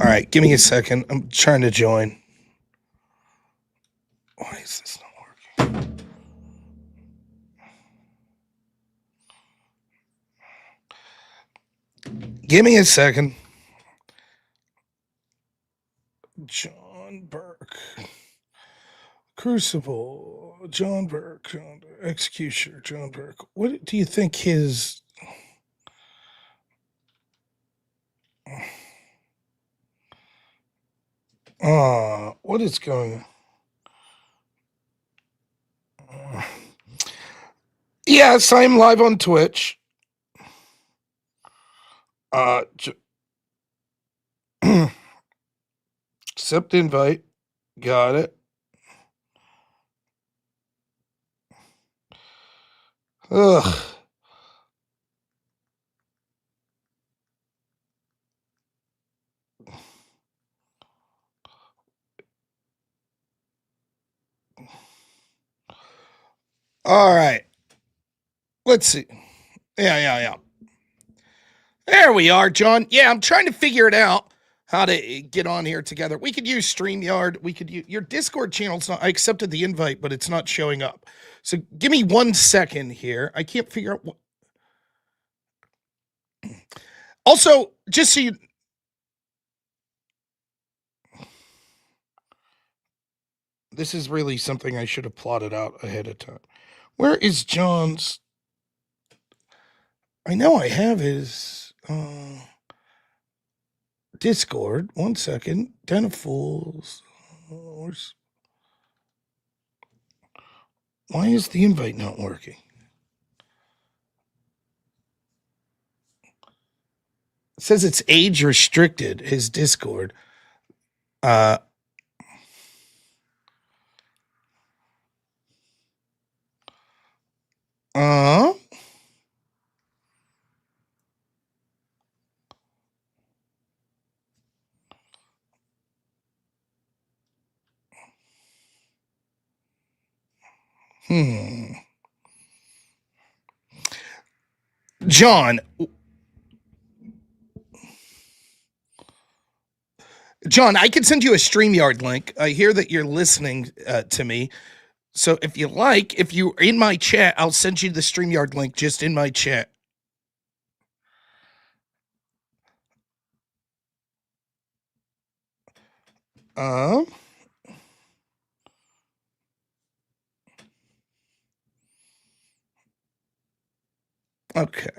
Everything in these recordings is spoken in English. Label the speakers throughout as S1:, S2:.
S1: All right, give me a second. I'm trying to join. Why is this not working? Give me a second. John Burk. Crucible. John Burk. Executioner. John Burk. What do you think his... what is going on? Yes, I'm live on Twitch. Accept invite. Got it. Ugh. All right. Let's see. Yeah. There we are, John. Yeah, I'm trying to figure it out how to get on here together. We could use StreamYard. We could use your Discord channel's not. I accepted the invite, but it's not showing up. So give me 1 second here. I can't figure out what. Also, just so you. This is really something I should have plotted out ahead of time. Where is John's? I know I have his Discord. 1 second. Den of Fools. Why is the invite not working? It says it's age restricted, his Discord. John, I can send you a StreamYard link. I hear that you're listening to me. So if you like, if you're in my chat, I'll send you the StreamYard link just in my chat. Okay.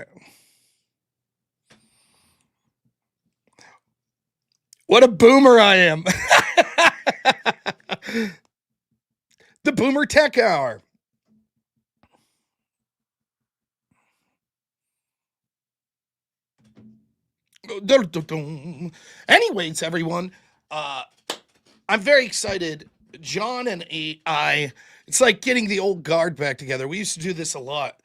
S1: What a boomer I am. The Boomer Tech Hour. Anyways, everyone, I'm very excited. John and I, it's like getting the old guard back together. We used to do this a lot.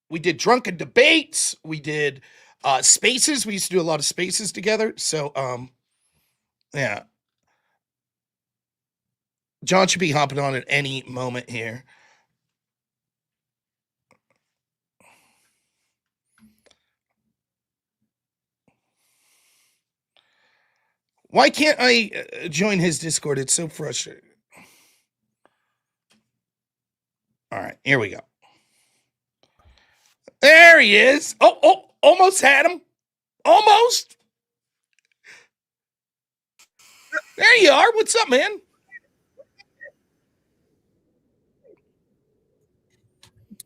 S1: We did drunken debates. We did spaces. We used to do a lot of spaces together. So, yeah. John should be hopping on at any moment here. Why can't I join his Discord? It's so frustrating. All right, here we go. There he is. Oh, almost had him. Almost. There you are. What's up, man?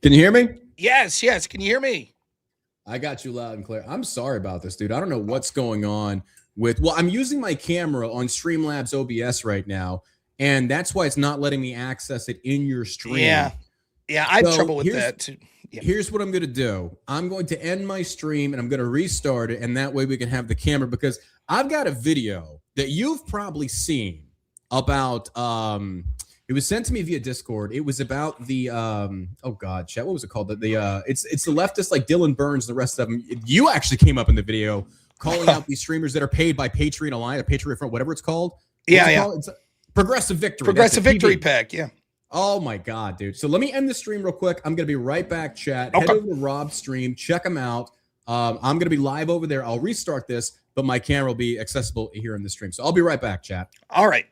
S2: Can you hear me?
S1: Yes. Can you hear me?
S2: I got you loud and clear. I'm sorry about this, dude. I don't know what's going on with, well, I'm using my camera on Streamlabs OBS right now, and that's why it's not letting me access it in your stream.
S1: Yeah, I have trouble with that too.
S2: Yeah. Here's what I'm going to do. I'm going to end my stream and I'm going to restart it, and that way we can have the camera, because I've got a video that you've probably seen about, it was sent to me via Discord. It was about the oh god, chat. What was it called? It's the leftists like Dylan Burns, the rest of them. You actually came up in the video calling out these streamers that are paid by Patreon Alliance, Patreon Front, whatever it's called. It's Progressive Victory.
S1: Progressive Victory Pack. Yeah.
S2: Oh my god, dude. So let me end the stream real quick. I'm gonna be right back, chat. Okay. Head over to Rob's stream. Check him out. I'm gonna be live over there. I'll restart this. but my camera will be accessible here in the stream. So I'll be right back, chat.
S1: All right.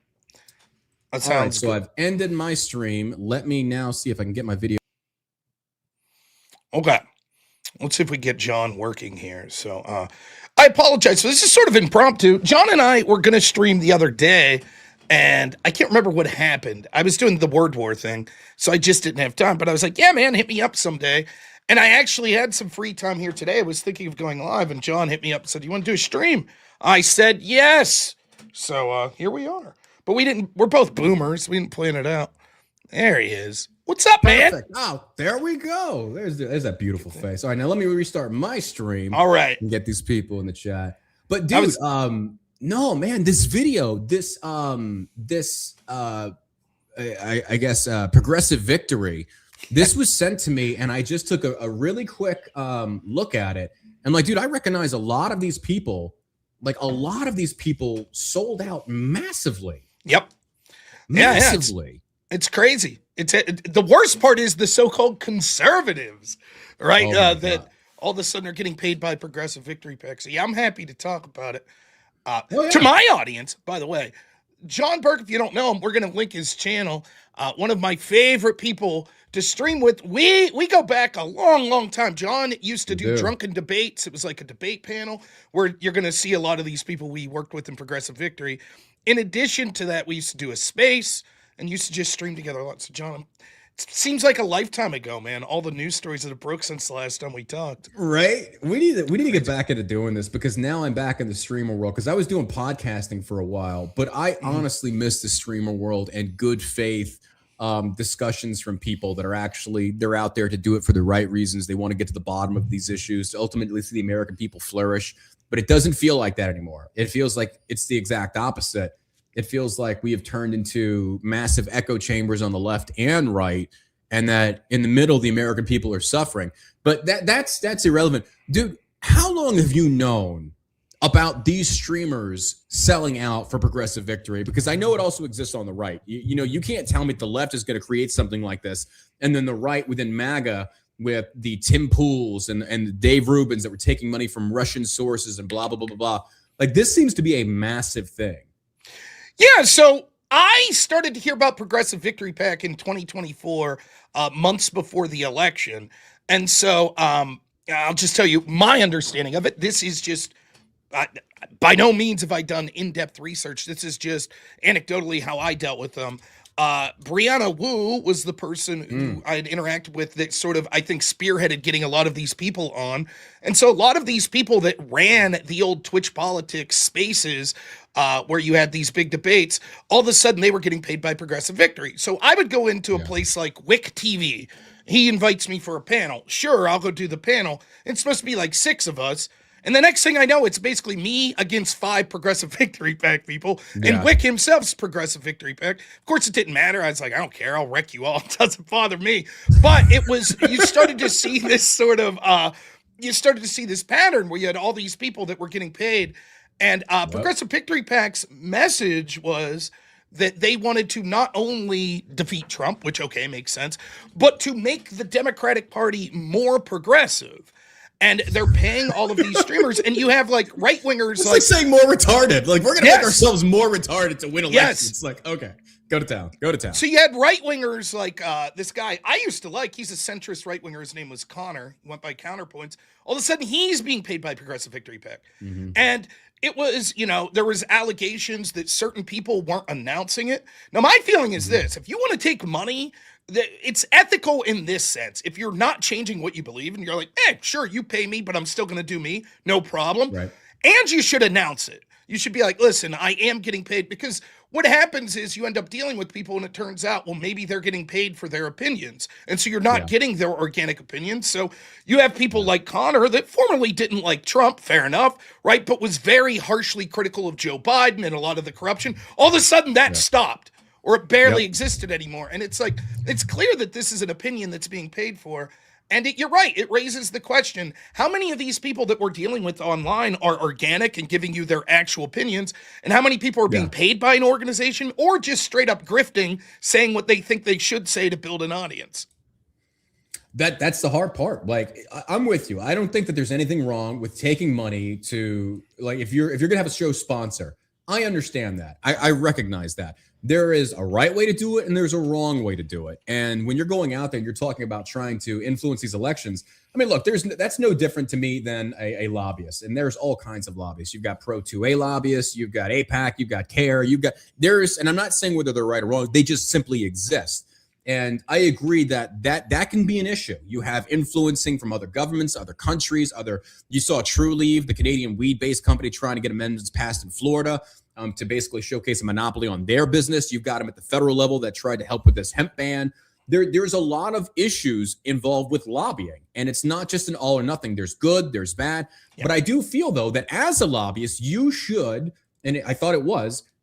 S1: That
S2: All right,
S1: sounds
S2: so
S1: good.
S2: I've ended my stream. Let me now see if I can get my video.
S1: Okay. Let's see if we get John working here. So I apologize. So this is sort of impromptu. John and I were going to stream the other day, and I can't remember what happened. I was doing the word war thing, so I just didn't have time. But I was like, yeah, man, hit me up someday. And I actually had some free time here today. I was thinking of going live, and John hit me up and said, you want to do a stream? I said, yes. So here we are. But we're both boomers. We didn't plan it out. There he is. What's up, man?
S2: Perfect. Oh, there we go. There's that beautiful face. All right, now let me restart my stream.
S1: All right.
S2: And get these people in the chat. But dude, no, man, this video, I guess progressive victory. This was sent to me, and I just took a really quick look at it. And like, dude, I recognize a lot of these people. Like a lot of these people sold out massively.
S1: Yep.
S2: Massively.
S1: Yeah, it's crazy. The worst part is the so-called conservatives, right? That all of a sudden are getting paid by progressive victory PAC. So yeah, I'm happy to talk about it. To my audience, by the way, John Burk, if you don't know him, we're going to link his channel. One of my favorite people to stream with. We go back a long, long time. John used to do drunken debates. It was like a debate panel where you're going to see a lot of these people we worked with in progressive victory. In addition to that, we used to do a space and used to just stream together a lot. So John, it seems like a lifetime ago, man. All the news stories that have broke since the last time we talked.
S2: Right? We need to get back into doing this because now I'm back in the streamer world because I was doing podcasting for a while, but I honestly miss the streamer world and good faith discussions from people that are they're out there to do it for the right reasons. They want to get to the bottom of these issues to ultimately see the American people flourish. But it doesn't feel like that anymore. It feels like it's the exact opposite. It feels like we have turned into massive echo chambers on the left and right, and that in the middle, the American people are suffering. But that's irrelevant. Dude, how long have you known about these streamers selling out for progressive victory? Because I know it also exists on the right. You know, you can't tell me the left is going to create something like this, and then the right within MAGA with the Tim Pools and the Dave Rubins that were taking money from Russian sources and blah, blah, blah, blah, blah. Like, this seems to be a massive thing.
S1: Yeah, so I started to hear about progressive victory PAC in 2024, months before the election. And so I'll just tell you my understanding of it. This is just, by no means have I done in-depth research. This is just anecdotally how I dealt with them. Brianna Wu was the person who I had interacted with that sort of, I think, spearheaded getting a lot of these people on. And so a lot of these people that ran the old Twitch politics spaces where you had these big debates, all of a sudden they were getting paid by progressive victory. So I would go into a place like Wick TV. He invites me for a panel. Sure, I'll go do the panel. It's supposed to be like 6 of us. And the next thing I know, it's basically me against 5 progressive victory PAC people. Yeah. And Wick himself's progressive victory PAC. Of course, it didn't matter. I was like, I don't care. I'll wreck you all. It doesn't bother me. But it was, you started to see this sort of, you started to see this pattern where you had all these people that were getting paid. And progressive victory PAC's message was that they wanted to not only defeat Trump, which, okay, makes sense, but to make the Democratic Party more progressive. And they're paying all of these streamers, and you have like right-wingers.
S2: It's like saying more retarded. Like, we're going to make ourselves more retarded to win elections.
S1: Yes.
S2: It's like, okay, go to town. Go to town.
S1: So you had right-wingers like this guy I used to like. He's a centrist right-winger. His name was Connor. He went by Counterpoints. All of a sudden, he's being paid by progressive victory PAC. And it was, you know, there was allegations that certain people weren't announcing it. Now, my feeling is this. If you want to take money, it's ethical in this sense. If you're not changing what you believe and you're like, sure, you pay me, but I'm still going to do me. No problem.
S2: Right.
S1: And you should announce it. You should be like, listen, I am getting paid, because what happens is you end up dealing with people and it turns out, well, maybe they're getting paid for their opinions. And so you're not getting their organic opinions. So you have people like Connor that formerly didn't like Trump, fair enough, right? But was very harshly critical of Joe Biden and a lot of the corruption. All of a sudden that stopped, or it barely existed anymore. And it's like, it's clear that this is an opinion that's being paid for. And you're right, it raises the question, how many of these people that we're dealing with online are organic and giving you their actual opinions? And how many people are being paid by an organization or just straight up grifting, saying what they think they should say to build an audience?
S2: That's the hard part. Like I'm with you. I don't think that there's anything wrong with taking money to, like, if you're gonna have a show sponsor. I understand that. I recognize that. There is a right way to do it and there's a wrong way to do it. And when you're going out there and you're talking about trying to influence these elections, I mean, look, that's no different to me than a lobbyist. And there's all kinds of lobbyists. You've got Pro 2A lobbyists, you've got APAC, you've got CARE, and I'm not saying whether they're right or wrong, they just simply exist. And I agree that can be an issue. You have influencing from other governments, other countries, you saw True Leave, the Canadian weed-based company, trying to get amendments passed in Florida to basically showcase a monopoly on their business. You've got them at the federal level that tried to help with this hemp ban. There's a lot of issues involved with lobbying, and it's not just an all or nothing. There's good, there's bad. Yeah. But I do feel, though, that as a lobbyist, you should, and I thought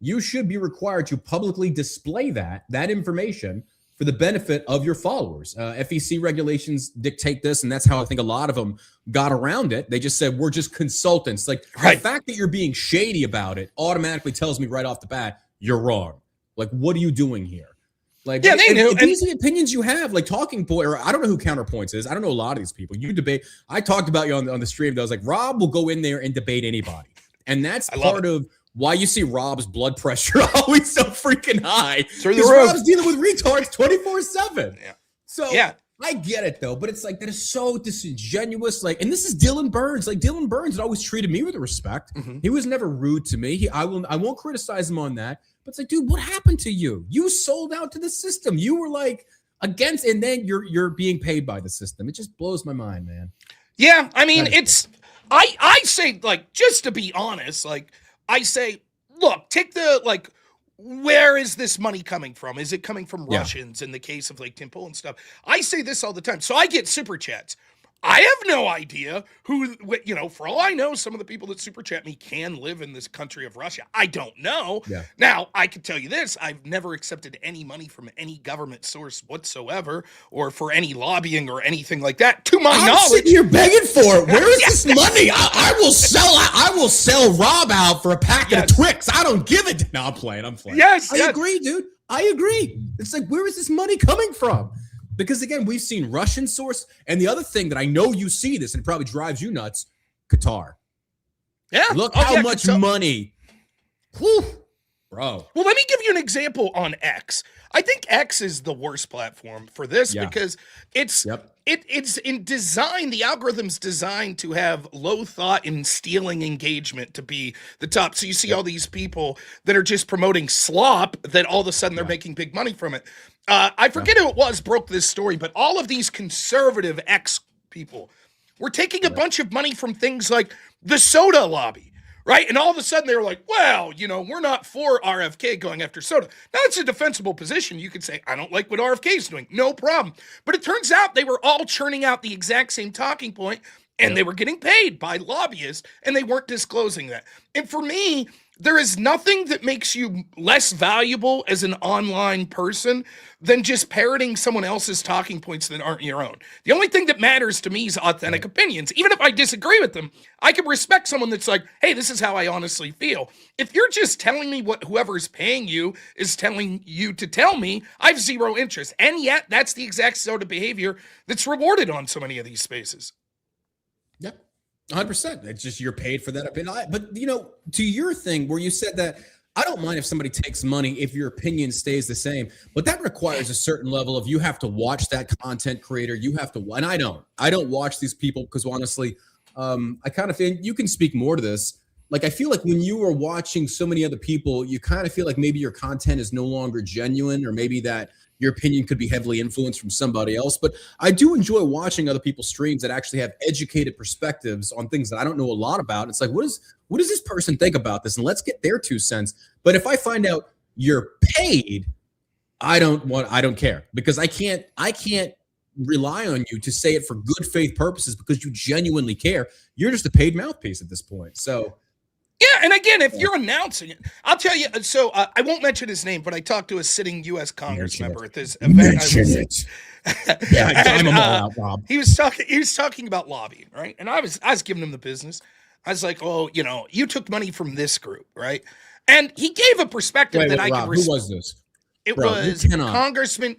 S2: you should be required to publicly display that information for the benefit of your followers. FEC regulations dictate this, and that's how I think a lot of them got around it. They just said, we're just consultants. Like, right. The fact that you're being shady about it automatically tells me right off the bat, you're wrong. Like, what are you doing here? Like, yeah, they knew. These are the opinions you have, like Talking Point, or I don't know who Counterpoints is. I don't know a lot of these people. You debate. I talked about you on the stream. That I was like, Rob will go in there and debate anybody. And that's part of why you see Rob's blood pressure always so freaking high. Because Rob's dealing with retards 24/7. Yeah. So yeah. I get it though, but it's like that is so disingenuous. Like, and this is Dylan Burns. Like, Dylan Burns had always treated me with respect. Mm-hmm. He was never rude to me. I won't criticize him on that. But it's like, dude, what happened to you? You sold out to the system. You were like against, and then you're being paid by the system. It just blows my mind, man.
S1: Yeah, I mean, I say, like, just to be honest, like, I say, look, take where is this money coming from? Is it coming from Russians in the case of like Tim Pool and stuff? I say this all the time. So I get super chats. I have no idea who, for all I know, some of the people that super chat me can live in this country of Russia. I don't know. Yeah. Now, I can tell you this. I've never accepted any money from any government source whatsoever or for any lobbying or anything like that, to my knowledge.
S2: I'm sitting here begging for it. Where is this money? I will sell Rob out for a packet of Twix. I don't give it. No, I'm playing.
S1: Yes.
S2: I agree, dude. I agree. It's like, where is this money coming from? Because, again, we've seen Russian source. And the other thing that I know you see this, and it probably drives you nuts, Qatar. Yeah. Look how much money. Whew, bro.
S1: Well, let me give you an example on X. I think X is the worst platform for this because it's in design. The algorithm's designed to have low thought and stealing engagement to be the top. So you see all these people that are just promoting slop that all of a sudden they're making big money from it. I forget who it was broke this story, but all of these conservative X people were taking a bunch of money from things like the soda lobby, right? And all of a sudden they were like, well, we're not for RFK going after soda. Now, it's a defensible position. You could say, I don't like what RFK is doing. No problem. But it turns out they were all churning out the exact same talking point, and they were getting paid by lobbyists, and they weren't disclosing that. And for me, there is nothing that makes you less valuable as an online person than just parroting someone else's talking points that aren't your own. The only thing that matters to me is authentic opinions. Even if I disagree with them, I can respect someone that's like, hey, this is how I honestly feel. If you're just telling me what whoever is paying you is telling you to tell me, I have zero interest. And yet, that's the exact sort of behavior that's rewarded on so many of these spaces.
S2: Yep. 100%. It's just you're paid for that opinion. But, to your thing where you said that, I don't mind if somebody takes money if your opinion stays the same, but that requires a certain level of you have to watch that content creator. You have to, and I don't watch these people because honestly, I kind of feel you can speak more to this. Like, I feel like when you are watching so many other people, you kind of feel like maybe your content is no longer genuine, or maybe that your opinion could be heavily influenced from somebody else. But I do enjoy watching other people's streams that actually have educated perspectives on things that I don't know a lot about. It's like, what does this person think about this? And let's get their 2 cents. But if I find out you're paid, I don't care, because I can't rely on you to say it for good faith purposes because you genuinely care. You're just a paid mouthpiece at this point. So
S1: yeah, and again, if you're announcing it, I'll tell you. So I won't mention his name, but I talked to a sitting U.S. Congress member at this event. Yeah, time them all out, Rob. He was talking about lobbying, right? And I was giving him the business. I was like, oh, you took money from this group, right? And he gave a perspective that I could.
S2: Who was this?
S1: It was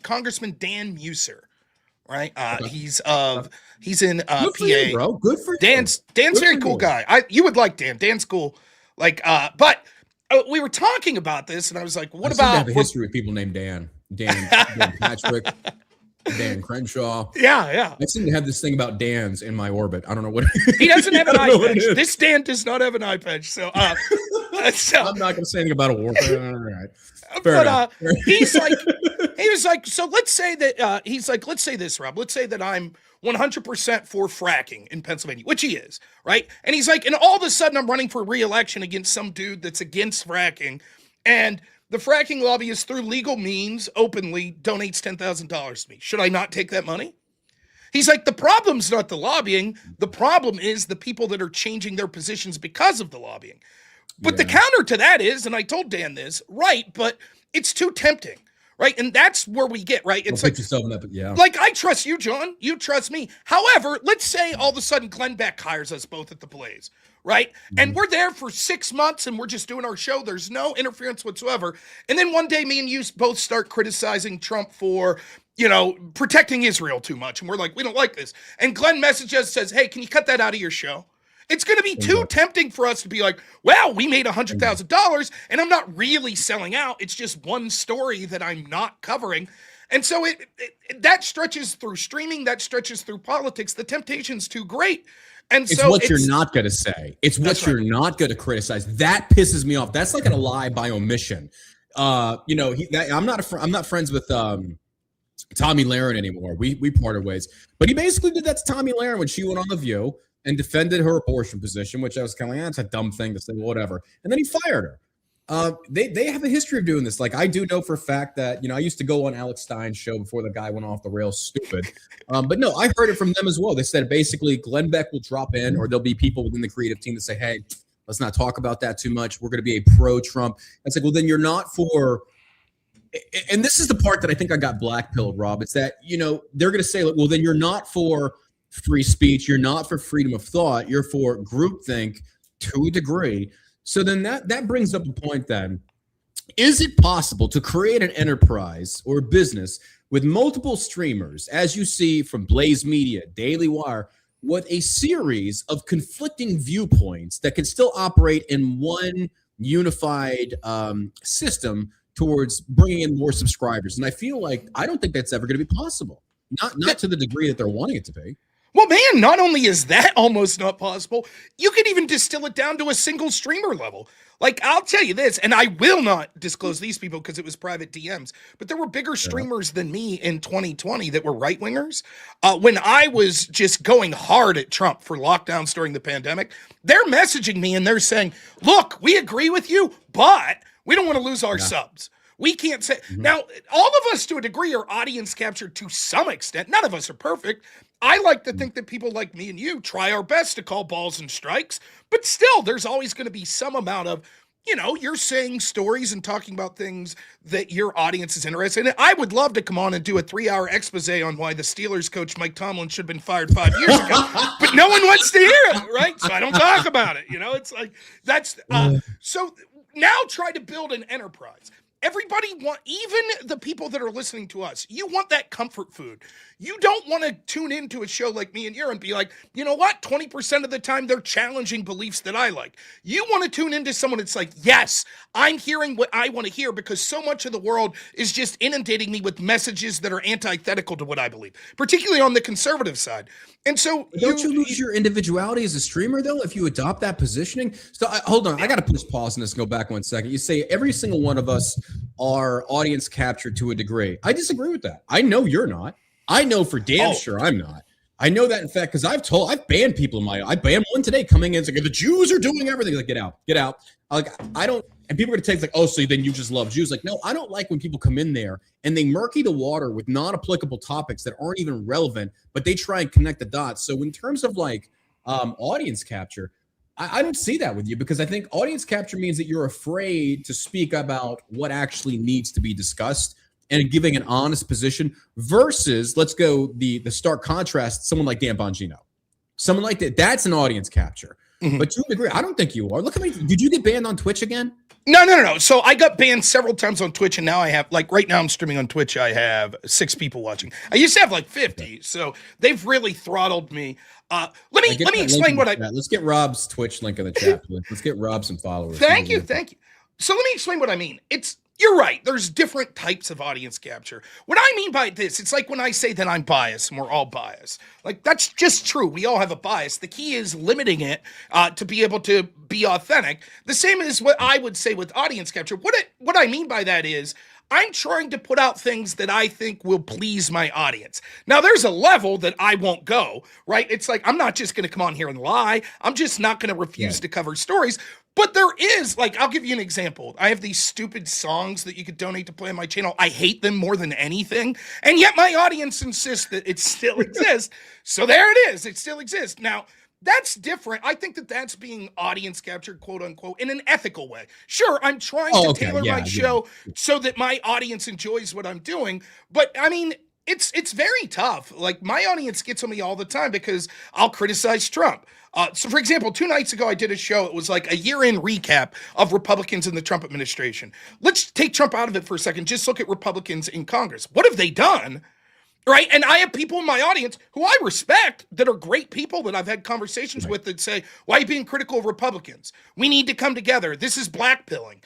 S1: Congressman Dan Musser, right?
S2: Okay.
S1: He's in
S2: Good for
S1: PA.
S2: you, bro. Good for you.
S1: Dan's
S2: Good
S1: very
S2: for
S1: cool
S2: you.
S1: guy. You would like Dan. Dan's cool. Like, but we were talking about this, and I was like, what
S2: I seem to
S1: about
S2: have a history with people named Dan Patrick, Dan Crenshaw.
S1: Yeah.
S2: I seem to have this thing about Dan's in my orbit. I don't know what
S1: He doesn't have an
S2: I
S1: eye
S2: don't know what it
S1: patch.
S2: is.
S1: This Dan does not have an eye patch. So, so
S2: I'm not going to say anything about a war. All right.
S1: but he was like, so let's say that he's like, let's say this, Rob. Let's say that I'm 100% for fracking in Pennsylvania, which he is, right? And he's like, and all of a sudden I'm running for re-election against some dude that's against fracking, and the fracking lobbyist through legal means openly donates $10,000 to me. Should I not take that money? He's like, the problem's not the lobbying. The problem is the people that are changing their positions because of the lobbying. But the counter to that is, and I told Dan this, right, but it's too tempting, right? And that's where we get, right? It's like, like, I trust you, John. You trust me. However, let's say all of a sudden Glenn Beck hires us both at the Blaze, right? Mm-hmm. And we're there for 6 months and we're just doing our show. There's no interference whatsoever. And then one day me and you both start criticizing Trump for, you know, protecting Israel too much. And we're like, we don't like this. And Glenn messages us, says, hey, can you cut that out of your show? It's going to be too tempting for us to be like, well, we made $100,000 and I'm not really selling out. It's just one story that I'm not covering. And so that stretches through streaming, that stretches through politics. The temptation's too great. And
S2: it's what you're not going to say. It's what you're not going to criticize. That pisses me off. That's like a lie by omission. You know, I'm not friends with Tommy Lahren anymore. We parted ways. But he basically did that to Tommy Lahren when she went on The View and defended her abortion position, which I was kind of like, that's a dumb thing to say, whatever. And then he fired her. They have a history of doing this. Like, I do know for a fact that, you know, I used to go on Alex Stein's show before the guy went off the rails stupid. But no, I heard it from them as well. They said basically Glenn Beck will drop in, or there'll be people within the creative team that say, hey, let's not talk about that too much. We're going to be a pro-Trump. It's like, well, then you're not for... And this is the part that I think I got blackpilled, Rob. It's that, you know, they're going to say, like, well, then you're not for free speech. You're not for freedom of thought. You're for groupthink to a degree. So then that brings up a point then. Is it possible to create an enterprise or business with multiple streamers, as you see from Blaze Media, Daily Wire, with a series of conflicting viewpoints that can still operate in one unified system towards bringing in more subscribers? And I feel like I don't think that's ever going to be possible. Not to the degree that they're wanting it to be.
S1: Well, man, not only is that almost not possible, you can even distill it down to a single streamer level. Like, I'll tell you this, and I will not disclose these people because it was private DMs, but there were bigger streamers than me in 2020 that were right-wingers. When I was just going hard at Trump for lockdowns during the pandemic, they're messaging me and they're saying, look, we agree with you, but we don't want to lose our subs. We can't say... Now, all of us to a degree are audience captured to some extent. None of us are perfect. I like to think that people like me and you try our best to call balls and strikes, but still, there's always going to be some amount of, you know, you're saying stories and talking about things that your audience is interested in. I would love to come on and do a 3-hour expose on why the Steelers coach Mike Tomlin should have been fired 5 years ago, but no one wants to hear it, right? So I don't talk about it. You know, it's like, that's, so now try to build an enterprise. Everybody even the people that are listening to us, you want that comfort food. You don't want to tune into a show like me and you and be like, you know what? 20% of the time they're challenging beliefs that I like. You want to tune into someone that's like, yes, I'm hearing what I want to hear because so much of the world is just inundating me with messages that are antithetical to what I believe, particularly on the conservative side. And so
S2: don't you lose your individuality as a streamer, though, if you adopt that positioning? So hold on. I got to push pause on this and go back 1 second. You say every single one of us are audience captured to a degree. I disagree with that. I know you're not. I know for damn sure I'm not. I know that, in fact, because I've banned people I banned one today coming in saying the Jews are doing everything. Like, get out. Like, I don't, and people are going to take like, oh, so then you just love Jews. Like, no, I don't like when people come in there and they murky the water with non-applicable topics that aren't even relevant, but they try and connect the dots. So in terms of like audience capture, I don't see that with you, because I think audience capture means that you're afraid to speak about what actually needs to be discussed and giving an honest position versus, let's go the stark contrast, someone like Dan Bongino. Someone like that, that's an audience capture.
S1: Mhm.
S2: But to a degree, I don't think you are. Look at me. Did you get banned on Twitch again?
S1: No. So I got banned several times on Twitch, and now I have, like, right now I'm streaming on Twitch. I have 6 people watching. I used to have like 50, so they've really throttled me. Let me explain what I.
S2: Let's get Rob's Twitch link in the chat. Let's get Rob some followers.
S1: Thank you. So let me explain what I mean. You're right. There's different types of audience capture. What I mean by this, it's like when I say that I'm biased, and we're all biased. Like, that's just true. We all have a bias. The key is limiting it to be able to be authentic. The same as what I would say with audience capture. What I mean by that is, I'm trying to put out things that I think will please my audience. Now, there's a level that I won't go, right? It's like, I'm not just going to come on here and lie. I'm just not going to refuse to cover stories. But there is, like, I'll give you an example. I have these stupid songs that you could donate to play on my channel. I hate them more than anything. And yet my audience insists that it still exists. So there it is. It still exists. Now, that's different. I think that that's being audience captured, quote unquote, in an ethical way. Sure, I'm trying to tailor my show so that my audience enjoys what I'm doing. But I mean, it's very tough. Like, my audience gets on me all the time because I'll criticize Trump. So, for example, 2 nights ago, I did a show. It was like a year-end recap of Republicans in the Trump administration. Let's take Trump out of it for a second. Just look at Republicans in Congress. What have they done? Right? And I have people in my audience who I respect that are great people that I've had conversations with that say, why are you being critical of Republicans? We need to come together. This is blackpilling.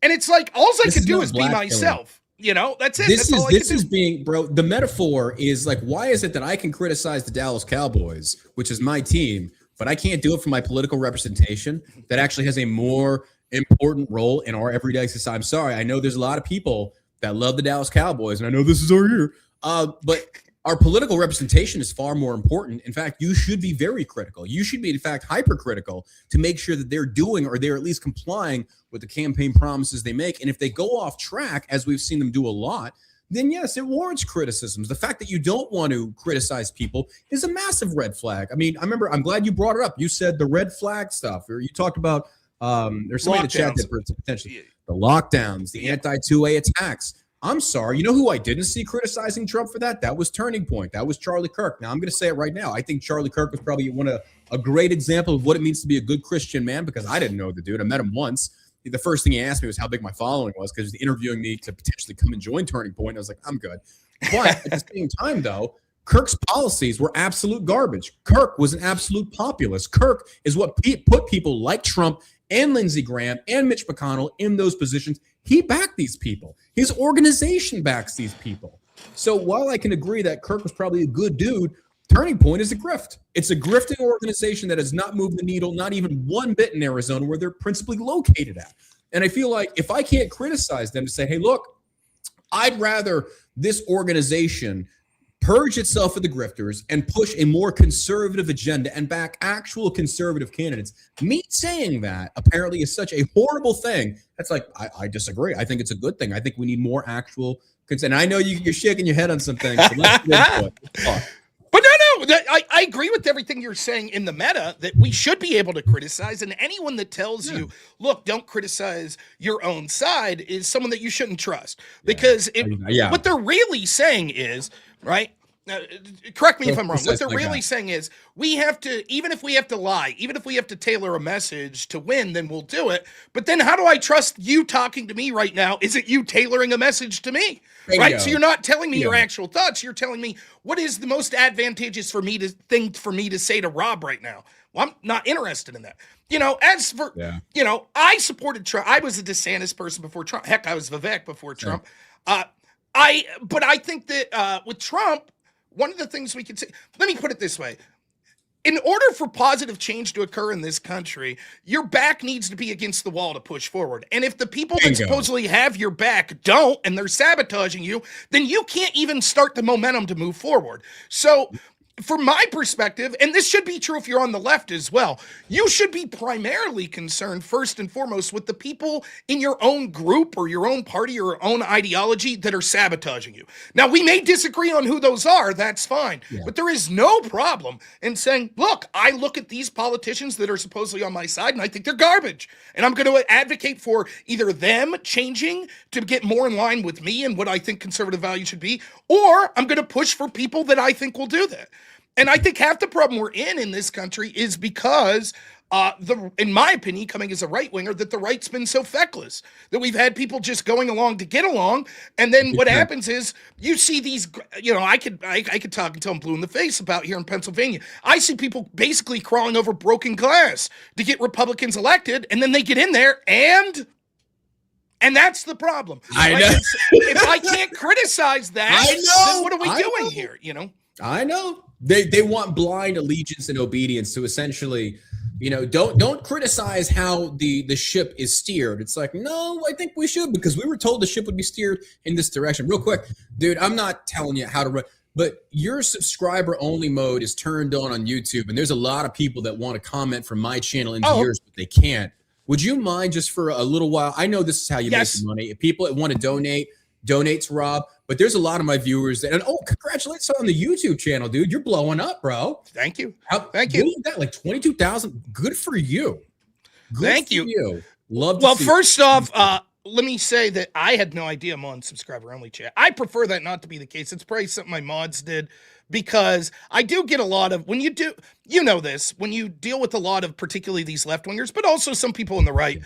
S1: And it's like, all I could do is be myself. You know, that's it.
S2: This is being, bro, the metaphor is like, why is it that I can criticize the Dallas Cowboys, which is my team, but I can't do it for my political representation that actually has a more important role in our everyday society? I'm sorry. I know there's a lot of people that love the Dallas Cowboys, and I know this is our year. But our political representation is far more important. In fact, you should be very critical. You should be, in fact, hypercritical to make sure that they're doing, or they're at least complying with the campaign promises they make. And if they go off track, as we've seen them do a lot, then yes, it warrants criticisms. The fact that you don't want to criticize people is a massive red flag. I mean, I'm glad you brought it up. You said the red flag stuff, or you talked about, there's somebody in the chat that potentially the lockdowns, the anti-2A attacks. I'm sorry. You know who I didn't see criticizing Trump for that? That was Turning Point. That was Charlie Kirk. Now, I'm going to say it right now. I think Charlie Kirk was probably a great example of what it means to be a good Christian man, because I didn't know the dude. I met him once. The first thing he asked me was how big my following was, because he was interviewing me to potentially come and join Turning Point. I was like, I'm good. But at the same time, though, Kirk's policies were absolute garbage. Kirk was an absolute populist. Kirk is what put people like Trump and Lindsey Graham and Mitch McConnell in those positions. He backed these people. His organization backs these people. So while I can agree that Kirk was probably a good dude, Turning Point is a grift. It's a grifting organization that has not moved the needle, not even one bit in Arizona, where they're principally located at. And I feel like if I can't criticize them to say, hey, look, I'd rather this organization purge itself of the grifters and push a more conservative agenda and back actual conservative candidates. Me saying that apparently is such a horrible thing. That's like, I disagree. I think it's a good thing. I think we need more actual consent. And I know you're shaking your head on some things. So let's get into it.
S1: But no, I agree with everything you're saying in the meta, that we should be able to criticize. And anyone that tells you, look, don't criticize your own side, is someone that you shouldn't trust. Because what they're really saying is, right? Correct me if I'm wrong. What they're really saying is, we have to, even if we have to lie, even if we have to tailor a message to win, then we'll do it. But then how do I trust you talking to me right now? Is it you tailoring a message to me? Right? So you're not telling me your actual thoughts. You're telling me what is the most advantageous for me to say to Rob right now. Well, I'm not interested in that. You know, as for, I supported Trump. I was a DeSantis person before Trump. Heck, I was Vivek before Trump. But I think that with Trump, one of the things we could say, let me put it this way. In order for positive change to occur in this country, your back needs to be against the wall to push forward. And if the people that supposedly have your back don't, and they're sabotaging you, then you can't even start the momentum to move forward. So from my perspective, and this should be true if you're on the left as well, you should be primarily concerned first and foremost with the people in your own group or your own party or your own ideology that are sabotaging you. Now, we may disagree on who those are, that's fine, but there is no problem in saying, look, I look at these politicians that are supposedly on my side and I think they're garbage. And I'm going to advocate for either them changing to get more in line with me and what I think conservative values should be, or I'm going to push for people that I think will do that. And I think half the problem we're in this country is because in my opinion, coming as a right winger, that the right's been so feckless that we've had people just going along to get along, and then what happens is you see these. I could talk until I'm blue in the face about here in Pennsylvania. I see people basically crawling over broken glass to get Republicans elected, and then they get in there and that's the problem.
S2: I know.
S1: If I can't criticize that,
S2: I know.
S1: then what are we doing here?
S2: I know. They want blind allegiance and obedience to essentially, don't criticize how the ship is steered. It's like, no, I think we should, because we were told the ship would be steered in this direction. Real quick, dude, I'm not telling you how to run, but your subscriber only mode is turned on YouTube, and there's a lot of people that want to comment from my channel into yours, but they can't. Would you mind just for a little while? I know this is how you make the money. If people that want to donate to Rob, but there's a lot of my viewers that, congratulations on the YouTube channel, dude. You're blowing up, bro.
S1: Thank you.
S2: Thank you. That like 22,000. Good for you.
S1: Thank you.
S2: Love.
S1: Well, first off, let me say that I had no idea I'm on subscriber only chat. I prefer that not to be the case. It's probably something my mods did, because I do get a lot of, when you do, when you deal with a lot of particularly these left wingers, but also some people on the right,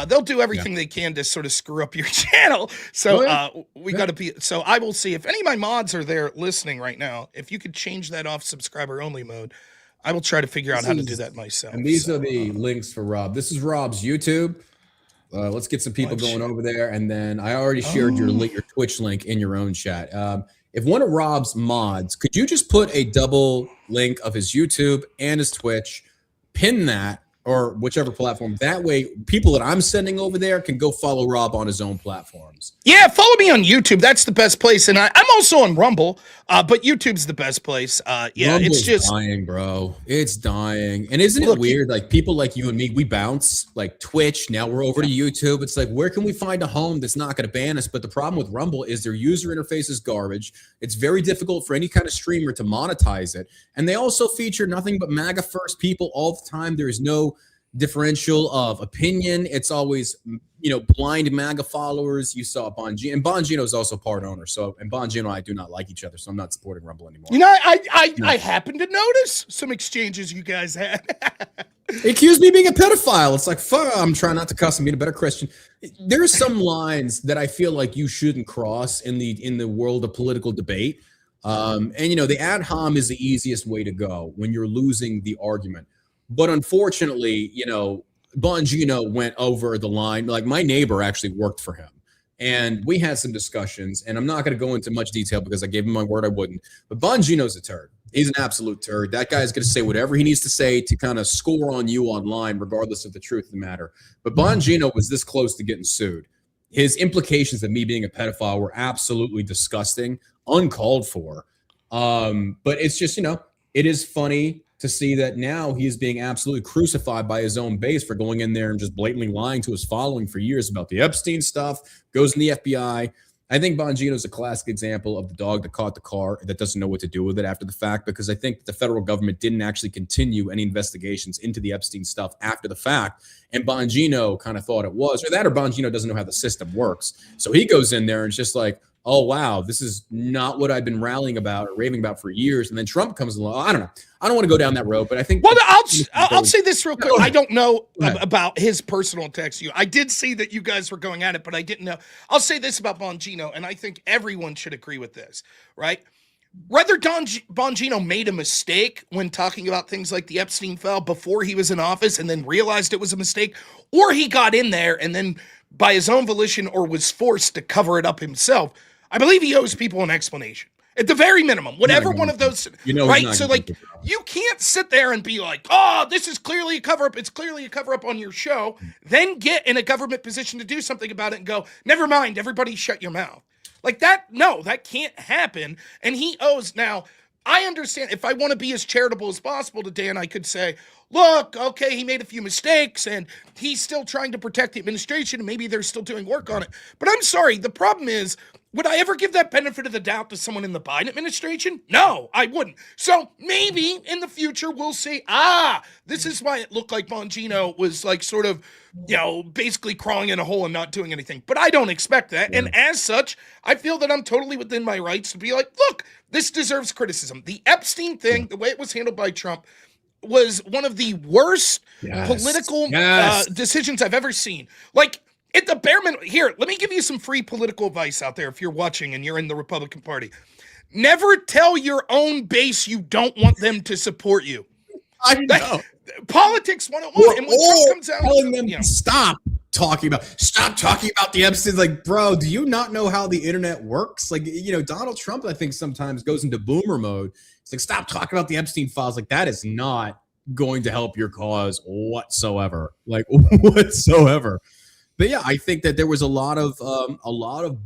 S1: they'll do everything they can to sort of screw up your channel. So we got to be, so I will see if any of my mods are there listening right now, if you could change that off subscriber only mode, I will try to figure out how to do that myself.
S2: And these are the links for Rob. This is Rob's YouTube. Let's get some people going over there. And then I already shared your Twitch link in your own chat. If one of Rob's mods, could you just put a double link of his YouTube and his Twitch, pin that, or whichever platform. That way, people that I'm sending over there can go follow Rob on his own platforms.
S1: Yeah, follow me on YouTube. That's the best place. And I'm also on Rumble, but YouTube's the best place.
S2: Rumble's it's just dying, bro. It's dying. And isn't it weird? Like people like you and me, we bounce like Twitch. Now we're over to YouTube. It's like, where can we find a home that's not going to ban us? But the problem with Rumble is their user interface is garbage. It's very difficult for any kind of streamer to monetize it. And they also feature nothing but MAGA first people all the time. There is no differential of opinion. It's always, blind MAGA followers. You saw Bongino, and Bongino is also part owner. So, and Bongino and I do not like each other, so I'm not supporting Rumble anymore.
S1: I happened to notice some exchanges you guys had.
S2: They accused me of being a pedophile. It's like, fuck, I'm trying not to cuss and be a better Christian. There are some lines that I feel like you shouldn't cross in the world of political debate. And the ad hom is the easiest way to go when you're losing the argument. But unfortunately, Bongino went over the line. Like my neighbor actually worked for him, and we had some discussions, and I'm not going to go into much detail because I gave him my word I wouldn't. But Bongino's a turd. He's an absolute turd. That guy's going to say whatever he needs to say to kind of score on you online, regardless of the truth of the matter. But Bongino was this close to getting sued. His implications of me being a pedophile were absolutely disgusting, uncalled for. But it's just, it is funny to see that now he is being absolutely crucified by his own base for going in there and just blatantly lying to his following for years about the Epstein stuff, goes in the FBI. I think Bongino is a classic example of the dog that caught the car that doesn't know what to do with it after the fact, because I think the federal government didn't actually continue any investigations into the Epstein stuff after the fact. And Bongino kind of thought it was, or Bongino doesn't know how the system works. So he goes in there and it's just like, oh, wow, this is not what I've been rallying about or raving about for years. And then Trump comes along. I don't know. I don't want to go down that road, but I think.
S1: Well, I'll say this real quick. I don't know about his personal attacks to you. I did see that you guys were going at it, but I didn't know. I'll say this about Bongino, and I think everyone should agree with this, right? Whether Bongino made a mistake when talking about things like the Epstein file before he was in office and then realized it was a mistake, or he got in there and then by his own volition or was forced to cover it up himself, I believe he owes people an explanation. At the very minimum, whatever one of those, right? So, like, you can't sit there and be like, oh, this is clearly a cover-up. It's clearly a cover-up on your show. Then get in a government position to do something about it and go, never mind, everybody shut your mouth. Like that, no, that can't happen. And he owes, now, I understand if I want to be as charitable as possible to Dan, I could say, look, okay, he made a few mistakes and he's still trying to protect the administration and maybe they're still doing work on it. But I'm sorry, the problem is, would I ever give that benefit of the doubt to someone in the Biden administration? No, I wouldn't. So maybe in the future we'll see, this is why it looked like Bongino was like sort of, basically crawling in a hole and not doing anything. But I don't expect that. Yeah. And as such, I feel that I'm totally within my rights to be like, look, this deserves criticism. The Epstein thing, the way it was handled by Trump, was one of the worst
S2: Yes.
S1: political
S2: Yes.
S1: decisions I've ever seen. Like, at the bare minimum, here, let me give you some free political advice out there if you're watching and you're in the Republican Party. Never tell your own base you don't want them to support you.
S2: I know.
S1: Politics 101. And when Trump comes out,
S2: telling them to stop talking about the Epstein. Like, bro, do you not know how the internet works? Like, Donald Trump, I think, sometimes goes into boomer mode. It's like, stop talking about the Epstein files. Like, that is not going to help your cause whatsoever. Like, whatsoever. But yeah, I think that there was a lot of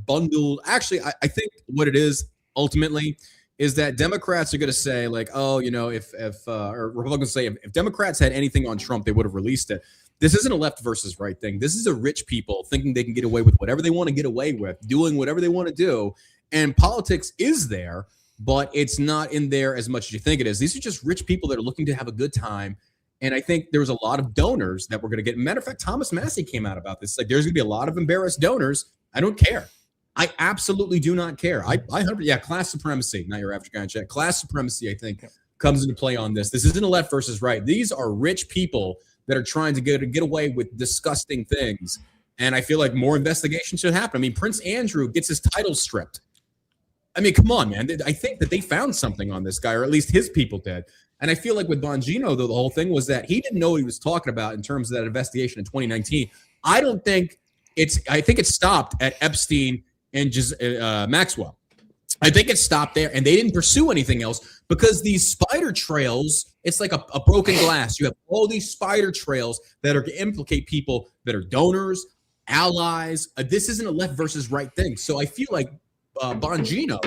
S2: bundled. Actually, I think what it is ultimately is that Democrats are going to say, like, oh, or Republicans say if Democrats had anything on Trump, they would have released it. This isn't a left versus right thing. This is a rich people thinking they can get away with whatever they want to get away with, doing whatever they want to do. And politics is there, but it's not in there as much as you think it is. These are just rich people that are looking to have a good time. And I think there was a lot of donors that were going to get. Matter of fact, Thomas Massey came out about this. Like, there's going to be a lot of embarrassed donors. I don't care. I absolutely do not care. Class supremacy, not your average guy in chat. Class supremacy, I think, comes into play on this. This isn't a left versus right. These are rich people that are trying to get away with disgusting things. And I feel like more investigation should happen. I mean, Prince Andrew gets his title stripped. I mean, come on, man. I think that they found something on this guy, or at least his people did. And I feel like with Bongino, though, the whole thing was that he didn't know what he was talking about in terms of that investigation in 2019. I think it stopped at Epstein and just Maxwell. I think it stopped there, and they didn't pursue anything else because these spider trails, it's like a broken glass. You have all these spider trails that are to implicate people that are donors, allies. This isn't a left versus right thing. So I feel like Bongino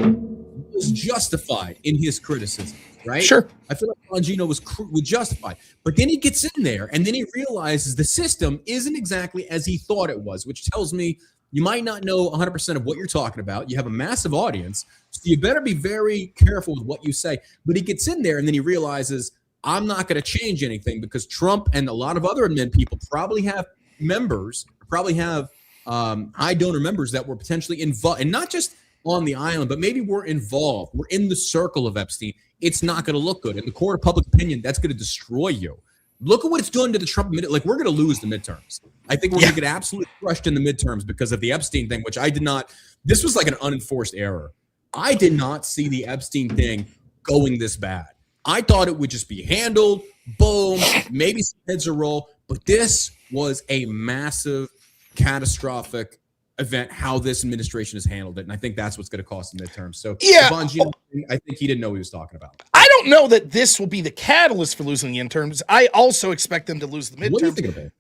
S2: was justified in his criticism, right?
S1: Sure.
S2: I feel like Bongino was justified. But then he gets in there, and then he realizes the system isn't exactly as he thought it was, which tells me you might not know 100% of what you're talking about. You have a massive audience, so you better be very careful with what you say. But he gets in there, and then he realizes, I'm not going to change anything because Trump and a lot of other admin people probably have members, high donor members that were potentially involved, and not just on the island, but maybe we're involved. We're in the circle of Epstein. It's not going to look good. In the court of public opinion, that's going to destroy you. Look at what it's doing to the Trump like, we're going to lose the midterms. I think we're going to get absolutely crushed in the midterms because of the Epstein thing, which I did not. This was like an unenforced error. I did not see the Epstein thing going this bad. I thought it would just be handled, boom, maybe some heads will roll. But this was a massive, catastrophic event, how this administration has handled it. And I think that's what's going to cost the midterms. So,
S1: yeah,
S2: Bongino, I think he didn't know what he was talking about.
S1: I don't know that this will be the catalyst for losing the midterms. I also expect them to lose the midterms.
S2: What do you think of it?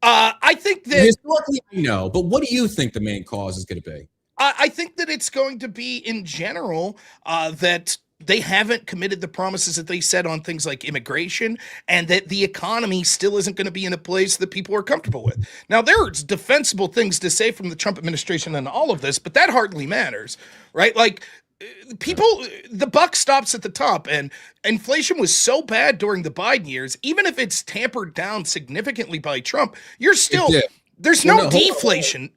S1: I think that
S2: historically, I know, but what do you think the main cause is going to be?
S1: I think that it's going to be, in general, that they haven't committed the promises that they said on things like immigration, and that the economy still isn't going to be in a place that people are comfortable with. Now, there's defensible things to say from the Trump administration on all of this, but that hardly matters, right? Like, the buck stops at the top, and inflation was so bad during the Biden years, even if it's tampered down significantly by Trump, there's no deflation,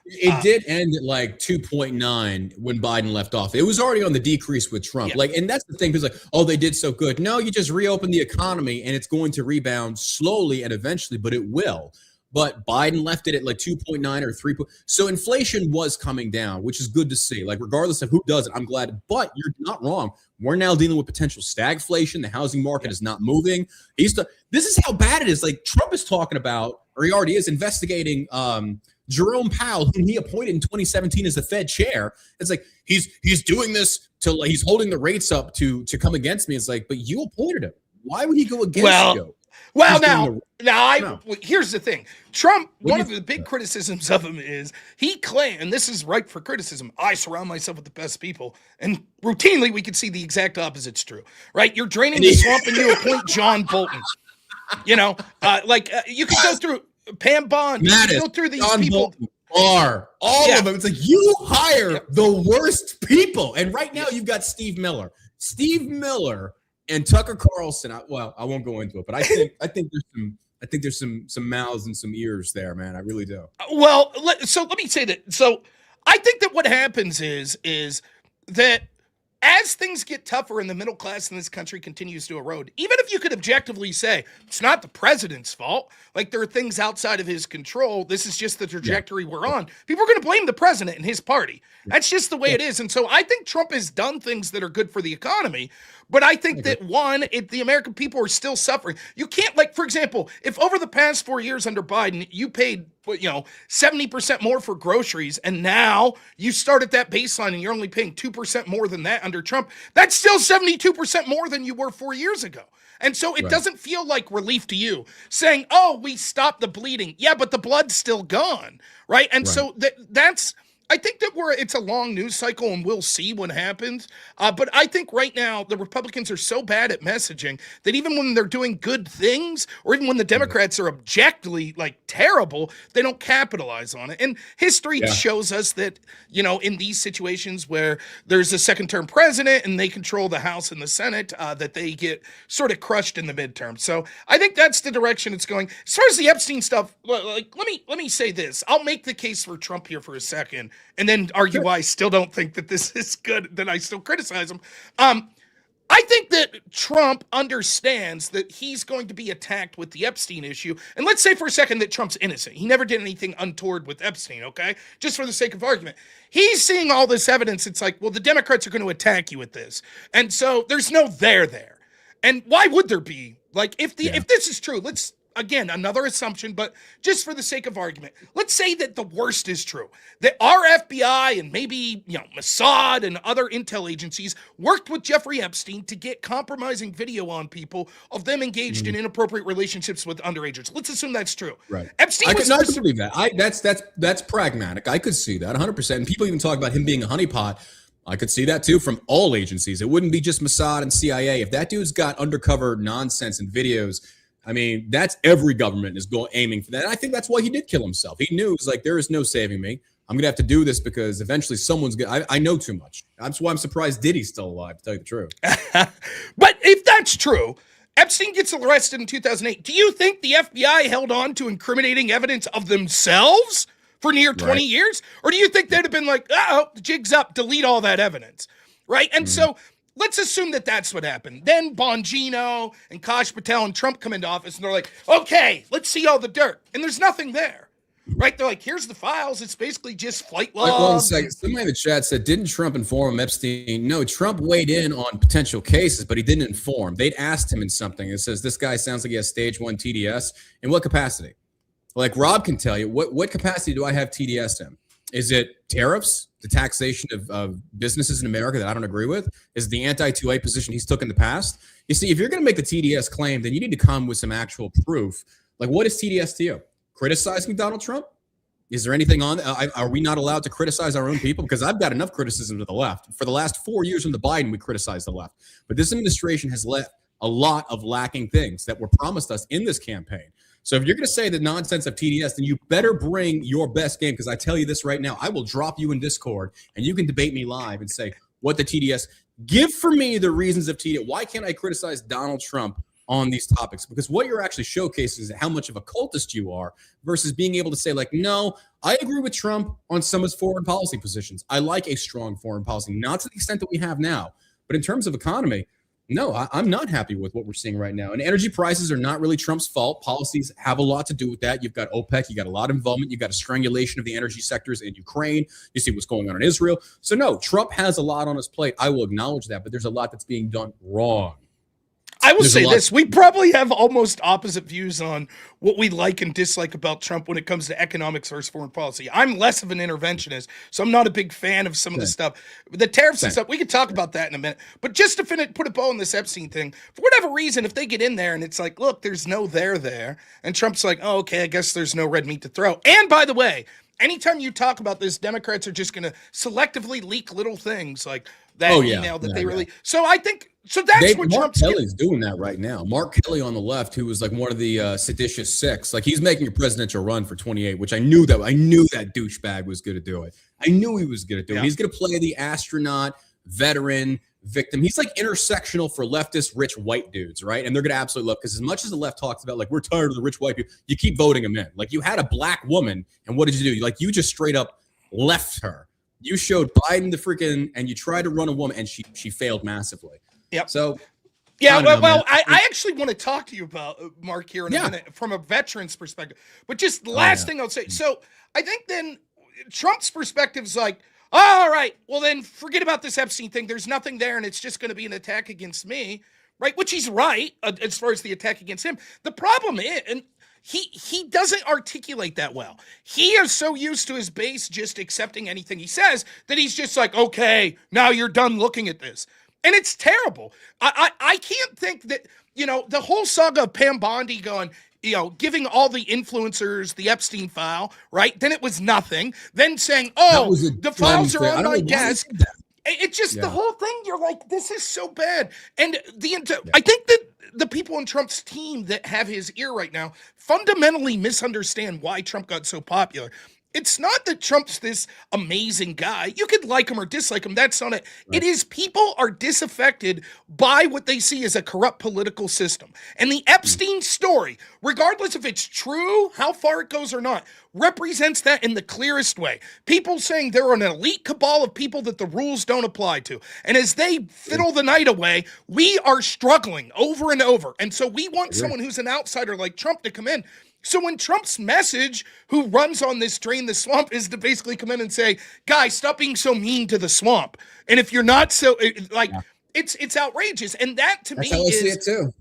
S2: It did end at like 2.9 when Biden left off. It was already on the decrease with Trump.
S1: Yeah.
S2: And that's the thing. It's like, oh, they did so good. No, you just reopen the economy and it's going to rebound slowly and eventually, but it will. But Biden left it at like 2.9 or 3. So inflation was coming down, which is good to see. Like, regardless of who does it, I'm glad. But you're not wrong. We're now dealing with potential stagflation. The housing market is not moving. This is how bad it is. Like, Trump is talking about, or he already is investigating Jerome Powell, whom he appointed in 2017 as the Fed chair. It's like he's doing this he's holding the rates up to come against me. It's like, but you appointed him. Why would he go against you?
S1: Here's the thing. Trump, one of the big criticisms of him is he claimed, and this is right for criticism, I surround myself with the best people. And routinely, we could see the exact opposite's true, right? You're draining the swamp and you appoint John Bolton. You can go through Pam Bondi. You can go through these
S2: John
S1: people.
S2: Bolton, all of them. It's like, you hire the worst people. And right now, you've got Steve Miller. And Tucker Carlson. I won't go into it, but I think there's some mouths and some ears there, man. I really do.
S1: Well, let me say that. So I think that what happens is that as things get tougher and the middle class in this country continues to erode, even if you could objectively say it's not the president's fault, like there are things outside of his control, this is just the trajectory we're on, people are going to blame the president and his party. That's just the way it is. And so I think Trump has done things that are good for the economy, but I think that the American people are still suffering. You can't, like, for example, if over the past 4 years under Biden, you paid 70% more for groceries, and now you start at that baseline and you're only paying 2% more than that under Trump, that's still 72% more than you were 4 years ago. And so it doesn't feel like relief to you saying, oh, we stopped the bleeding. Yeah, but the blood's still gone, right? And so that's, I think that it's a long news cycle and we'll see what happens. But I think right now the Republicans are so bad at messaging that even when they're doing good things, or even when the Democrats are objectively like terrible, they don't capitalize on it. And history shows us that, in these situations where there's a second term president and they control the House and the Senate, that they get sort of crushed in the midterm. So I think that's the direction it's going. As far as the Epstein stuff, like let me say this. I'll make the case for Trump here for a second, and then argue why I still don't think that this is good, then I still criticize him. I think that Trump understands that he's going to be attacked with the Epstein issue. And let's say for a second that Trump's innocent. He never did anything untoward with Epstein, okay? Just for the sake of argument. He's seeing all this evidence. It's like, well, the Democrats are going to attack you with this. And so there's no there. And why would there be? Like, if this is true, let's, again, another assumption, but just for the sake of argument, let's say that the worst is true, that our FBI and maybe, Mossad and other intel agencies worked with Jeffrey Epstein to get compromising video on people of them engaged in inappropriate relationships with underagers. Let's assume that's true.
S2: Right.
S1: Epstein
S2: I could not believe that. That's pragmatic. I could see that 100%. And people even talk about him being a honeypot. I could see that too from all agencies. It wouldn't be just Mossad and CIA. If that dude's got undercover nonsense and videos, I mean, that's every government is aiming for that. And I think that's why he did kill himself. He knew, it's like, there is no saving me. I'm going to have to do this because eventually someone's going to, I know too much. That's why I'm surprised Diddy's still alive, to tell you the truth.
S1: But if that's true, Epstein gets arrested in 2008. Do you think the FBI held on to incriminating evidence of themselves for near 20 years? Or do you think they'd have been like, oh, the jig's up, delete all that evidence, right? And so let's assume that that's what happened. Then Bongino and Kash Patel and Trump come into office and they're like, okay, let's see all the dirt. And there's nothing there, right? They're like, here's the files. It's basically just flight logs.
S2: Like, 1 second. Somebody in the chat said, didn't Trump inform Epstein? No, Trump weighed in on potential cases, but he didn't inform. They'd asked him in something. It says, this guy sounds like he has stage 1 TDS. In what capacity? Like Rob can tell you, what capacity do I have TDS in? Is it tariffs, the taxation of businesses in America that I don't agree with? Is it the anti-2A position he's took in the past? You see, if you're going to make the TDS claim, then you need to come with some actual proof. Like, what is TDS to you? Criticizing Donald Trump? Is there anything on? Are we not allowed to criticize our own people? Because I've got enough criticism of the left. For the last 4 years under Biden, we criticized the left. But this administration has left a lot of lacking things that were promised us in this campaign. So if you're going to say the nonsense of TDS, then you better bring your best game, because I tell you this right now, I will drop you in Discord and you can debate me live and say what the TDS, give for me the reasons of TDS. Why can't I criticize Donald Trump on these topics? Because what you're actually showcasing is how much of a cultist you are versus being able to say, like, no, I agree with Trump on some of his foreign policy positions. I like a strong foreign policy, not to the extent that we have now, but in terms of economy, no, I'm not happy with what we're seeing right now. And energy prices are not really Trump's fault. Policies have a lot to do with that. You've got OPEC. You got a lot of involvement. You've got a strangulation of the energy sectors in Ukraine. You see what's going on in Israel. So no, Trump has a lot on his plate. I will acknowledge that, but there's a lot that's being done wrong.
S1: I will say this, we probably have almost opposite views on what we like and dislike about Trump when it comes to economics versus foreign policy. I'm less of an interventionist, so I'm not a big fan of some of the stuff. The tariffs and stuff, we could talk about that in a minute. But just to put a bow on this Epstein thing, for whatever reason, if they get in there and it's like, look, there's no there, and Trump's like, oh, okay, I guess there's no red meat to throw. And by the way, anytime you talk about this, Democrats are just going to selectively leak little things like that email that they really. So I think. So that's what
S2: Mark Kelly's doing that right now. Mark Kelly on the left, who was like one of the seditious six, like he's making a presidential run for 28, which I knew that douchebag was going to do it. I knew he was going to do it. He's going to play the astronaut, veteran, victim. He's like intersectional for leftist rich white dudes, right? And they're going to absolutely love, because as much as the left talks about like we're tired of the rich white people, you keep voting them in. Like you had a black woman, and what did you do? Like you just straight up left her. You showed Biden the freaking, and you tried to run a woman, and she failed massively.
S1: Yep.
S2: So
S1: yeah, I actually want to talk to you about Mark here in a minute from a veteran's perspective. But just the last thing I'll say. So I think then Trump's perspective is like, all right, well then forget about this Epstein thing. There's nothing there, and it's just going to be an attack against me, right? Which he's right as far as the attack against him. The problem is, and he doesn't articulate that well. He is so used to his base just accepting anything he says that he's just like, okay, now you're done looking at this. And it's terrible. I can't think that, the whole saga of Pam Bondi going, giving all the influencers the Epstein file, right? Then it was nothing. Then saying, the files are on my desk. It's just the whole thing. You're like, this is so bad. And I think that the people in Trump's team that have his ear right now fundamentally misunderstand why Trump got so popular. It's not that Trump's this amazing guy. You could like him or dislike him. That's not it. Right. It is people are disaffected by what they see as a corrupt political system. And the Epstein story, regardless if it's true, how far it goes or not, represents that in the clearest way. People saying they're an elite cabal of people that the rules don't apply to. And as they fiddle the night away, we are struggling over and over. And so we want someone who's an outsider like Trump to come in. So when Trump's message, who runs on this drain the swamp, is to basically come in and say, guys, stop being so mean to the swamp. And if you're not so, it's outrageous. And that to me
S2: is, see it too.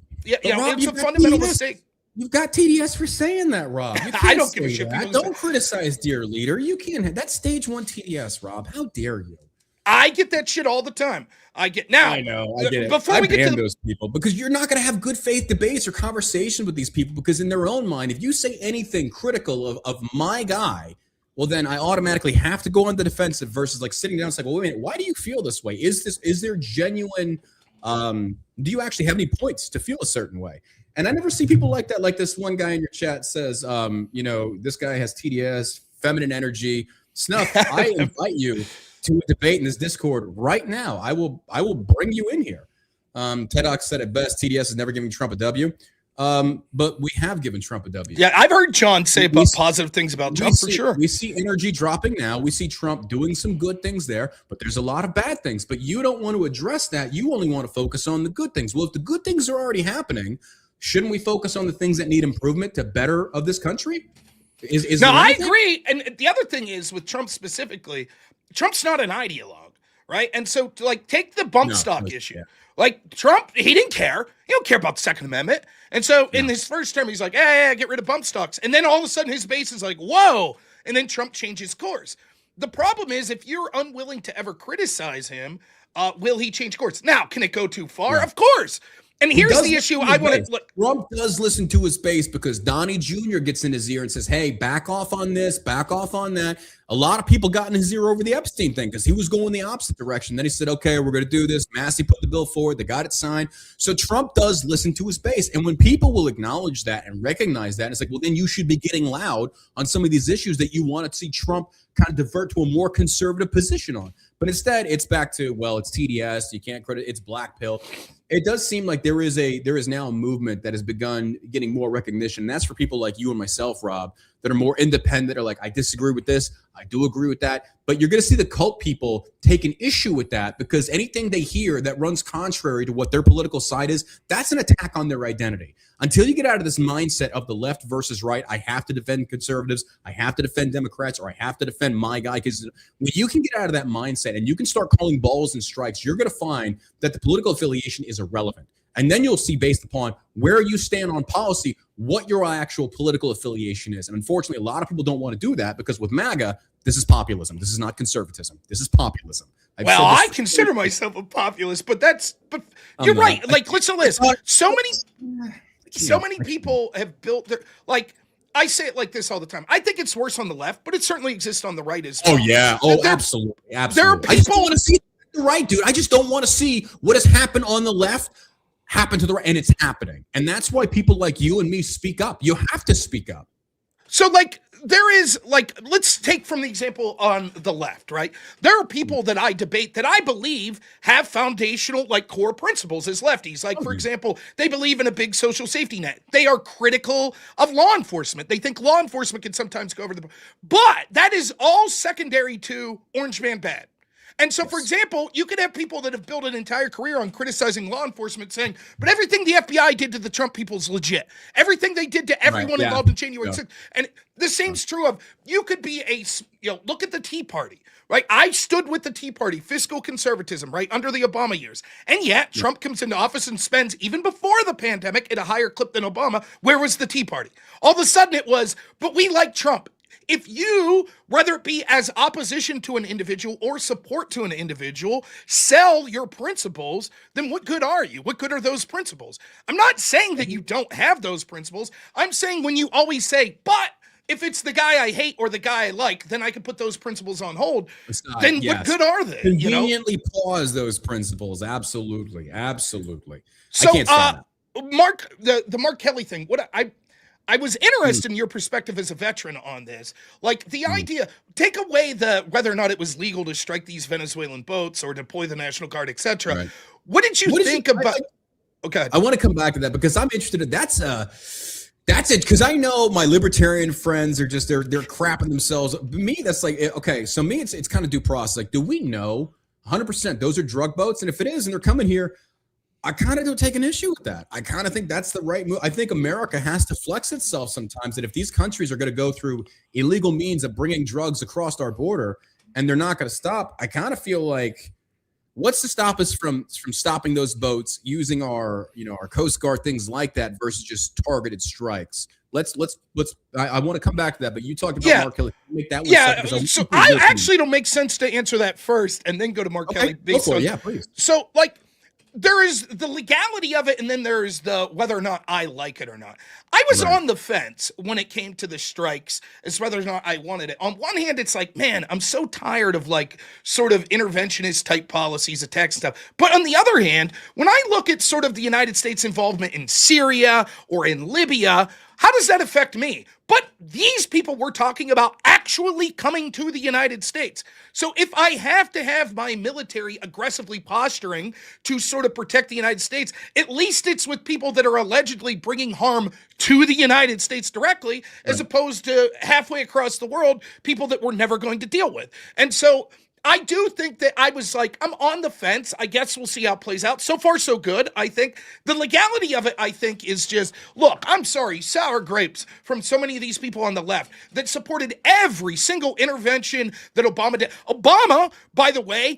S1: Rob, it's a fundamental mistake.
S2: You've got TDS for saying that, Rob.
S1: I don't give a shit.
S2: Don't criticize dear leader. You can't. That's stage 1 TDS, Rob. How dare you?
S1: I get that shit all the time. I get it.
S2: Before we get to those people, because you're not going to have good faith debates or conversation with these people, because in their own mind, if you say anything critical of my guy, well, then I automatically have to go on the defensive versus like sitting down and saying, well, wait a minute, why do you feel this way? Is there genuine, do you actually have any points to feel a certain way? And I never see people like that. Like this one guy in your chat says, this guy has TDS, feminine energy, Snuff. I invite you to a debate in this Discord right now. I will bring you in here. TEDx said it best, TDS is never giving Trump a W. But we have given Trump a W.
S1: Yeah, I've heard John say positive things about Trump for sure.
S2: We see energy dropping now. We see Trump doing some good things there, but there's a lot of bad things. But you don't want to address that. You only want to focus on the good things. Well, if the good things are already happening, shouldn't we focus on the things that need improvement to better of this country?
S1: I agree. And the other thing is with Trump specifically, Trump's not an ideologue, right? And so take the bump stock issue. Like Trump, he didn't care. He don't care about the Second Amendment. And so in his first term, he's like, hey, get rid of bump stocks. And then all of a sudden his base is like, whoa. And then Trump changes course. The problem is if you're unwilling to ever criticize him, will he change course? Now, can it go too far? Of course. And here's the issue I want to look.
S2: Trump does listen to his base because Donnie Jr. gets in his ear and says, hey, back off on this, back off on that. A lot of people got in his ear over the Epstein thing because he was going the opposite direction. Then he said, okay, we're going to do this. Massey put the bill forward. They got it signed. So Trump does listen to his base. And when people will acknowledge that and recognize that, it's like, well, then you should be getting loud on some of these issues that you want to see Trump kind of divert to a more conservative position on. But instead, it's back to, well, it's TDS. You can't credit. It's black pill. It does seem like there is now a movement that has begun getting more recognition. And that's for people like you and myself, Rob, that are more independent, are like, I disagree with this. I do agree with that. But you're going to see the cult people take an issue with that because anything they hear that runs contrary to what their political side is, that's an attack on their identity. Until you get out of this mindset of the left versus right, I have to defend conservatives, I have to defend Democrats, or I have to defend my guy. Because when you can get out of that mindset and you can start calling balls and strikes, you're going to find that the political affiliation is irrelevant. And then you'll see, based upon where you stand on policy, what your actual political affiliation is. And unfortunately, a lot of people don't want to do that because with MAGA, this is populism. This is not conservatism. This is populism.
S1: I consider myself a populist, but you're right. Like, listen to this. So many people have built their, I say it like this all the time. I think it's worse on the left, but it certainly exists on the right as well.
S2: Oh, yeah. Oh, absolutely. There are people. I just don't want to see the right, dude. I just don't want to see what has happened on the left happen to the right, and it's happening. And that's why people like you and me speak up. You have to speak up.
S1: So there is, like, let's take from the example on the left, right? There are people that I debate that I believe have foundational, like, core principles as lefties. Like, for example, they believe in a big social safety net. They are critical of law enforcement. They think law enforcement can sometimes go over the, but that is all secondary to orange man bad. And so, for example, you could have people that have built an entire career on criticizing law enforcement saying, but everything the FBI did to the Trump people is legit. Everything they did to everyone involved in January 6th. And the same's true of, you could be look at the Tea Party, right? I stood with the Tea Party, fiscal conservatism, right, under the Obama years. And yet, Trump comes into office and spends, even before the pandemic, at a higher clip than Obama. Where was the Tea Party? All of a sudden it was, but we like Trump. If you, whether it be as opposition to an individual or support to an individual, sell your principles, then what good are you? What good are those principles? I'm not saying that you don't have those principles. I'm saying when you always say, but if it's the guy I hate or the guy I like, then I can put those principles on hold. Then what good are they?
S2: Conveniently pause those principles. Absolutely. Absolutely.
S1: So, I can't stand that. Mark, the Mark Kelly thing, I was interested in your perspective as a veteran on this. Like, the idea, take away the whether or not it was legal to strike these Venezuelan boats or deploy the National Guard, etc. Right. What did you think about? Okay,
S2: I want to come back to that because I'm interested in that's it, because I know my libertarian friends are just they're crapping themselves. Me, that's like, okay, so me it's kind of due process. Like, do we know 100% those are drug boats? And if it is and they're coming here, I kind of don't take an issue with that. I kind of think that's the right move. I think America has to flex itself sometimes, that if these countries are going to go through illegal means of bringing drugs across our border and they're not going to stop, I kind of feel like, what's to stop us from stopping those boats, using our Coast Guard, things like that, versus just targeted strikes? I want to come back to that, but you talked about Mark Kelly. Make that one
S1: so I actually don't make sense to answer that first and then go to Mark Kelly.
S2: Yeah, please.
S1: So, like, there is the legality of it, and then there's the whether or not I like it or not. I was on the fence when it came to the strikes as whether or not I wanted it. On one hand, it's like, man, I'm so tired of, like, sort of interventionist type policies, attacks and stuff. But on the other hand, when I look at sort of the United States involvement in Syria or in Libya, how does that affect me? But these people we're talking about actually coming to the United States. So if I have to have my military aggressively posturing to sort of protect the United States, at least it's with people that are allegedly bringing harm to the United States directly, as opposed to halfway across the world, people that we're never going to deal with. And so I do think that I was like, I'm on the fence. I guess we'll see how it plays out. So far, so good, I think. The legality of it, I think, is just, look, I'm sorry, sour grapes from so many of these people on the left that supported every single intervention that Obama did. Obama, by the way,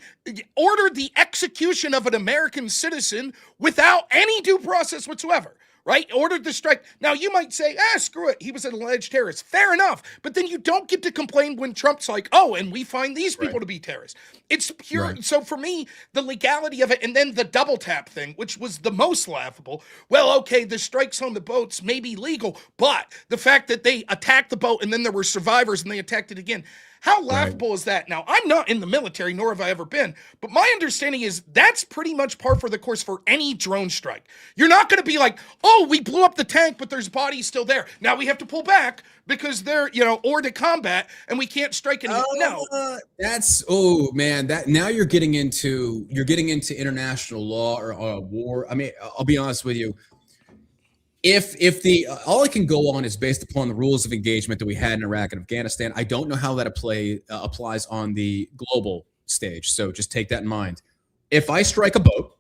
S1: ordered the execution of an American citizen without any due process whatsoever. Right? Ordered the strike. Now, you might say, screw it. He was an alleged terrorist. Fair enough. But then you don't get to complain when Trump's like, oh, and we find these people to be terrorists. It's pure. Right. So for me, the legality of it, and then the double tap thing, which was the most laughable. Well, okay, the strikes on the boats may be legal, but the fact that they attacked the boat and then there were survivors and they attacked it again. How laughable is that? Now, I'm not in the military, nor have I ever been, but my understanding is that's pretty much par for the course for any drone strike. You're not going to be like, oh, we blew up the tank, but there's bodies still there. Now we have to pull back because they're, hors de combat, and we can't strike any. No.
S2: That now you're getting into international law or war. I mean, I'll be honest with you. If the all I can go on is based upon the rules of engagement that we had in Iraq and Afghanistan, I don't know how that applies on the global stage. So just take that in mind. If I strike a boat,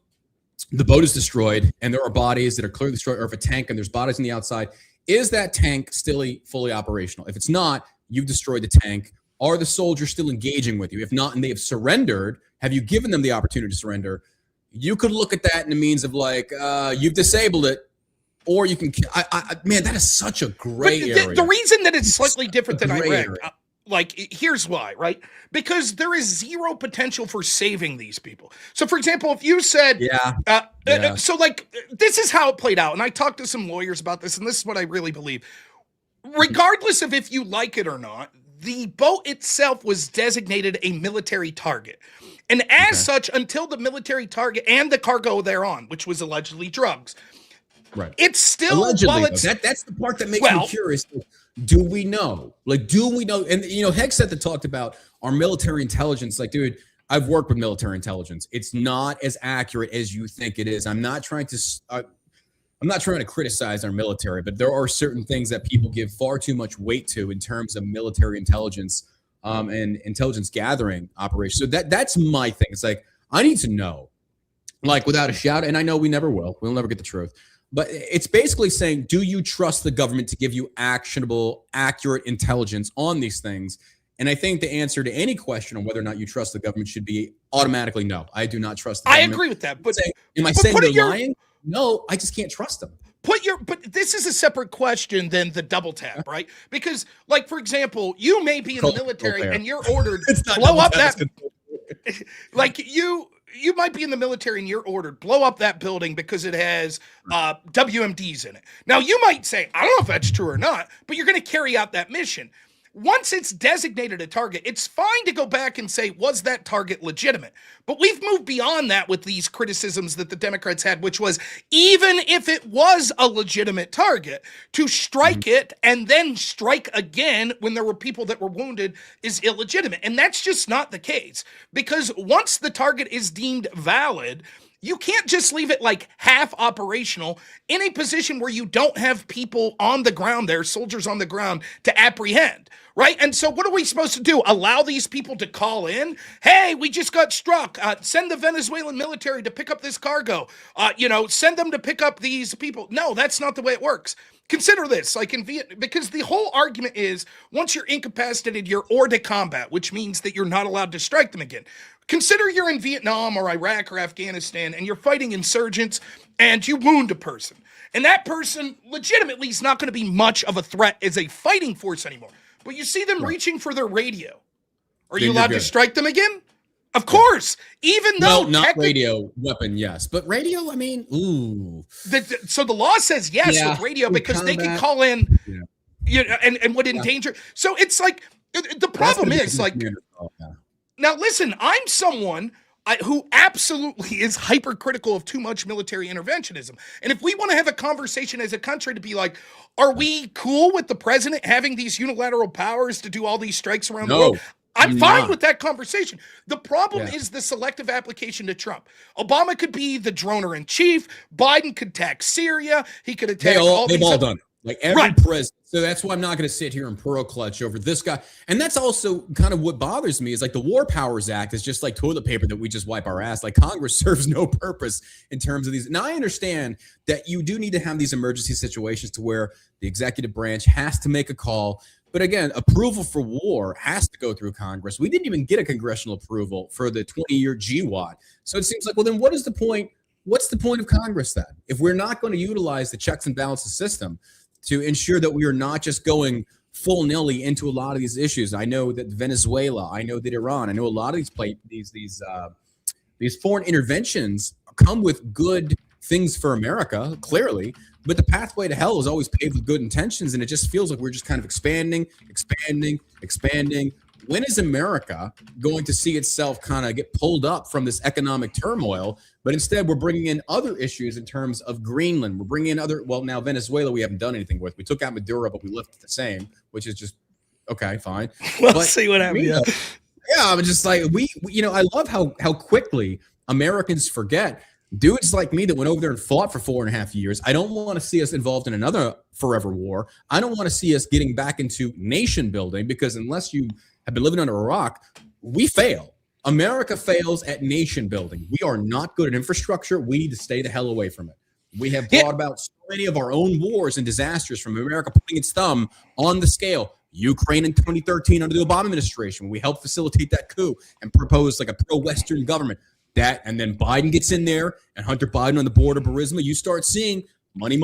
S2: the boat is destroyed, and there are bodies that are clearly destroyed, or if a tank and there's bodies on the outside, is that tank still fully operational? If it's not, you've destroyed the tank. Are the soldiers still engaging with you? If not, and they have surrendered, have you given them the opportunity to surrender? You could look at that in the means of like, you've disabled it. Or you can, man, that is such a gray area.
S1: The reason that it's slightly different than Iraq, here's why, right? Because there is zero potential for saving these people. So, for example, if you said, so like, this is how it played out. And I talked to some lawyers about this, and this is what I really believe. Regardless of if you like it or not, the boat itself was designated a military target. And as such, until the military target and the cargo thereon, which was allegedly drugs,
S2: right.
S1: It's still
S2: allegedly. That's the part that makes me curious. Do we know? Like, do we know? And Hegseth that talked about our military intelligence. Like, dude, I've worked with military intelligence. It's not as accurate as you think it is. I'm not trying to criticize our military, but there are certain things that people give far too much weight to in terms of military intelligence and intelligence gathering operations. So that's my thing. It's like, I need to know, like, without a shout, and I know we never will. We'll never get the truth. But it's basically saying, do you trust the government to give you actionable, accurate intelligence on these things? And I think the answer to any question on whether or not you trust the government should be automatically no. I do not trust the government.
S1: I agree with that. But
S2: am I saying they're lying? No, I just can't trust them.
S1: But this is a separate question than the double tap, right? Because, like, for example, you may be in the military and you're ordered blow up that. Like, you might be in the military and you're ordered blow up that building because it has WMDs in it. Now, you might say, I don't know if that's true or not, but you're going to carry out that mission. Once it's designated a target, it's fine to go back and say, was that target legitimate? But we've moved beyond that with these criticisms that the Democrats had, which was, even if it was a legitimate target, to strike it and then strike again when there were people that were wounded is illegitimate. And that's just not the case, because once the target is deemed valid, you can't just leave it like half operational in a position where you don't have people on the ground there, soldiers on the ground to apprehend, right? And so what are we supposed to do? Allow these people to call in? Hey, we just got struck. Send the Venezuelan military to pick up this cargo. Send them to pick up these people. No, that's not the way it works. Consider this, like in Vietnam, because the whole argument is once you're incapacitated, you're hors de combat, which means that you're not allowed to strike them again. Consider you're in Vietnam or Iraq or Afghanistan and you're fighting insurgents and you wound a person. And that person legitimately is not going to be much of a threat as a fighting force anymore. But you see them reaching for their radio. Are you allowed to strike them again? Of course, even though
S2: not radio weapon, yes, but radio. I mean, ooh.
S1: So the law says yes with radio because they can call in, and would endanger. So it's like the problem is like. Now listen, I'm someone who absolutely is hypercritical of too much military interventionism, and if we want to have a conversation as a country to be like, are we cool with the president having these unilateral powers to do all these strikes around the world? I'm fine with that conversation. The problem is the selective application to Trump. Obama could be the droner-in-chief. Biden could attack Syria. He could attack
S2: they've all done it. Like every president. So that's why I'm not going to sit here and pearl clutch over this guy. And that's also kind of what bothers me is like the War Powers Act is just like toilet paper that we just wipe our ass. Like Congress serves no purpose in terms of these. Now I understand that you do need to have these emergency situations to where the executive branch has to make a call. But again, approval for war has to go through Congress. We didn't even get a congressional approval for the 20-year GWAT. So it seems like, well, then what is the point? What's the point of Congress then? If we're not going to utilize the checks and balances system to ensure that we are not just going full nilly into a lot of these issues. I know that Venezuela, I know that Iran, I know a lot of these foreign interventions come with good things for America, clearly, but the pathway to hell is always paved with good intentions, and it just feels like we're just kind of expanding. When is America going to see itself kind of get pulled up from this economic turmoil? But instead, we're bringing in other issues in terms of Greenland. We're bringing in now Venezuela, we haven't done anything with. We took out Maduro, but we left it the same, which is just, okay, fine.
S1: We'll see what happens.
S2: Yeah, I'm just like, I love how quickly Americans forget. Dudes like me that went over there and fought for 4.5 years. I don't want to see us involved in another forever war. I don't want to see us getting back into nation building, because unless you have been living under a rock, we fail. America fails at nation building. We are not good at infrastructure. We need to stay the hell away from it. We have brought about so many of our own wars and disasters from America putting its thumb on the scale. Ukraine in 2013 under the Obama administration, when we helped facilitate that coup and propose like a pro-Western government. And then Biden gets in there and Hunter Biden on the board of Burisma, you start seeing money.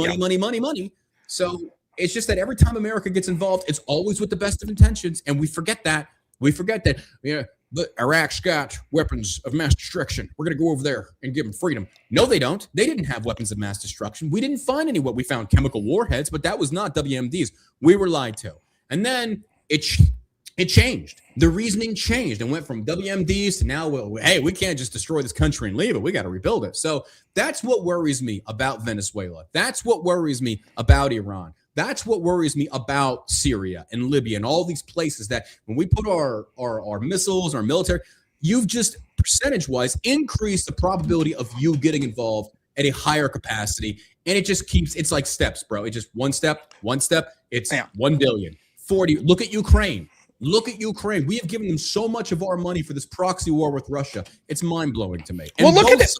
S2: So it's just that every time America gets involved, it's always with the best of intentions. And we forget that. But Iraq's got weapons of mass destruction. We're going to go over there and give them freedom. No, they don't. They didn't have weapons of mass destruction. We didn't find any. We found chemical warheads, but that was not WMDs. We were lied to. And then it changed. The reasoning changed and went from WMDs to now, hey, we can't just destroy this country and leave it. We got to rebuild it. So that's what worries me about Venezuela. That's what worries me about Iran. That's what worries me about Syria and Libya and all these places that when we put our missiles, our military, you've just percentage-wise increased the probability of you getting involved at a higher capacity. And it just keeps, it's like steps, bro. It just one step, it's 1 billion, 40. Look at Ukraine. Look at Ukraine. We have given them so much of our money for this proxy war with Russia. It's mind-blowing to me. And
S1: well, look at it.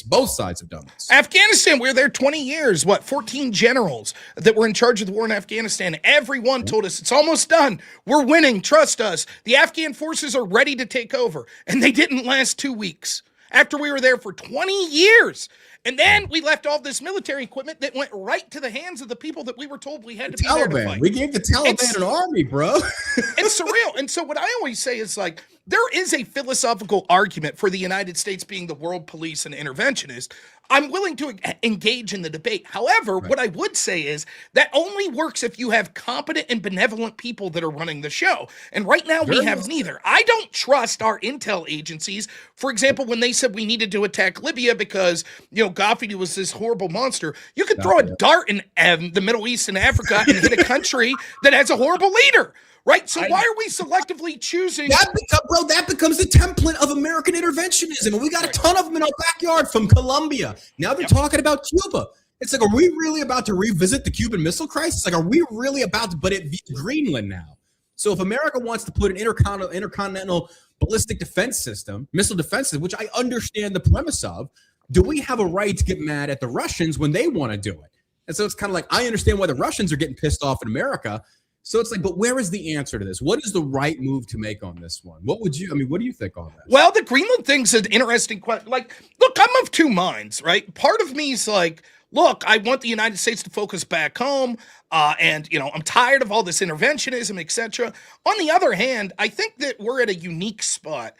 S2: Both sides have done this.
S1: Afghanistan, we were there 20 years. 14 generals that were in charge of the war in Afghanistan. Everyone told us, it's almost done. We're winning. Trust us. The Afghan forces are ready to take over. And they didn't last 2 weeks after we were there for 20 years. And then we left all this military equipment that went right to the hands of the people that we were told we had to be there to fight.
S2: We gave the Taliban an army, bro.
S1: It's surreal. And so what I always say is like, there is a philosophical argument for the United States being the world police and interventionist. I'm willing to engage in the debate. However, what I would say is that only works if you have competent and benevolent people that are running the show. And right now we have neither. I don't trust our intel agencies. For example, when they said we needed to attack Libya because, Gaddafi was this horrible monster, you could throw a dart in the Middle East and Africa and hit a country that has a horrible leader. Right? So why are we selectively choosing?
S2: That becomes the template of American interventionism. And we got a ton of them in our backyard from Colombia. Now they're talking about Cuba. It's like, are we really about to revisit the Cuban Missile Crisis? Like, are we really about to, but it's Greenland now. So if America wants to put an intercontinental ballistic defense system, missile defense system, which I understand the premise of, do we have a right to get mad at the Russians when they want to do it? And so it's kind of like, I understand why the Russians are getting pissed off in America. So it's like, but where is the answer to this? What is the right move to make on this one? What do you think on that?
S1: Well, the Greenland thing's an interesting question. Like, look, I'm of two minds, right? Part of me is like, look, I want the United States to focus back home, and I'm tired of all this interventionism, etc. On the other hand, I think that we're at a unique spot.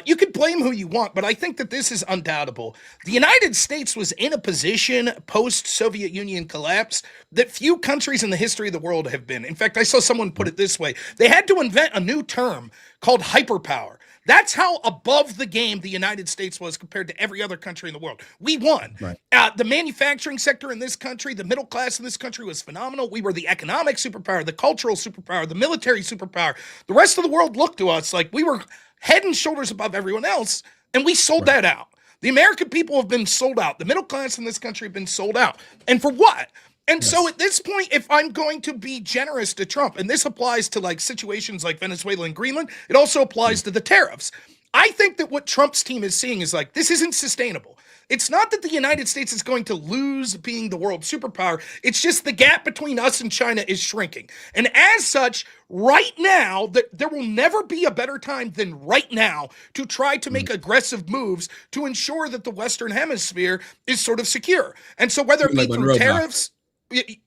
S1: You could blame who you want, but I think that this is undoubtable. The United States was in a position post-Soviet Union collapse that few countries in the history of the world have been. In fact, I saw someone put it this way. They had to invent a new term called hyperpower. That's how above the game the United States was compared to every other country in the world. We won. Right. The manufacturing sector in this country, the middle class in this country was phenomenal. We were the economic superpower, the cultural superpower, the military superpower. The rest of the world looked to us like we were head and shoulders above everyone else, and we sold that out. The American people have been sold out. The middle class in this country have been sold out. And for what? And so at this point, if I'm going to be generous to Trump, and this applies to like situations like Venezuela and Greenland, it also applies to the tariffs. I think that what Trump's team is seeing is like, this isn't sustainable. It's not that the United States is going to lose being the world superpower. It's just the gap between us and China is shrinking. And as such, right now, there will never be a better time than right now to try to make aggressive moves to ensure that the Western Hemisphere is sort of secure. And so whether it be through tariffs...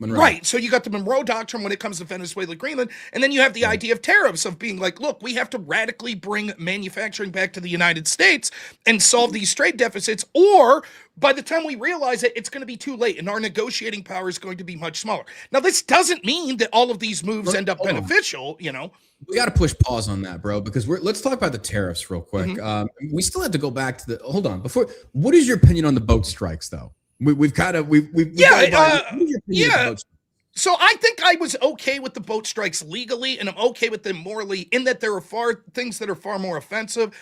S1: Right. So you got the Monroe Doctrine when it comes to Venezuela, Greenland, and then you have the idea of tariffs of being like, look, we have to radically bring manufacturing back to the United States and solve these trade deficits, or by the time we realize it, it's going to be too late and our negotiating power is going to be much smaller. Now, this doesn't mean that all of these moves end up beneficial,
S2: We got to push pause on that, bro, because let's talk about the tariffs real quick. We still have to go back to hold on. What is your opinion on the boat strikes, though? So
S1: I think I was okay with the boat strikes legally, and I'm okay with them morally in that there are things that are far more offensive,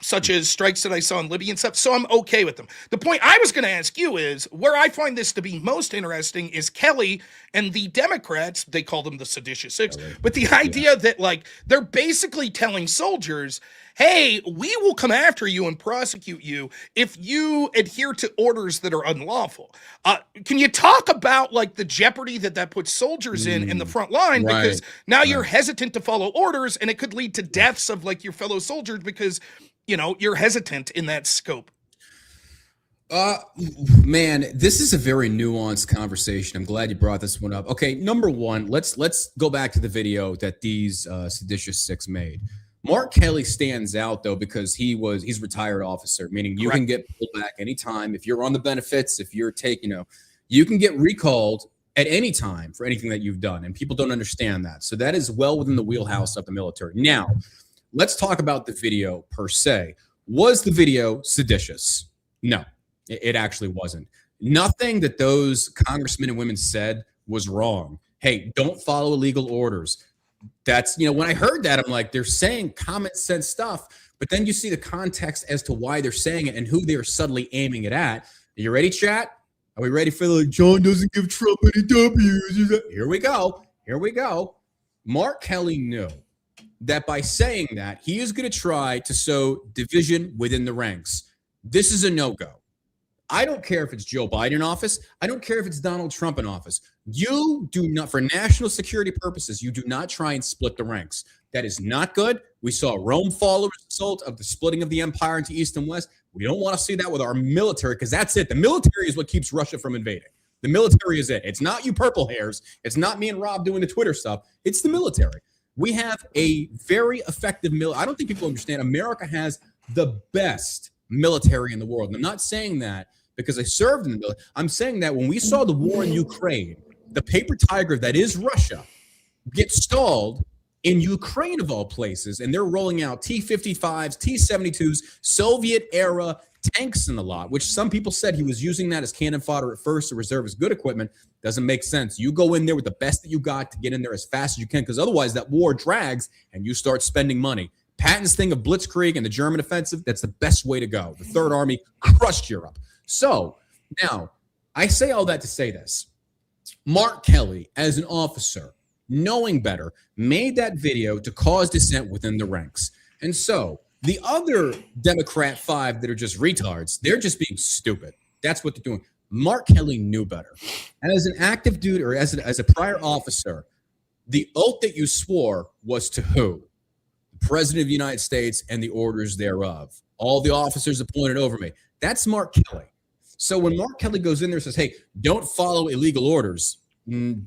S1: such as strikes that I saw in Libya and stuff. So I'm okay with them. The point I was going to ask you is where I find this to be most interesting is Kelly and the Democrats. They call them the seditious six, but the idea that like they're basically telling soldiers, hey, we will come after you and prosecute you if you adhere to orders that are unlawful. Can you talk about like the jeopardy that puts soldiers in the front line? Because now you're hesitant to follow orders, and it could lead to deaths of like your fellow soldiers because, you're hesitant in that scope.
S2: Man, this is a very nuanced conversation. I'm glad you brought this one up. Okay, number one, let's go back to the video that these seditious six made. Mark Kelly stands out though because he's retired officer, meaning you can get pulled back anytime if you're on the benefits. If you're you can get recalled at any time for anything that you've done, and people don't understand that. So that is well within the wheelhouse of the military. Now, let's talk about the video per se. Was the video seditious? No, it actually wasn't. Nothing that those congressmen and women said was wrong. Hey, don't follow illegal orders. That's, when I heard that, I'm like, they're saying common sense stuff, but then you see the context as to why they're saying it and who they're subtly aiming it at. Are you ready, chat? Are we ready for John doesn't give Trump any W's? Here we go. Mark Kelly knew that by saying that, he is going to try to sow division within the ranks. This is a no-go. I don't care if it's Joe Biden in office. I don't care if it's Donald Trump in office. You do not, for national security purposes, you do not try and split the ranks. That is not good. We saw Rome fall as a result of the splitting of the empire into East and West. We don't want to see that with our military, because that's it. The military is what keeps Russia from invading. The military is it. It's not you purple hairs. It's not me and Rob doing the Twitter stuff. It's the military. We have a very effective military. I don't think people understand. America has the best military in the world. And I'm not saying that because I served in the military. I'm saying that when we saw the war in Ukraine, the paper tiger that is Russia get stalled in Ukraine of all places, and they're rolling out T-55s, T-72s, Soviet-era tanks and a lot, which some people said he was using that as cannon fodder at first to reserve as good equipment. Doesn't make sense. You go in there with the best that you got to get in there as fast as you can, because otherwise that war drags and you start spending money. Patton's thing of Blitzkrieg and the German offensive, that's the best way to go. The Third Army crushed Europe. So now I say all that to say this. Mark Kelly, as an officer, knowing better, made that video to cause dissent within the ranks. And so the other Democrat 5 that are just retards, they're just being stupid. That's what they're doing. Mark Kelly knew better. And as an active dude, or as a prior officer, the oath that you swore was to who? The President of the United States and the orders thereof. All the officers appointed over me. That's Mark Kelly. So when Mark Kelly goes in there and says, hey, don't follow illegal orders,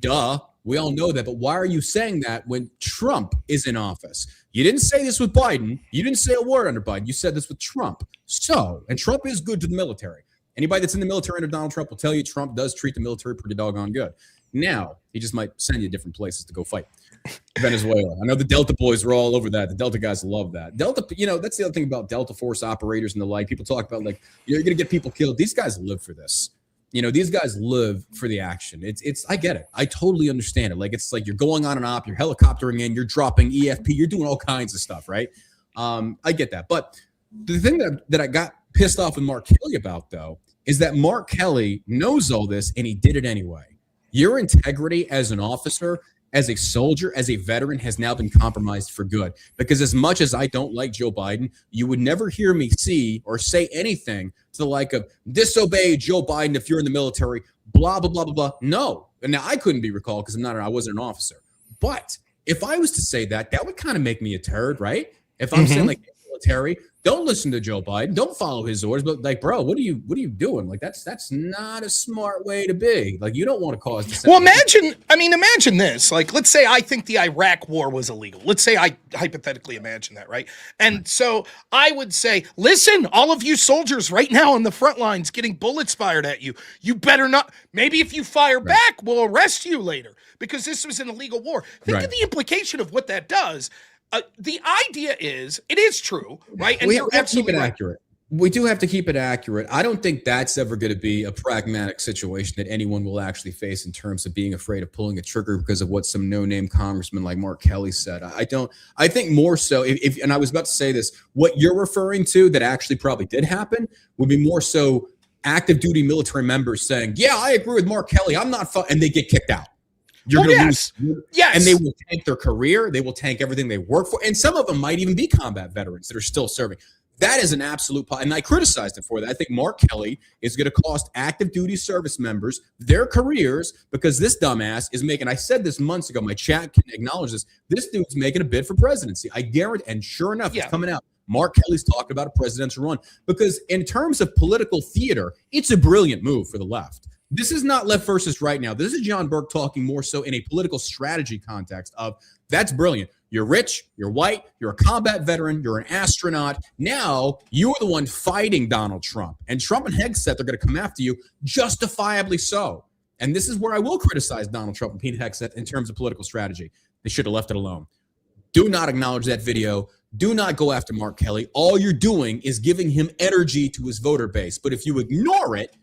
S2: duh, we all know that. But why are you saying that when Trump is in office? You didn't say this with Biden. You didn't say a word under Biden. You said this with Trump. So, and Trump is good to the military. Anybody that's in the military under Donald Trump will tell you Trump does treat the military pretty doggone good. Now, he just might send you different places to go fight. Venezuela. I know the Delta boys were all over that. The Delta guys love that. Delta, that's the other thing about Delta Force operators and the like. People talk about you're going to get people killed. These guys live for this. These guys live for the action. It's I get it. I totally understand it. It's like you're going on an op, you're helicoptering in, you're dropping EFP, you're doing all kinds of stuff, right? I get that. But the thing that I got pissed off with Mark Kelly about, though, is that Mark Kelly knows all this and he did it anyway. Your integrity as an officer, as a soldier, as a veteran, has now been compromised for good. Because as much as I don't like Joe Biden, you would never hear me see or say anything to the like of disobey Joe Biden if you're in the military, blah, blah, blah, blah, blah. No. And now I couldn't be recalled because I wasn't an officer. But if I was to say that, that would kind of make me a turd, right? If I'm saying military, don't listen to Joe Biden, don't follow his orders, but bro, what are you doing? That's not a smart way to be. You don't want to cause dissent.
S1: Well, imagine this. Let's say I think the Iraq war was illegal. Let's say I hypothetically imagine that, right? And so I would say, listen, all of you soldiers right now on the front lines getting bullets fired at you, you better not, maybe if you fire back, we'll arrest you later because this was an illegal war. Think of the implication of what that does. The idea is, it is true, right? And
S2: we have to keep it accurate. We do have to keep it accurate. I don't think that's ever going to be a pragmatic situation that anyone will actually face in terms of being afraid of pulling a trigger because of what some no-name congressman like Mark Kelly said. I think more so, and I was about to say this, what you're referring to that actually probably did happen would be more so active duty military members saying, yeah, I agree with Mark Kelly. I'm not, and they get kicked out. You're going to lose. Yes. And they will tank their career. They will tank everything they work for. And some of them might even be combat veterans that are still serving. That is an absolute, and I criticized him for that. I think Mark Kelly is going to cost active duty service members their careers because this dumbass is making, I said this months ago, my chat can acknowledge this. This dude's making a bid for presidency. I guarantee, and sure enough, it's coming out. Mark Kelly's talking about a presidential run because in terms of political theater, it's a brilliant move for the left. This is not left versus right now. This is John Burk talking more so in a political strategy context of that's brilliant. You're rich, you're white, you're a combat veteran, you're an astronaut. Now you're the one fighting Donald Trump. And Trump and Hegseth are going to come after you, justifiably so. And this is where I will criticize Donald Trump and Pete Hegseth in terms of political strategy. They should have left it alone. Do not acknowledge that video. Do not go after Mark Kelly. All you're doing is giving him energy to his voter base. But if you ignore it,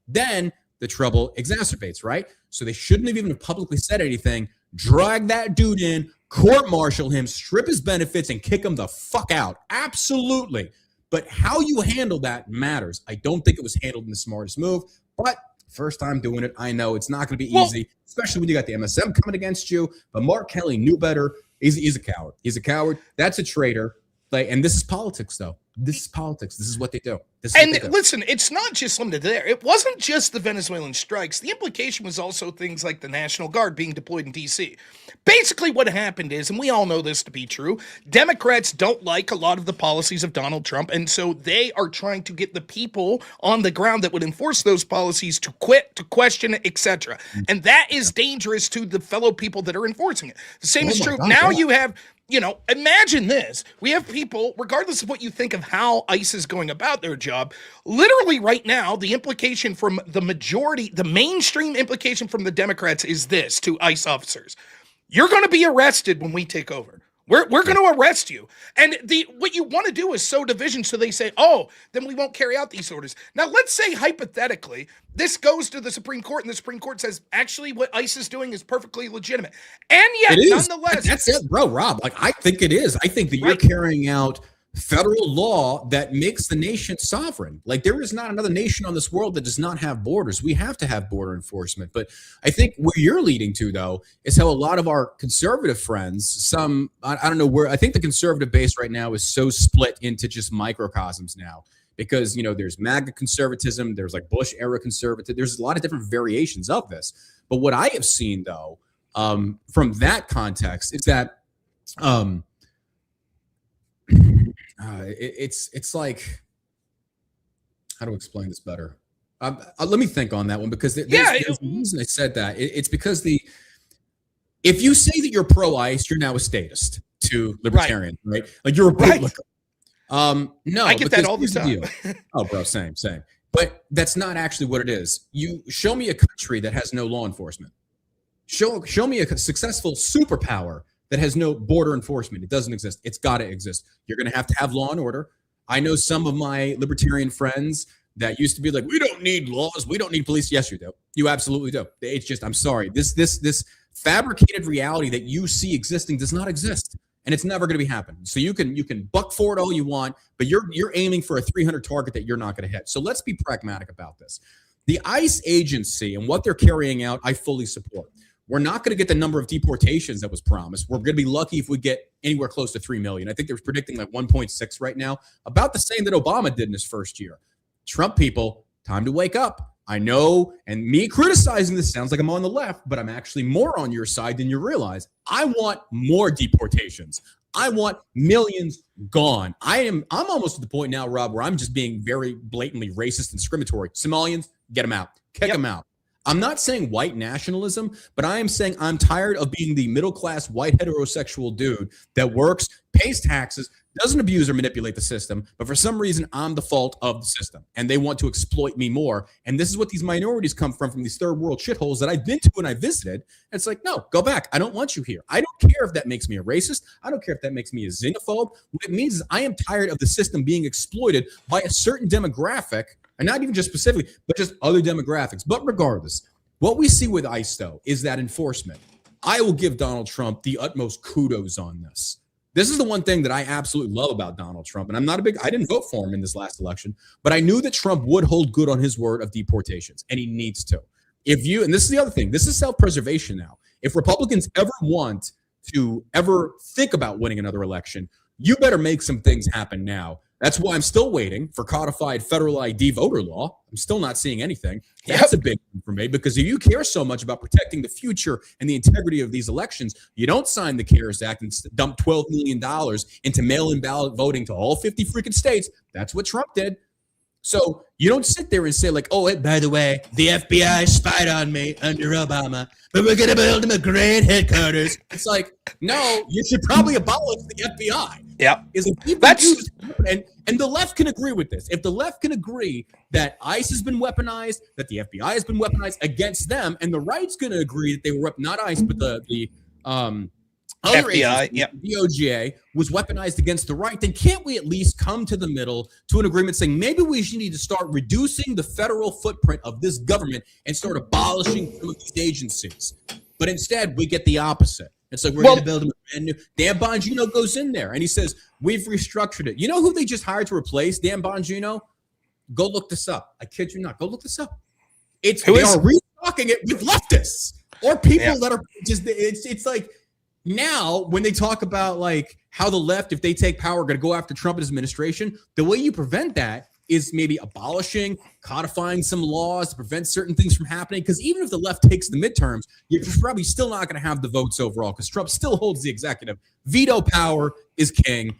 S2: then the trouble exacerbates, right? So they shouldn't have even publicly said anything. Drag that dude in, court-martial him, strip his benefits, and kick him the fuck out. Absolutely. But how you handle that matters. I don't think it was handled in the smartest move, but first time doing it, I know it's not going to be easy, especially when you got the MSM coming against you. But Mark Kelly knew better. He's a coward. He's a coward. That's a traitor. And this is politics, though. This is politics. This is what they do.
S1: Listen, it's not just limited to there. It wasn't just the Venezuelan strikes. The implication was also things like the National Guard being deployed in D.C. Basically, what happened is, and we all know this to be true, Democrats don't like a lot of the policies of Donald Trump, and so they are trying to get the people on the ground that would enforce those policies to quit, to question it, etc. And that is dangerous to the fellow people that are enforcing it. The same is true. Now you have... imagine this. We have people, regardless of what you think of how ICE is going about their job, literally right now, the implication from the majority, the mainstream implication from the Democrats is this to ICE officers. You're going to be arrested when we take over. We're going to arrest you. And what you want to do is sow division, so they say, oh, then we won't carry out these orders. Now, let's say, hypothetically, this goes to the Supreme Court, and the Supreme Court says, actually, what ICE is doing is perfectly legitimate. And yet, nonetheless...
S2: That's it, bro, Rob. I think it is. I think that you're carrying out federal law that makes the nation sovereign. There is not another nation on this world that does not have borders. We have to have border enforcement. But I think where you're leading to, though, is how a lot of our conservative friends, I don't know where, I think the conservative base right now is so split into just microcosms now. Because, there's MAGA conservatism, there's Bush era conservatism, there's a lot of different variations of this. But what I have seen, though, from that context is that it's like, how to explain this better? Let me think on that one, because there's a reason I said that. It's because if you say that you're pro-ICE, you're now a statist to libertarian, right? You're a bootlicker. No,
S1: I get that all the time.
S2: Oh, bro, same. But that's not actually what it is. You show me a country that has no law enforcement. Show me a successful superpower that has no border enforcement. It doesn't exist. It's got to exist. You're going to have law and order. I know some of my libertarian friends that used to be like, we don't need laws. We don't need police. Yes, you do. You absolutely do. It's just, I'm sorry. This fabricated reality that you see existing does not exist. And it's never going to be happening. So you can buck for it all you want, but you're aiming for a 300 target that you're not going to hit. So let's be pragmatic about this. The ICE agency and what they're carrying out, I fully support. We're not going to get the number of deportations that was promised. We're going to be lucky if we get anywhere close to 3 million. I think they're predicting 1.6 right now, about the same that Obama did in his first year. Trump people, time to wake up. I know, and me criticizing this sounds like I'm on the left, but I'm actually more on your side than you realize. I want more deportations. I want millions gone. I'm almost at the point now, Rob, where I'm just being very blatantly racist and discriminatory. Somalians, get them out. Kick them out. I'm not saying white nationalism, but I am saying I'm tired of being the middle-class white heterosexual dude that works, pays taxes, doesn't abuse or manipulate the system, but for some reason I'm the fault of the system and they want to exploit me more. And this is what these minorities come from these third world shitholes that I've been to and I visited. And it's like, no, go back. I don't want you here. I don't care if that makes me a racist. I don't care if that makes me a xenophobe. What it means is I am tired of the system being exploited by a certain demographic, and not even just specifically, but just other demographics. But regardless, what we see with ICE, though, is that enforcement. I will give Donald Trump the utmost kudos on this. This is the one thing that I absolutely love about Donald Trump. And I didn't vote for him in this last election, but I knew that Trump would hold good on his word of deportations, and he needs to. And this is the other thing, this is self-preservation now. If Republicans ever want to ever think about winning another election, you better make some things happen now. That's why I'm still waiting for codified federal ID voter law. I'm still not seeing anything. That's a big one for me, because if you care so much about protecting the future and the integrity of these elections, you don't sign the CARES Act and dump $12 million into mail-in ballot voting to all 50 freaking states. That's what Trump did. So you don't sit there and say like, oh, by the way, the FBI spied on me under Obama, but we're going to build them a great headquarters. It's like, no, you should probably abolish the FBI.
S1: Yeah.
S2: And the left can agree with this. If the left can agree that ICE has been weaponized, that the FBI has been weaponized against them, and the right's going to agree that they were not ICE, but other
S1: FBI,
S2: agencies,
S1: yeah.
S2: DOJ, was weaponized against the right, then can't we at least come to the middle to an agreement saying maybe we should need to start reducing the federal footprint of this government and start abolishing some of these agencies? But instead, we get the opposite. It's like we're going to build a brand new. Dan Bongino goes in there and he says, we've restructured it. You know who they just hired to replace Dan Bongino? Go look this up. I kid you not. Go look this up. They are restocking it with leftists or people that are just, it's like, now, when they talk about like how the left, if they take power, are going to go after Trump and his administration, the way you prevent that is maybe abolishing, codifying some laws to prevent certain things from happening. Because even if the left takes the midterms, you're probably still not going to have the votes overall because Trump still holds the executive. Veto power is king,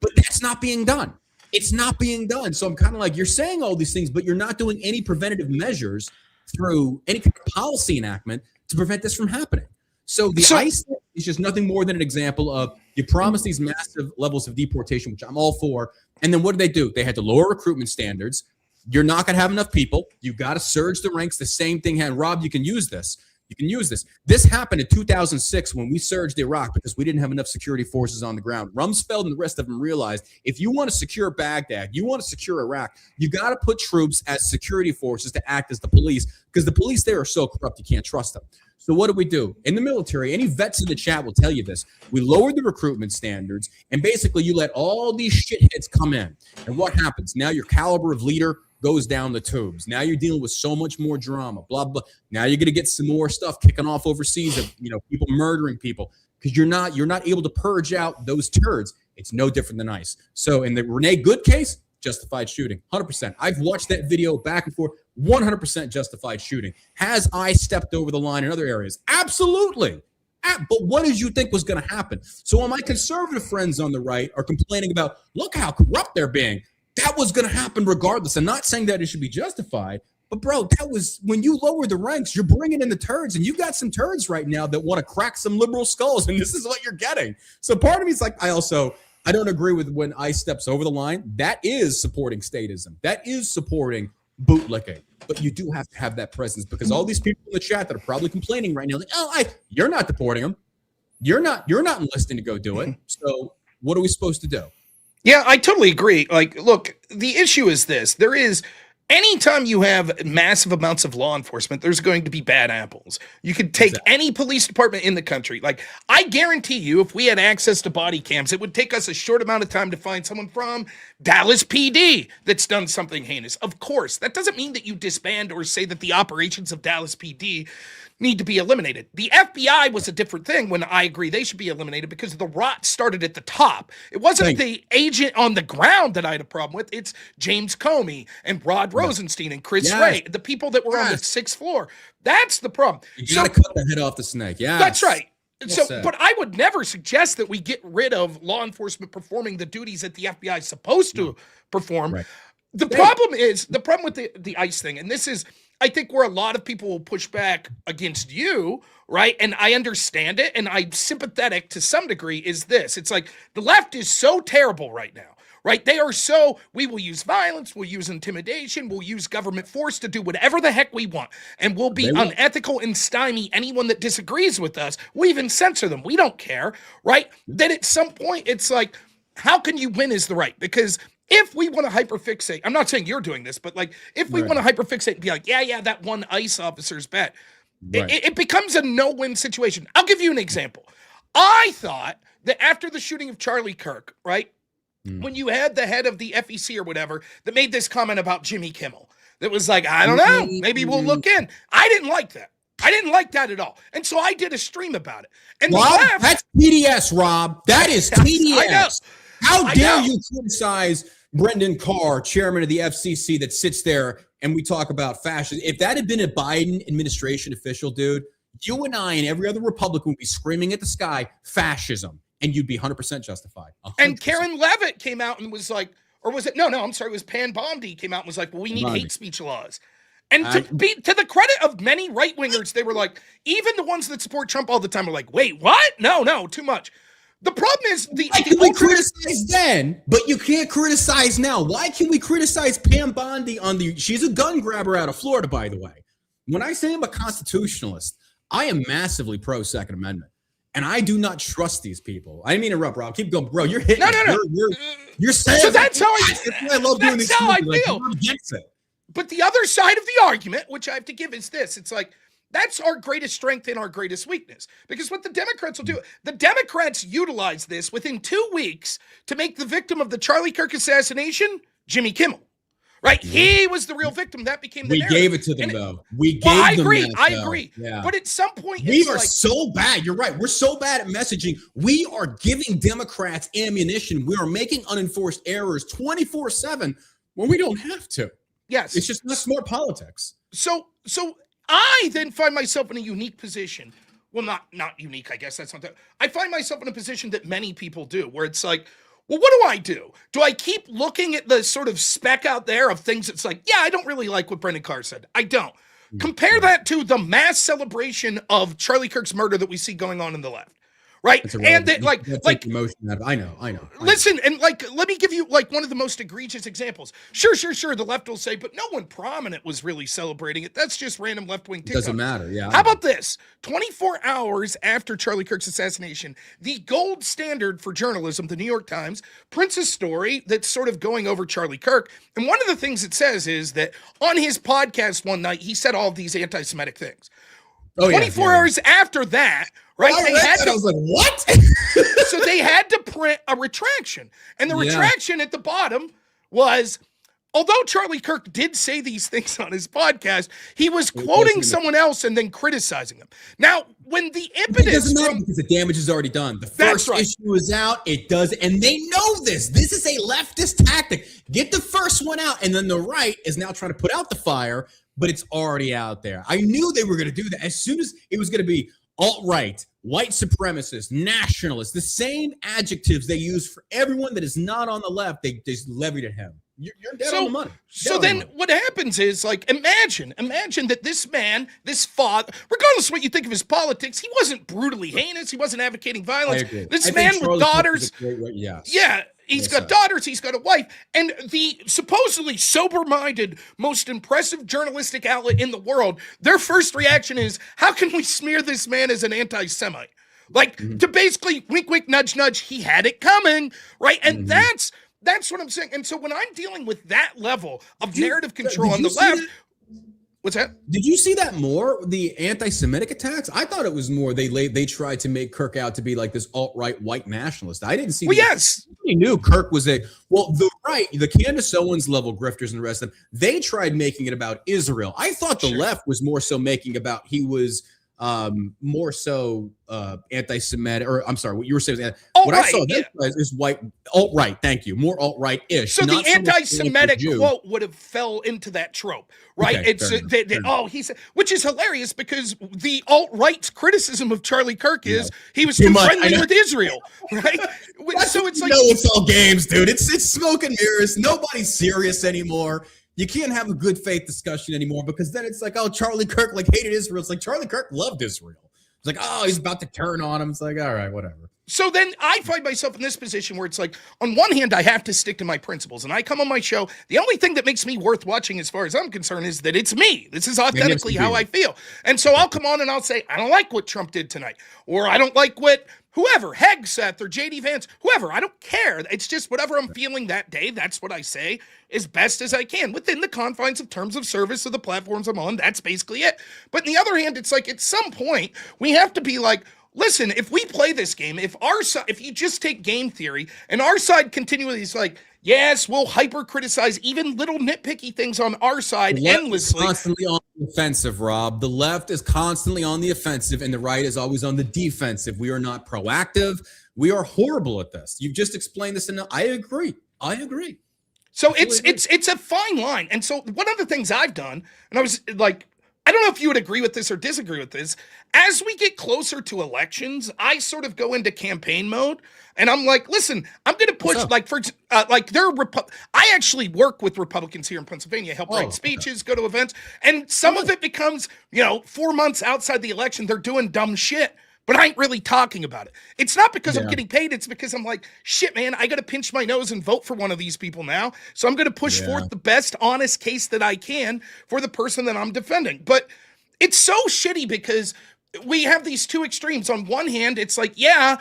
S2: but that's not being done. It's not being done. So I'm kind of like, you're saying all these things, but you're not doing any preventative measures through any kind of policy enactment to prevent this from happening. So the ICE is just nothing more than an example of you promise these massive levels of deportation, which I'm all for. And then what do? They had to lower recruitment standards. You're not going to have enough people. You've got to surge the ranks. The same thing had Rob. You can use this. You can use this. This happened in 2006 when we surged Iraq because we didn't have enough security forces on the ground. Rumsfeld and the rest of them realized if you want to secure Baghdad, you want to secure Iraq, you got to put troops as security forces to act as the police because the police there are so corrupt you can't trust them. So what do we do? In the military, any vets in the chat will tell you this. We lowered the recruitment standards, and basically you let all these shitheads come in. And what happens? Now your caliber of leader goes down the tubes. Now you're dealing with so much more drama, blah, blah. Now you're going to get some more stuff kicking off overseas of, people murdering people because you're not able to purge out those turds. It's no different than ICE. So in the Renee Good case, justified shooting, 100%. I've watched that video back and forth, 100% justified shooting. Has ICE stepped over the line in other areas? Absolutely. But what did you think was going to happen? So when my conservative friends on the right are complaining about, look how corrupt they're being, that was going to happen regardless. I'm not saying that it should be justified, but bro, that was when you lower the ranks, you're bringing in the turds, and you've got some turds right now that want to crack some liberal skulls, and this is what you're getting. So part of me is like, I don't agree with when ICE steps over the line. That is supporting statism. That is supporting bootlicking. But you do have to have that presence because all these people in the chat that are probably complaining right now, like, you're not deporting them. You're not enlisting to go do it. So what are we supposed to do?
S1: Yeah, I totally agree. Like, look, the issue is this. Anytime you have massive amounts of law enforcement, there's going to be bad apples. You could take any police department in the country. Like, I guarantee you, if we had access to body cams, it would take us a short amount of time to find someone from Dallas PD that's done something heinous. Of course, that doesn't mean that you disband or say that the operations of Dallas PD need to be eliminated. The FBI was a different thing when I agree they should be eliminated because the rot started at the top. It wasn't the agent on the ground that I had a problem with. It's James Comey and Rod Rosenstein and Chris Wray, the people that were on the 6th floor. That's the problem.
S2: You got to cut the head off the snake. Yeah,
S1: that's right. But I would never suggest that we get rid of law enforcement performing the duties that the FBI is supposed to perform. Right. The problem with the ICE thing, and this is, I think, where a lot of people will push back against you, right? And I understand it, and I'm sympathetic to some degree, is this. It's like the left is so terrible right now, right? They are we will use violence, we'll use intimidation, we'll use government force to do whatever the heck we want, and we'll be unethical and stymie anyone that disagrees with us. We'll even censor them. We don't care, right? Then at some point, it's like, how can you win is the right? Because if we want to hyperfixate, I'm not saying you're doing this, but like, if we want to hyperfixate and be like, yeah, that one ICE officer's bad, it becomes a no-win situation. I'll give you an example. I thought that after the shooting of Charlie Kirk, right, when you had the head of the FEC or whatever that made this comment about Jimmy Kimmel, that was like, I don't know, maybe we'll look in. I didn't like that. I didn't like that at all. And so I did a stream about it. And
S2: Rob, that's TDS, Rob. That is TDS. I know. How dare you criticize Brendan Carr, chairman of the FCC, that sits there and we talk about fascism? If that had been a Biden administration official, dude, you and I and every other Republican would be screaming at the sky, fascism, and you'd be 100% justified. 100%.
S1: And Karen Levitt came out and was like, or was it? No, I'm sorry. It was Pam Bondi came out and was like, well, we need hate speech laws. And to the credit of many right-wingers, they were like, even the ones that support Trump all the time are like, wait, what? No, too much. The problem is
S2: we criticize then, but you can't criticize now. Why can we criticize Pam Bondi she's a gun grabber out of Florida, by the way. When I say I'm a constitutionalist, I am massively pro Second Amendment. And I do not trust these people. I didn't mean to interrupt, Rob. Keep going, bro. You're hitting.
S1: No.
S2: You're saying.
S1: So that's how
S2: I love doing this.
S1: That's how I feel.
S2: Like, I'm against it.
S1: But the other side of the argument, which I have to give, is this. It's like, that's our greatest strength and our greatest weakness. Because what the Democrats will do, the Democrats utilize this within 2 weeks to make the victim of the Charlie Kirk assassination Jimmy Kimmel. Right? Mm-hmm. He was the real victim. That became the narrative.
S2: We gave it to them, though.
S1: I agree. Yeah. But at some point,
S2: we are so bad. You're right. We're so bad at messaging. We are giving Democrats ammunition. We are making unenforced errors 24/7 when we don't have to.
S1: Yes.
S2: It's just not smart politics.
S1: So I then find myself in a unique position. Well, not unique, I guess. That's not that. I find myself in a position that many people do, where it's like, well, what do I do? Do I keep looking at the sort of speck out there of things that's like, yeah, I don't really like what Brendan Carr said. I don't. Compare that to the mass celebration of Charlie Kirk's murder that we see going on in the left. Right. And that like
S2: emotion. I know.
S1: Listen, and like, let me give you like one of the most egregious examples. Sure. The left will say, but no one prominent was really celebrating it. That's just random left-wing TikTok.
S2: Doesn't matter. Yeah.
S1: How about this? 24 hours after Charlie Kirk's assassination, the gold standard for journalism, the New York Times, prints a story that's sort of going over Charlie Kirk. And one of the things it says is that on his podcast one night, he said all of these anti-Semitic things. 24 hours after that, right?
S2: I was like, what?
S1: So they had to print a retraction. And the retraction at the bottom was, although Charlie Kirk did say these things on his podcast, he was quoting someone else and then criticizing them. Now, when the impetus... It
S2: doesn't matter because the damage is already done. The first issue is out. It does. And they know this. This is a leftist tactic. Get the first one out. And then the right is now trying to put out the fire, but it's already out there. I knew they were going to do that. As soon as it was going to be alt-right, white supremacists, nationalists, the same adjectives they use for everyone that is not on the left, they just levied at him. You're dead on the money. So then what happens is, like, imagine that this man, this father, regardless of what you think of his politics, he wasn't brutally heinous. He wasn't advocating violence. This man with daughters. He's got daughters, he's got a wife, and the supposedly sober-minded, most impressive journalistic outlet in the world, their first reaction is, how can we smear this man as an anti-Semite? Like, to basically wink, wink, nudge, nudge, he had it coming, right? And that's what I'm saying. And so when I'm dealing with that level of narrative control on the left... What's that? Did you see that more? The anti-Semitic attacks? I thought it was more they tried to make Kirk out to be like this alt-right white nationalist. I didn't see.
S1: Well, yes,
S2: I knew Kirk was the right, the Candace Owens level grifters and the rest of them. They tried making it about Israel. I thought the left was more so making about he was more so anti-Semitic, or I'm sorry, what you were saying. What I saw is white alt-right. Thank you, more alt-right-ish.
S1: So the anti-Semitic quote would have fell into that trope, right? Okay, he said, which is hilarious because the alt-right's criticism of Charlie Kirk is he was too friendly with Israel, right? So it's like,
S2: no, it's all games, dude. It's smoke and mirrors. Nobody's serious anymore. You can't have a good faith discussion anymore because then it's like, oh, Charlie Kirk like hated Israel. It's like Charlie Kirk loved Israel. It's like, oh, he's about to turn on him. It's like, all right, whatever.
S1: So then I find myself in this position where it's like, on one hand, I have to stick to my principles. And I come on my show. The only thing that makes me worth watching as far as I'm concerned is that it's me. This is authentically how I feel. And so I'll come on and I'll say, I don't like what Trump did tonight. Or I don't like what whoever, Hegseth or JD Vance, whoever, I don't care. It's just whatever I'm feeling that day. That's what I say as best as I can within the confines of terms of service of the platforms I'm on. That's basically it. But on the other hand, it's like at some point we have to be like, listen, if we play this game, if you just take game theory and our side continually is like, yes, we'll hyper criticize even little nitpicky things on our side endlessly.
S2: Constantly on the offensive, Rob. The left is constantly on the offensive and the right is always on the defensive. We are not proactive. We are horrible at this. You've just explained this enough. I agree.
S1: So it's a fine line. And so one of the things I've done, and I was like, I don't know if you would agree with this or disagree with this. As we get closer to elections, I sort of go into campaign mode, and I'm like, listen, I'm going to push I actually work with Republicans here in Pennsylvania, help write speeches, go to events, and some of it becomes, 4 months outside the election, they're doing dumb shit. But I ain't really talking about it. It's not because I'm getting paid. It's because I'm like, shit, man, I got to pinch my nose and vote for one of these people now. So I'm going to push forth the best honest case that I can for the person that I'm defending. But it's so shitty because we have these two extremes. On one hand, it's like, yeah,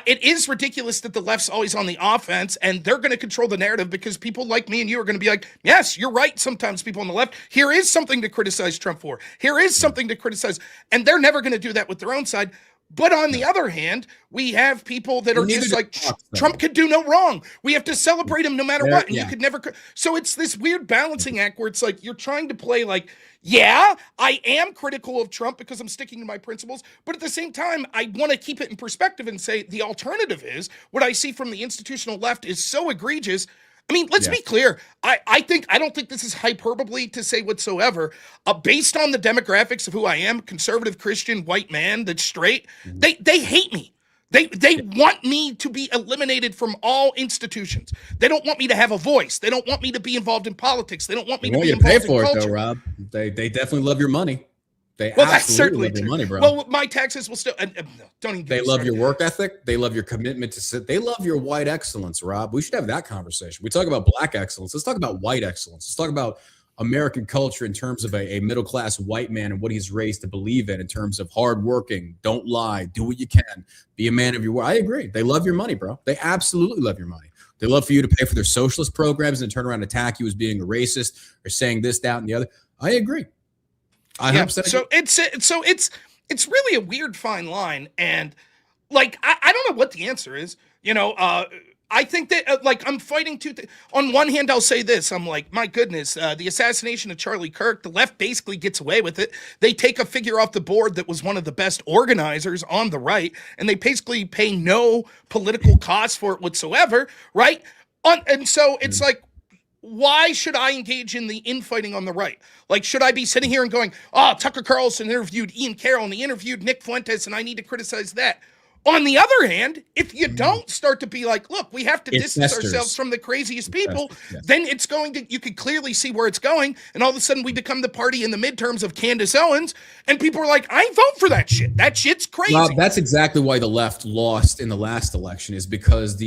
S1: it is ridiculous that the left's always on the offense and they're going to control the narrative because people like me and you are going to be like, yes, you're right. Sometimes people on the left, here is something to criticize Trump for. Here is something to criticize. And they're never going to do that with their own side. But on the other hand, we have people that are just like, Trump could do no wrong. We have to celebrate him no matter what. And you could never. So it's this weird balancing act where it's like, you're trying to play like, yeah, I am critical of Trump because I'm sticking to my principles. But at the same time, I want to keep it in perspective and say the alternative is what I see from the institutional left is so egregious. I mean, let's be clear. I don't think this is hyperbole to say whatsoever. Based on the demographics of who I am, conservative Christian white man that's straight, they hate me. They want me to be eliminated from all institutions. They don't want me to have a voice. They don't want me to be involved in politics. They don't want me to be involved in culture.
S2: Pay for it, though, Rob. They definitely love your money. They
S1: that's certainly
S2: love your money, bro.
S1: Well, my taxes will still don't even.
S2: They love your work ethic. They love your commitment to sit. They love your white excellence, Rob. We should have that conversation. We talk about black excellence. Let's talk about white excellence. Let's talk about American culture in terms of a middle-class white man and what he's raised to believe in terms of hardworking, don't lie, do what you can, be a man of your word. I agree. They love your money, bro. They absolutely love your money. They love for you to pay for their socialist programs and turn around and attack you as being a racist or saying this, that, and the other. I agree.
S1: So it's really a weird fine line, and like I don't know what the answer is. I think that like I'm fighting on one hand, I'll say this. I'm like, my goodness, the assassination of Charlie Kirk, the left basically gets away with it. They take a figure off the board that was one of the best organizers on the right, and they basically pay no political cost for it whatsoever, right? And so it's like, why should I engage in the infighting on the right? Like, should I be sitting here and going, oh, Tucker Carlson interviewed Ian Carroll and he interviewed Nick Fuentes and I need to criticize that? On the other hand, if you don't start to be like, look, we have to distance ourselves from the craziest people, then it's going to, you can clearly see where it's going. And all of a sudden we become the party in the midterms of Candace Owens. And people are like, I vote for that shit. That shit's crazy.
S2: Rob, that's exactly why the left lost in the last election, is because what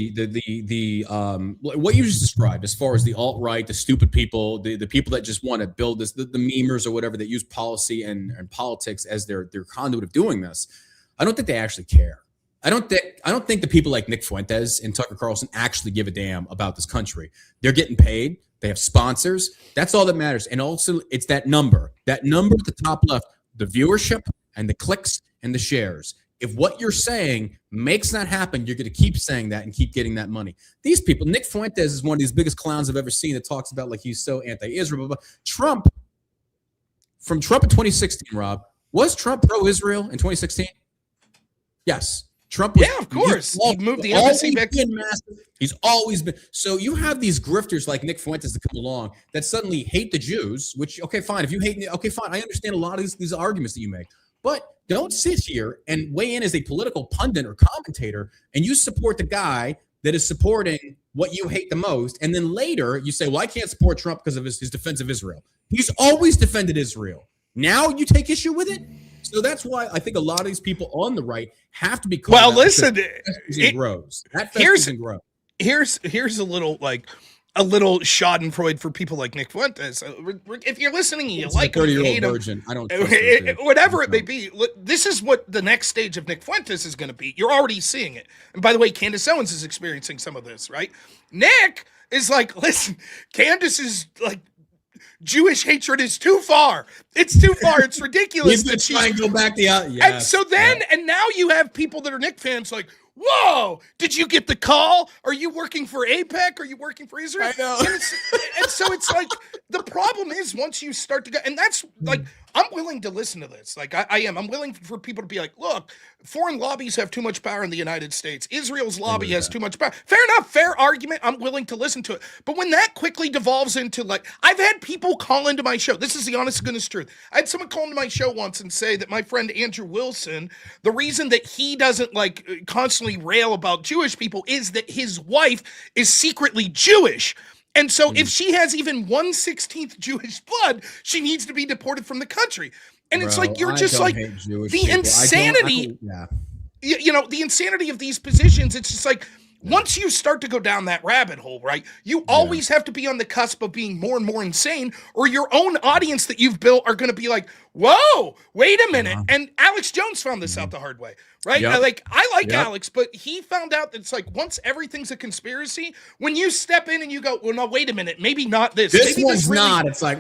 S2: you just described, as far as the alt-right, the stupid people, the people that just want to build this, the memers or whatever that use policy and politics as their conduit of doing this. I don't think they actually care. I don't think the people like Nick Fuentes and Tucker Carlson actually give a damn about this country. They're getting paid. They have sponsors. That's all that matters. And also, it's that number at the top left, the viewership and the clicks and the shares. If what you're saying makes that happen, you're going to keep saying that and keep getting that money. These people, Nick Fuentes is one of these biggest clowns I've ever seen that talks about like he's so anti-Israel. But Trump in 2016, Rob, was Trump pro-Israel in 2016? Yes. Trump was,
S1: of course. He moved the embassy back.
S2: He's always been. So you have these grifters like Nick Fuentes that come along that suddenly hate the Jews, which, okay, fine. If you hate, okay, fine. I understand a lot of these arguments that you make. But don't sit here and weigh in as a political pundit or commentator and you support the guy that is supporting what you hate the most. And then later you say, well, I can't support Trump because of his defense of Israel. He's always defended Israel. Now you take issue with it? So that's why I think a lot of these people on the right have to be called out.
S1: Well, listen,
S2: grows.
S1: Here's a little schadenfreude for people like Nick Fuentes. If you're listening, you
S2: it's
S1: like
S2: a 30-year-old
S1: virgin.
S2: I don't
S1: whatever it may be. This is what the next stage of Nick Fuentes is going to be. You're already seeing it. And by the way, Candace Owens is experiencing some of this, right? Nick is like, listen, Candace is like, Jewish hatred is too far. It's too far. It's ridiculous.
S2: He's been trying to go back the out.
S1: And so then, and now you have people that are Nick fans like, whoa, did you get the call? Are you working for AIPAC? Are you working for Israel?
S2: I know.
S1: And so it's like, the problem is once you start to go, and that's like, I'm willing to listen to this. Like I am. I'm willing for people to be like, look, foreign lobbies have too much power in the United States. Israel's lobby has too much power. Fair enough. Fair argument. I'm willing to listen to it. But when that quickly devolves into like, I've had people call into my show. This is the honest to goodness truth. I had someone call into my show once and say that my friend Andrew Wilson, the reason that he doesn't like constantly rail about Jewish people is that his wife is secretly Jewish. And so if she has even 1/16 Jewish blood, she needs to be deported from the country. And it's like, you're just like, the insanity, the insanity of these positions. It's just like, Once you start to go down that rabbit hole, right, you always have to be on the cusp of being more and more insane, or your own audience that you've built are going to be like, whoa, wait a minute. And Alex Jones found this out the hard way, right? I like Alex, but he found out that it's like, once everything's a conspiracy, when you step in and you go, well, no, wait a minute, maybe not this.
S2: This
S1: maybe
S2: one's not. It's like,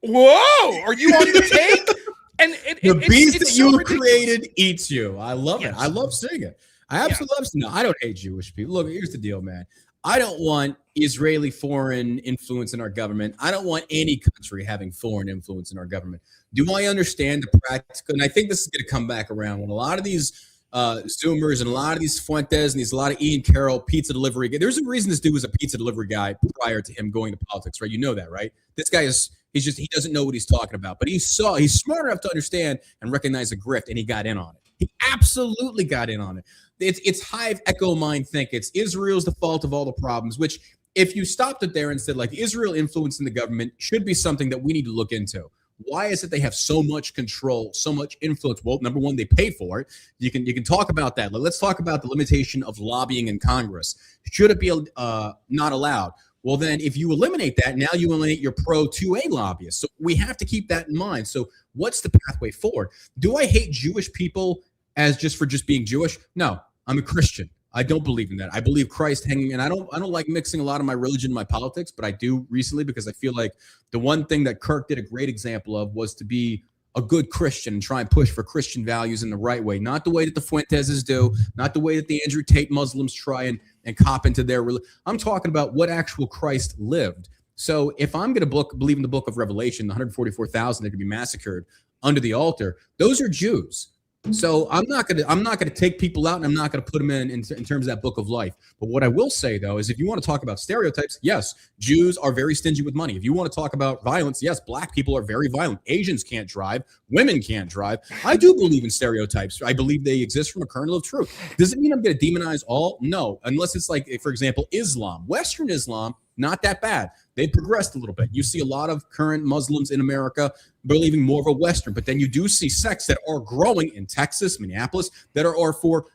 S1: whoa, are you on the take? And
S2: the beast that you
S1: so
S2: created eats you. I love it. I love seeing it. I absolutely love seeing it. I don't hate Jewish people. Look, here's the deal, man. I don't want Israeli foreign influence in our government. I don't want any country having foreign influence in our government. Do I understand the practical? And I think this is going to come back around when a lot of these Zoomers and a lot of these Fuentes and a lot of Ian Carroll pizza delivery. There's a reason this dude was a pizza delivery guy prior to him going to politics, right? You know that, right? This guy he doesn't know what he's talking about, but he's smart enough to understand and recognize a grift, and he got in on it. He absolutely got in on it. It's hive echo mind think. It's Israel's the fault of all the problems, which if you stopped it there and said, like, Israel influence in the government should be something that we need to look into. Why is it they have so much control, so much influence? Well, number one, they pay for it. You can talk about that. Let's talk about the limitation of lobbying in Congress. Should it be not allowed? Well, then if you eliminate that, now you eliminate your pro-2A lobbyists. So we have to keep that in mind. So what's the pathway forward? Do I hate Jewish people as just being Jewish? No, I'm a Christian. I don't believe in that. I believe Christ hanging, and I don't like mixing a lot of my religion and my politics, but I do recently because I feel like the one thing that Kirk did a great example of was to be a good Christian and try and push for Christian values in the right way, not the way that the Fuenteses do, not the way that the Andrew Tate Muslims try and cop into their religion. I'm talking about what actual Christ lived. So if I'm going to believe in the book of Revelation, the 144,000 that could be massacred under the altar, those are Jews. So I'm not gonna take people out, and I'm not gonna put them in terms of that book of life. But what I will say though is, if you want to talk about stereotypes, yes, Jews are very stingy with money. If you want to talk about violence, yes, black people are very violent. Asians can't drive. Women can't drive. I do believe in stereotypes. I believe they exist from a kernel of truth. Does it mean I'm going to demonize all? No, unless it's like, for example, Islam, Western Islam. Not that bad. They've progressed a little bit. You see a lot of current Muslims in America believing more of a Western, but then you do see sects that are growing in Texas, Minneapolis, that are for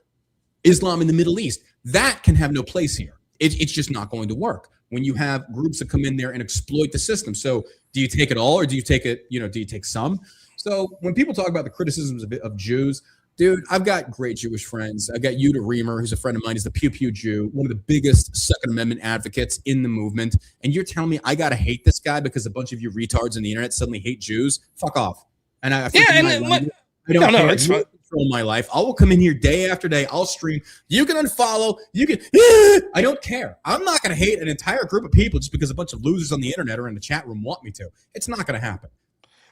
S2: Islam in the Middle East. That can have no place here. It's just not going to work when you have groups that come in there and exploit the system. So do you take it all, or do you take it, do you take some? So when people talk about the criticisms of Jews, dude, I've got great Jewish friends. I got Yuda Reamer, who's a friend of mine. He's the Pew Pew Jew, one of the biggest Second Amendment advocates in the movement. And you're telling me I got to hate this guy because a bunch of you retards on the internet suddenly hate Jews? Fuck off. And I don't care.
S1: It's fine.
S2: Control my life. I will come in here day after day. I'll stream. You can unfollow. You can. I don't care. I'm not going to hate an entire group of people just because a bunch of losers on the internet or in the chat room want me to. It's not going to happen.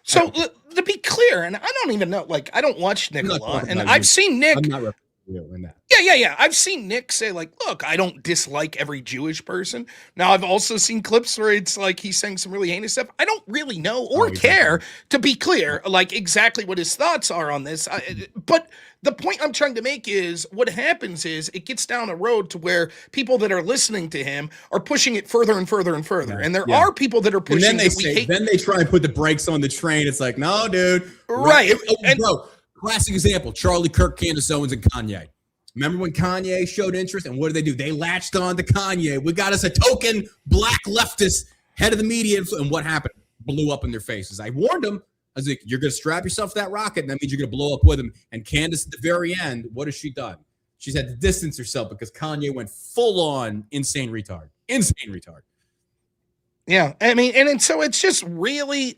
S1: So to be clear, and I don't even know, like, I don't watch Nick a lot, and I've seen Nick.
S2: I'm not representing you in that.
S1: Yeah. I've seen Nick say, like, look, I don't dislike every Jewish person. Now, I've also seen clips where it's like he's saying some really heinous stuff. I don't really know or care, to be clear, like, exactly what his thoughts are on this. But the point I'm trying to make is, what happens is it gets down a road to where people that are listening to him are pushing it further and further and further. And there are people that are pushing it.
S2: Then they try and put the brakes on the train. It's like, no, dude.
S1: Right.
S2: Bro, classic example, Charlie Kirk, Candace Owens, and Kanye. Remember when Kanye showed interest, and what did? They latched on to Kanye. We got us a token black leftist head of the media. And what happened? Blew up in their faces. I warned them. I was like, you're going to strap yourself to that rocket, and that means you're going to blow up with him. And Candace, at the very end, what has she done? She's had to distance herself because Kanye went full-on insane retard.
S1: Yeah, I mean, and so it's just really,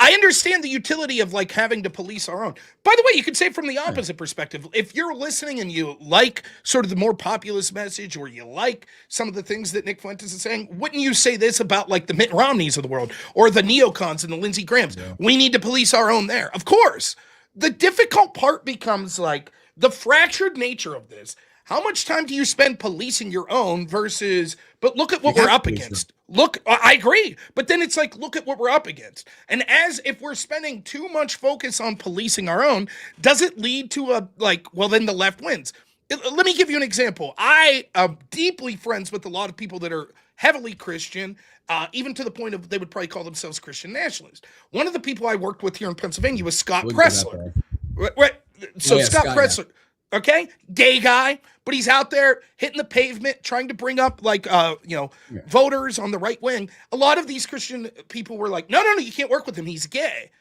S1: I understand the utility of, like, having to police our own. By the way, you could say from the opposite perspective, if you're listening and you like sort of the more populist message, or you like some of the things that Nick Fuentes is saying, wouldn't you say this about, like, the Mitt Romneys of the world, or the neocons and the Lindsey Grahams? Yeah. We need to police our own there. Of course. The difficult part becomes, like, the fractured nature of this. How much time do you spend policing your own versus, but look at what we're up against. Look, I agree. But then it's like, look at what we're up against. And as if we're spending too much focus on policing our own, does it lead to a, like, well, then the left wins? Let me give you an example. I am deeply friends with a lot of people that are heavily Christian, even to the point of they would probably call themselves Christian nationalists. One of the people I worked with here in Pennsylvania was Scott Pressler. So Scott Pressler. Okay, gay guy, but he's out there hitting the pavement, trying to bring up voters on the right wing. A lot of these Christian people were like, no, you can't work with him. He's gay.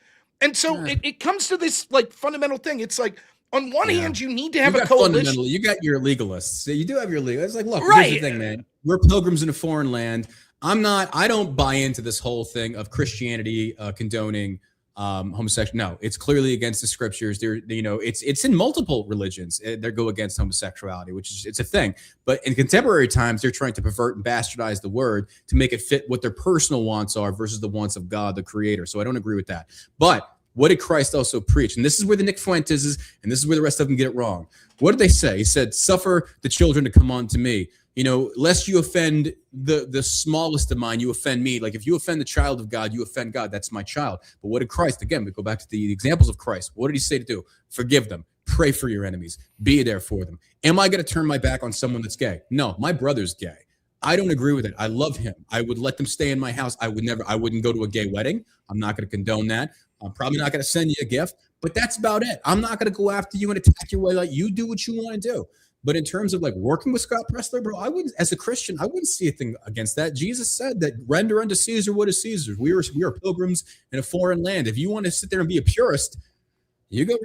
S1: And so it comes to this like fundamental thing. It's like, on one hand, you need to have a coalition.
S2: You got your legalists. You do have your legalists. It's like, look, here's the thing, man. We're pilgrims in a foreign land. I don't buy into this whole thing of Christianity condoning homosexual. No, it's clearly against the scriptures. It's in multiple religions that go against homosexuality, it's a thing. But in contemporary times, they're trying to pervert and bastardize the word to make it fit what their personal wants are versus the wants of God, the creator. So I don't agree with that. But what did Christ also preach? And this is where the Nick Fuentes is, and this is where the rest of them get it wrong. What did they say? He said, suffer the children to come unto me. Lest you offend the smallest of mine, you offend me. Like if you offend the child of God, you offend God. That's my child. But what did Christ, again, we go back to the examples of Christ. What did he say to do? Forgive them. Pray for your enemies. Be there for them. Am I going to turn my back on someone that's gay? No, my brother's gay. I don't agree with it. I love him. I would let them stay in my house. I wouldn't go to a gay wedding. I'm not going to condone that. I'm probably not going to send you a gift, but that's about it. I'm not going to go after you and attack your way. Like you do what you want to do. But in terms of like working with Scott Presler, bro, as a Christian, I wouldn't see a thing against that. Jesus said that render unto Caesar what is Caesar's. We are pilgrims in a foreign land. If you want to sit there and be a purist, you go.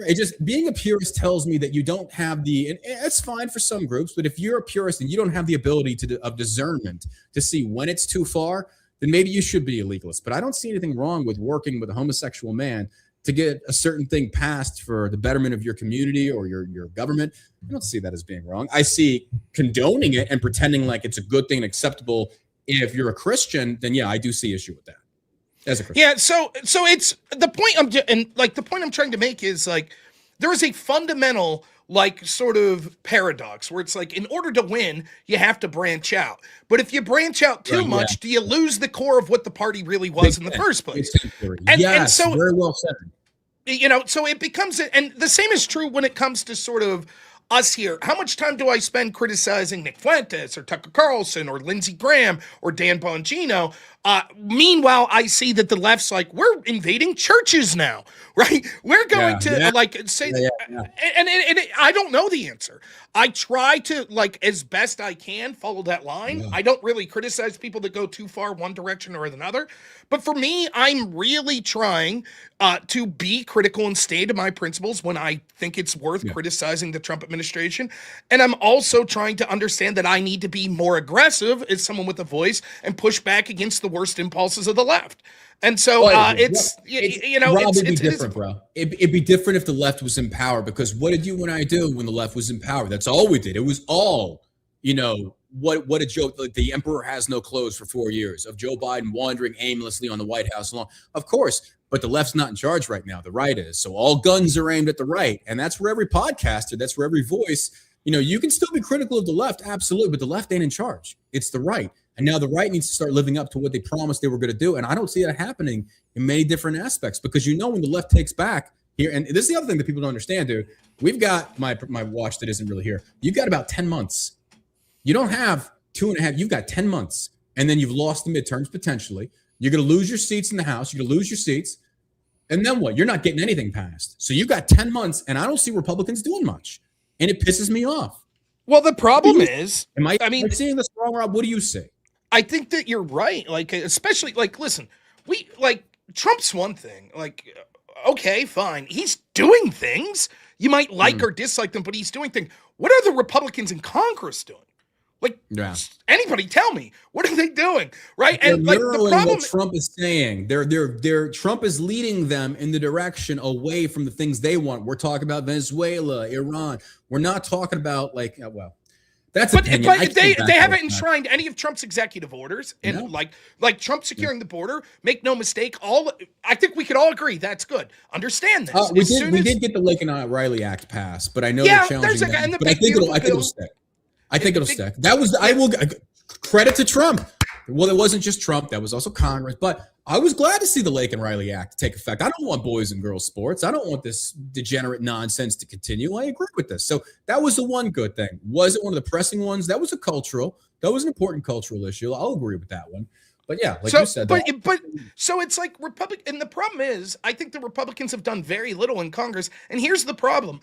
S2: Being a purist tells me that you don't have and it's fine for some groups, but if you're a purist and you don't have the ability of discernment to see when it's too far, then maybe you should be a legalist. But I don't see anything wrong with working with a homosexual man to get a certain thing passed for the betterment of your community or your government. I don't see that as being wrong. I see condoning it and pretending like it's a good thing and acceptable. If you're a Christian, then yeah, I do see issue with that as a Christian.
S1: Yeah, so it's the point I'm trying to make is like there is a fundamental like sort of paradox where it's like in order to win, you have to branch out. But if you branch out too much, do you lose the core of what the party really was in the first place?
S2: And so very well said.
S1: So it becomes, and the same is true when it comes to sort of us here. How much time do I spend criticizing Nick Fuentes or Tucker Carlson or Lindsey Graham or Dan Bongino? Meanwhile, I see that the left's like, we're invading churches now, right? We're going to say, and I don't know the answer. I try to as best I can follow that line. Yeah. I don't really criticize people that go too far one direction or another. But for me, I'm really trying to be critical and stay to my principles when I think it's worth criticizing the Trump administration. And I'm also trying to understand that I need to be more aggressive as someone with a voice and push back against the worst impulses of the left. And so it's
S2: different, bro. It'd be different if the left was in power, because what did you and I do when the left was in power? That's all we did. It was all, what a joke. Like the emperor has no clothes for 4 years of Joe Biden wandering aimlessly on the White House lawn. Of course, but the left's not in charge right now. The right is. So all guns are aimed at the right. And that's where every podcaster, that's where every voice, you can still be critical of the left. Absolutely. But the left ain't in charge. It's the right. And now the right needs to start living up to what they promised they were going to do. And I don't see that happening in many different aspects, because when the left takes back here, and this is the other thing that people don't understand, dude. We've got my watch that isn't really here. You've got about 10 months. You don't have 2.5. You've got 10 months. And then you've lost the midterms potentially. You're going to lose your seats in the House. You're going to lose your seats. And then what? You're not getting anything passed. So you've got 10 months, and I don't see Republicans doing much. And it pisses me off.
S1: Well, the problem is,
S2: am I seeing this wrong, Rob? What do you say?
S1: I think that you're right. Especially listen, Trump's one thing. Okay, fine. He's doing things. You might like or dislike them, but he's doing things. What are the Republicans in Congress doing? Anybody tell me, what are they doing? Right.
S2: They're the problem, what Trump is saying, Trump is leading them in the direction away from the things they want. We're talking about Venezuela, Iran. We're not talking about that's opinion.
S1: But they haven't enshrined any of Trump's executive orders, and like Trump securing the border. Make no mistake, I think we could all agree that's good. Understand this.
S2: We did get the Lake and Riley Act passed, but I know they're challenging that. But I think it'll stick. I think it'll stick. I will credit to Trump. Well, it wasn't just Trump. That was also Congress. But I was glad to see the Lake and Riley Act take effect. I don't want boys and girls sports. I don't want this degenerate nonsense to continue. I agree with this. So that was the one good thing. Was it one of the pressing ones? That was that was an important cultural issue. I'll agree with that one. But yeah, you said.
S1: So it's like Republican. And the problem is, I think the Republicans have done very little in Congress. And here's the problem.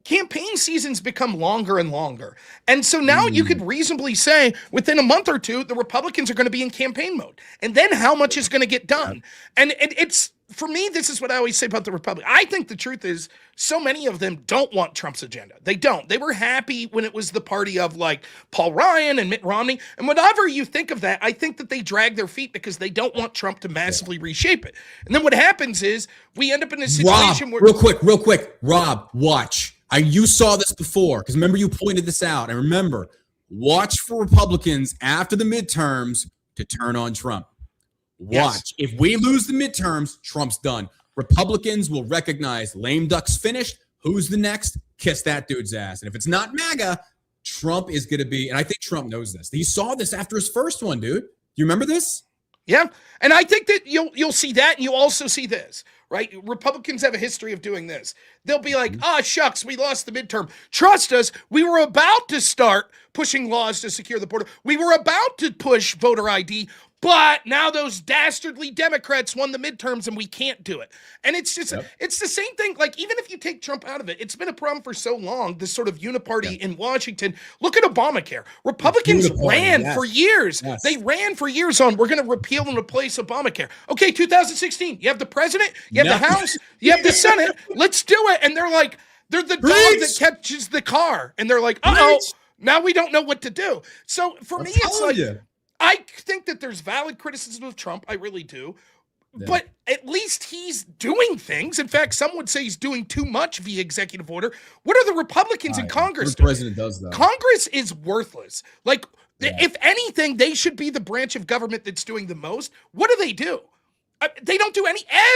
S1: campaign seasons become longer and longer. And so now you could reasonably say within a month or two, the Republicans are going to be in campaign mode. And then how much is going to get done? And it's, for me, this is what I always say about the Republicans. I think the truth is so many of them don't want Trump's agenda. They don't. They were happy when it was the party of like Paul Ryan and Mitt Romney. And whatever you think of that, I think that they drag their feet because they don't want Trump to massively reshape it. And then what happens is we end up in a situation where...
S2: Real quick. Rob, watch. You saw this before, because remember you pointed this out. And remember, watch for Republicans after the midterms to turn on Trump. Watch. Yes. If we lose the midterms, Trump's done. Republicans will recognize lame duck's finished. Who's the next? Kiss that dude's ass. And if it's not MAGA, Trump is going to be, and I think Trump knows this. He saw this after his first one, dude. You remember this?
S1: Yeah. And I think that you'll see that, and you'll also see this. Right? Republicans have a history of doing this. They'll be like, shucks, we lost the midterm. Trust us, we were about to start pushing laws to secure the border. We were about to push voter ID, but now those dastardly Democrats won the midterms and we can't do it. And it's just, it's the same thing. Like, even if you take Trump out of it, it's been a problem for so long, this sort of uniparty in Washington. Look at Obamacare. Republicans ran for years. Yes. They ran for years on, we're going to repeal and replace Obamacare. Okay, 2016, you have the president, you have the House, you have the Senate. Let's do it. And they're like, they're the dog that catches the car. And they're like, now we don't know what to do. So for me, it's like, I think that there's valid criticism of Trump. I really do. Yeah. But at least he's doing things. In fact, some would say he's doing too much via executive order. What are the Republicans in Congress doing? The president does that. Congress is worthless. Like, if anything, they should be the branch of government that's doing the most. What do? They don't do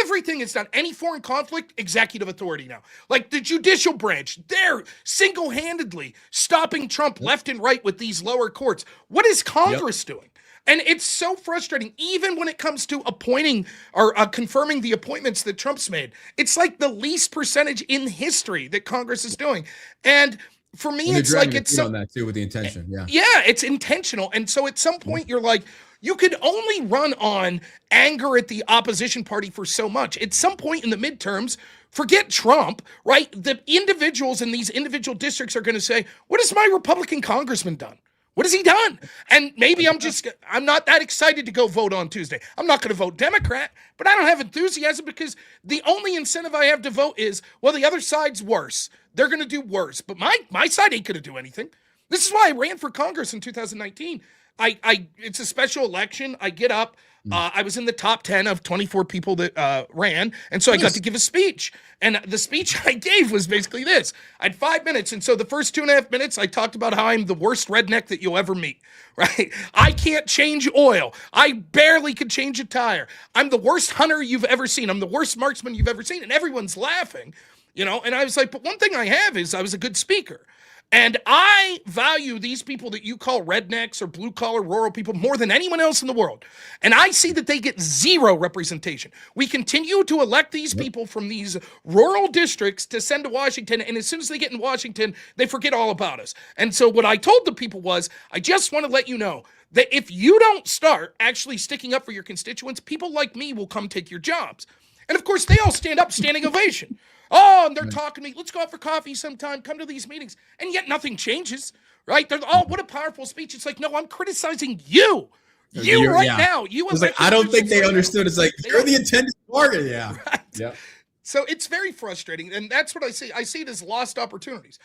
S1: everything is done. Any foreign conflict, executive authority now. Like the judicial branch, they're single-handedly stopping Trump left and right with these lower courts. What is Congress doing? And it's so frustrating, even when it comes to appointing or confirming the appointments that Trump's made. It's like the least percentage in history that Congress is doing. And for me, it's like it's
S2: on that too with the intention.
S1: Yeah, it's intentional. And so at some point, you're like, you could only run on anger at the opposition party for so much. At some point in the midterms, forget Trump, right? The individuals in these individual districts are going to say, what has my Republican congressman done? What has he done? And maybe I'm not that excited to go vote on Tuesday. I'm not going to vote Democrat, but I don't have enthusiasm because the only incentive I have to vote is, well, the other side's worse. They're going to do worse. But my side ain't going to do anything. This is why I ran for Congress in 2019. It's a special election. I get up. I was in the top 10 of 24 people that ran. And so I got to give a speech. And the speech I gave was basically this. I had 5 minutes. And so the first 2.5 minutes, I talked about how I'm the worst redneck that you'll ever meet, right? I can't change oil. I barely could change a tire. I'm the worst hunter you've ever seen. I'm the worst marksman you've ever seen. And everyone's laughing, And I was like, but one thing I have is I was a good speaker. And I value these people that you call rednecks or blue-collar rural people more than anyone else in the world. And I see that they get zero representation. We continue to elect these people from these rural districts to send to Washington, and as soon as they get in Washington, they forget all about us. And so what I told the people was, I just want to let you know that if you don't start actually sticking up for your constituents, people like me will come take your jobs. And of course, they all stand up, standing ovation. Oh, and they're talking to me. Let's go out for coffee sometime. Come to these meetings. And yet nothing changes, right? They're, what a powerful speech. It's like, no, I'm criticizing you. You right now. You.
S2: I don't think they understood. It's like, you're the intended target. Yeah.
S1: Right? Yeah. So it's very frustrating. And that's what I see. I see it as lost opportunities.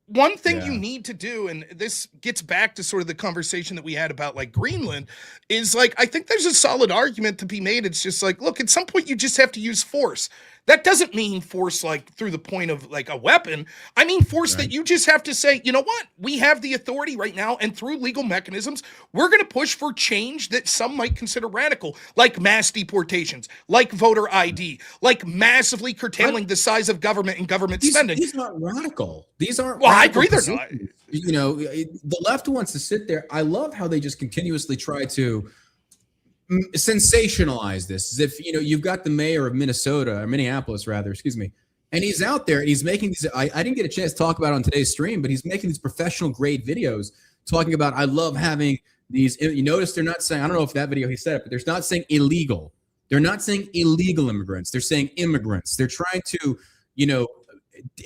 S1: One thing you need to do, and this gets back to sort of the conversation that we had about like Greenland, is like, I think there's a solid argument to be made. It's just like, look, at some point you just have to use force. That doesn't mean force like through the point of like a weapon. I mean force that you just have to say, you know what? We have the authority right now, and through legal mechanisms, we're going to push for change that some might consider radical, like mass deportations, like voter ID, like massively curtailing the size of government and government spending.
S2: These aren't radical. These aren't.
S1: Well, I agree they're not.
S2: The left wants to sit there. I love how they just continuously try to sensationalize this, as if you've got the mayor of Minnesota or Minneapolis rather, excuse me, and he's out there and he's making these. I didn't get a chance to talk about it on today's stream, but he's making these professional grade videos talking about, I love having these. You notice they're not saying, I don't know if that video he said it, but they're not saying illegal. They're not saying illegal immigrants. They're saying immigrants. They're trying to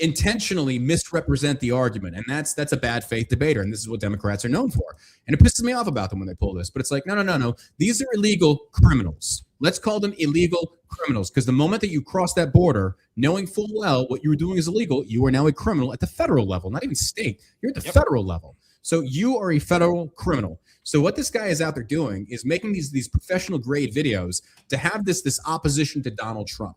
S2: intentionally misrepresent the argument, and that's a bad faith debater, and this is what Democrats are known for. And it pisses me off about them when they pull this, but it's like, no, these are illegal criminals. Let's call them illegal criminals, because the moment that you cross that border, knowing full well what you were doing is illegal, you are now a criminal at the federal level, not even state. You're at the federal level, so you are a federal criminal. So what this guy is out there doing is making these professional grade videos to have this opposition to Donald Trump.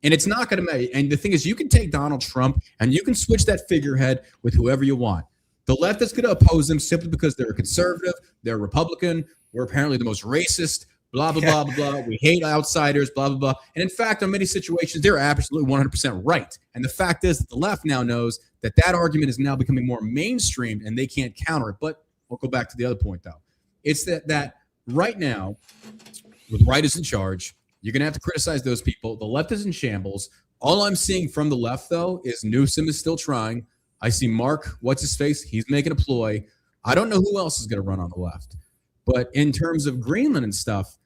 S2: And it's not going to matter. And the thing is, you can take Donald Trump and you can switch that figurehead with whoever you want. The left is going to oppose them simply because they're a conservative, they're a Republican, we're apparently the most racist, blah, blah, blah, blah, blah. We hate outsiders, blah, blah, blah. And in fact, in many situations, they're absolutely 100% right. And the fact is that the left now knows that that argument is now becoming more mainstream and they can't counter it. But we'll go back to the other point, though. It's that right now, with right is in charge, you're going to have to criticize those people. The left is in shambles. All I'm seeing from the left, though, is Newsom is still trying. I see Mark, what's his face? He's making a ploy. I don't know who else is going to run on the left. But in terms of Greenland and stuff,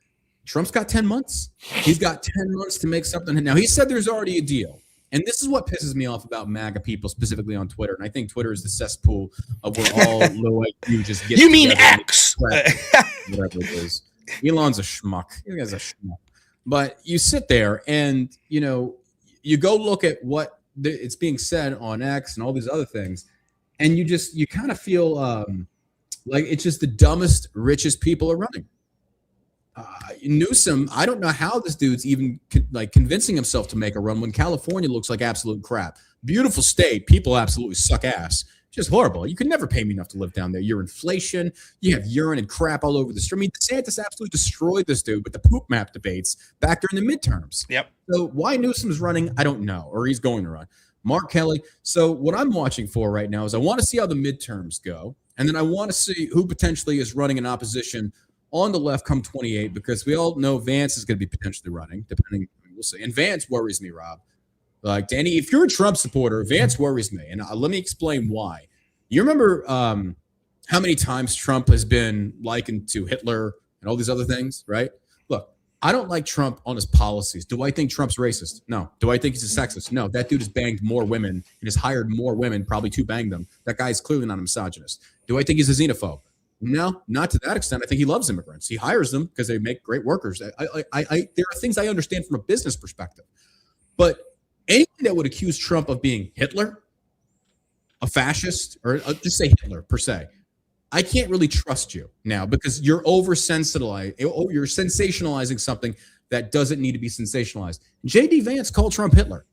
S2: Trump's got 10 months. He's got 10 months to make something. Now, he said there's already a deal. And this is what pisses me off about MAGA people, specifically on Twitter. And I think Twitter is the cesspool of where all low IQ just get.
S1: You mean X?
S2: Whatever it is. Elon's a schmuck. You guys are a schmuck. But you sit there and, you go look at what it's being said on X and all these other things, and you kind of feel like it's just the dumbest, richest people are running. Newsom, I don't know how this dude's even convincing himself to make a run when California looks like absolute crap. Beautiful state, people absolutely suck ass. Just horrible. You could never pay me enough to live down there. Your inflation, you have urine and crap all over the street. I mean, DeSantis absolutely destroyed this dude with the poop map debates back during the midterms.
S1: Yep.
S2: So why Newsom's running, I don't know, or he's going to run. Mark Kelly. So what I'm watching for right now is I want to see how the midterms go, and then I want to see who potentially is running in opposition on the left come 28, because we all know Vance is going to be potentially running, depending. We'll see. And Vance worries me, Rob. Like, Danny, if you're a Trump supporter, Vance worries me. And let me explain why. You remember how many times Trump has been likened to Hitler and all these other things, right? Look, I don't like Trump on his policies. Do I think Trump's racist? No. Do I think he's a sexist? No. That dude has banged more women and has hired more women, probably to bang them. That guy is clearly not a misogynist. Do I think he's a xenophobe? No, not to that extent. I think he loves immigrants. He hires them because they make great workers. There are things I understand from a business perspective. But anything that would accuse Trump of being Hitler, a fascist, or just say Hitler per se, I can't really trust you now because you're you're sensationalizing something that doesn't need to be sensationalized. J.D. Vance called Trump Hitler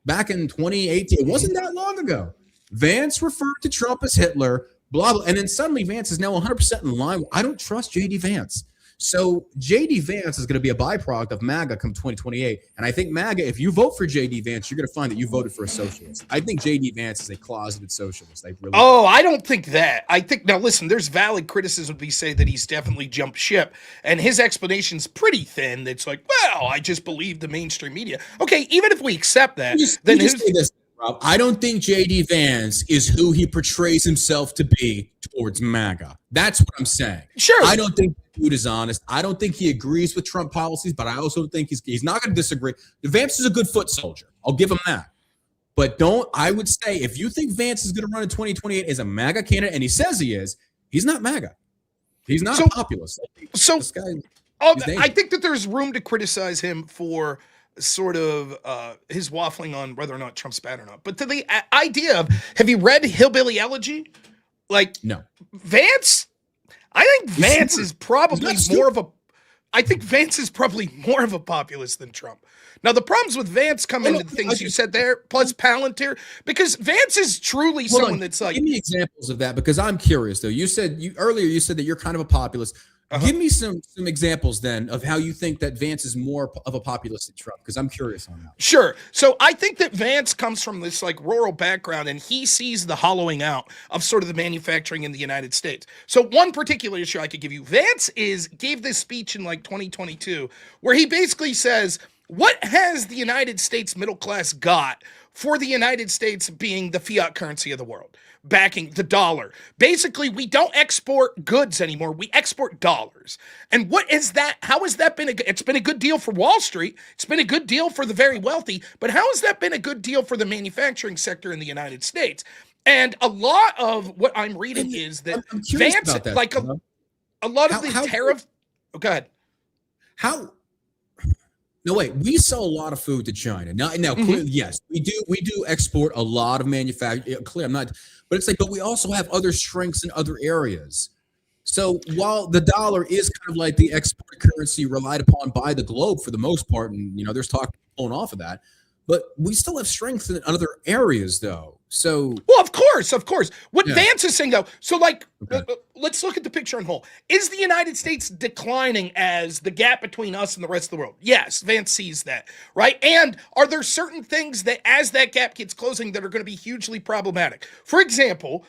S2: back in 2018. It wasn't that long ago. Vance referred to Trump as Hitler, blah, blah. And then suddenly Vance is now 100% in line. I don't trust J.D. Vance. So J.D. Vance is going to be a byproduct of MAGA come 2028. And I think MAGA, if you vote for J.D. Vance, you're going to find that you voted for a socialist. I think J.D. Vance is a closeted socialist.
S1: I don't think that. I think, now listen, there's valid criticism to be say that he's definitely jumped ship. And his explanation's pretty thin. It's like, well, I just believe the mainstream media. Okay, even if we accept that, then
S2: Rob, I don't think J.D. Vance is who he portrays himself to be towards MAGA. That's what I'm saying.
S1: Sure.
S2: I don't think the dude is honest. I don't think he agrees with Trump policies, but I also think he's not going to disagree. Vance is a good foot soldier. I'll give him that. But I would say, if you think Vance is going to run in 2028 as a MAGA candidate, and he says he is, he's not MAGA. He's not a populist.
S1: I think that there's room to criticize him for sort of his waffling on whether or not Trump's bad or not. But to the idea of, have you read Hillbilly Elegy? Like,
S2: no.
S1: Vance? I think Vance is probably more of a populist than Trump. Now, the problems with Vance come into the things you said there, plus Palantir, because Vance is truly someone that's like...
S2: Give me examples of that, because I'm curious, though. Earlier you said that you're kind of a populist. Give me some examples then of how you think that Vance is more of a populist than Trump, because I'm curious on that.
S1: Sure. So I think that Vance comes from this like rural background, and he sees the hollowing out of sort of the manufacturing in the United States. So one particular issue I could give you, Vance gave this speech in like 2022 where he basically says, what has the United States middle class got for the United States being the fiat currency of the world, backing the dollar? Basically, we don't export goods anymore. We export dollars. And what is that? How has that been? It's been a good deal for Wall Street. It's been a good deal for the very wealthy. But how has that been a good deal for the manufacturing sector in the United States? And a lot of what I'm reading is that
S2: I'm curious
S1: Vance,
S2: about that,
S1: like a lot of the tariff. Oh, go ahead.
S2: How? No, wait. We sell a lot of food to China. Now, clearly, yes, we do export a lot of manufacturing. Clear, I'm not, but it's like, but we also have other strengths in other areas. So while the dollar is kind of like the export currency relied upon by the globe for the most part, and there's talk pulling off of that, but we still have strength in other areas, though. So,
S1: well, of course. What
S2: Yeah.
S1: Vance is saying, though, so like,
S2: Okay.
S1: let's look at the picture in whole. Is the United States declining as the gap between us and the rest of the world? Yes, Vance sees that, right? And are there certain things that, as that gap gets closing, that are going to be hugely problematic? For example,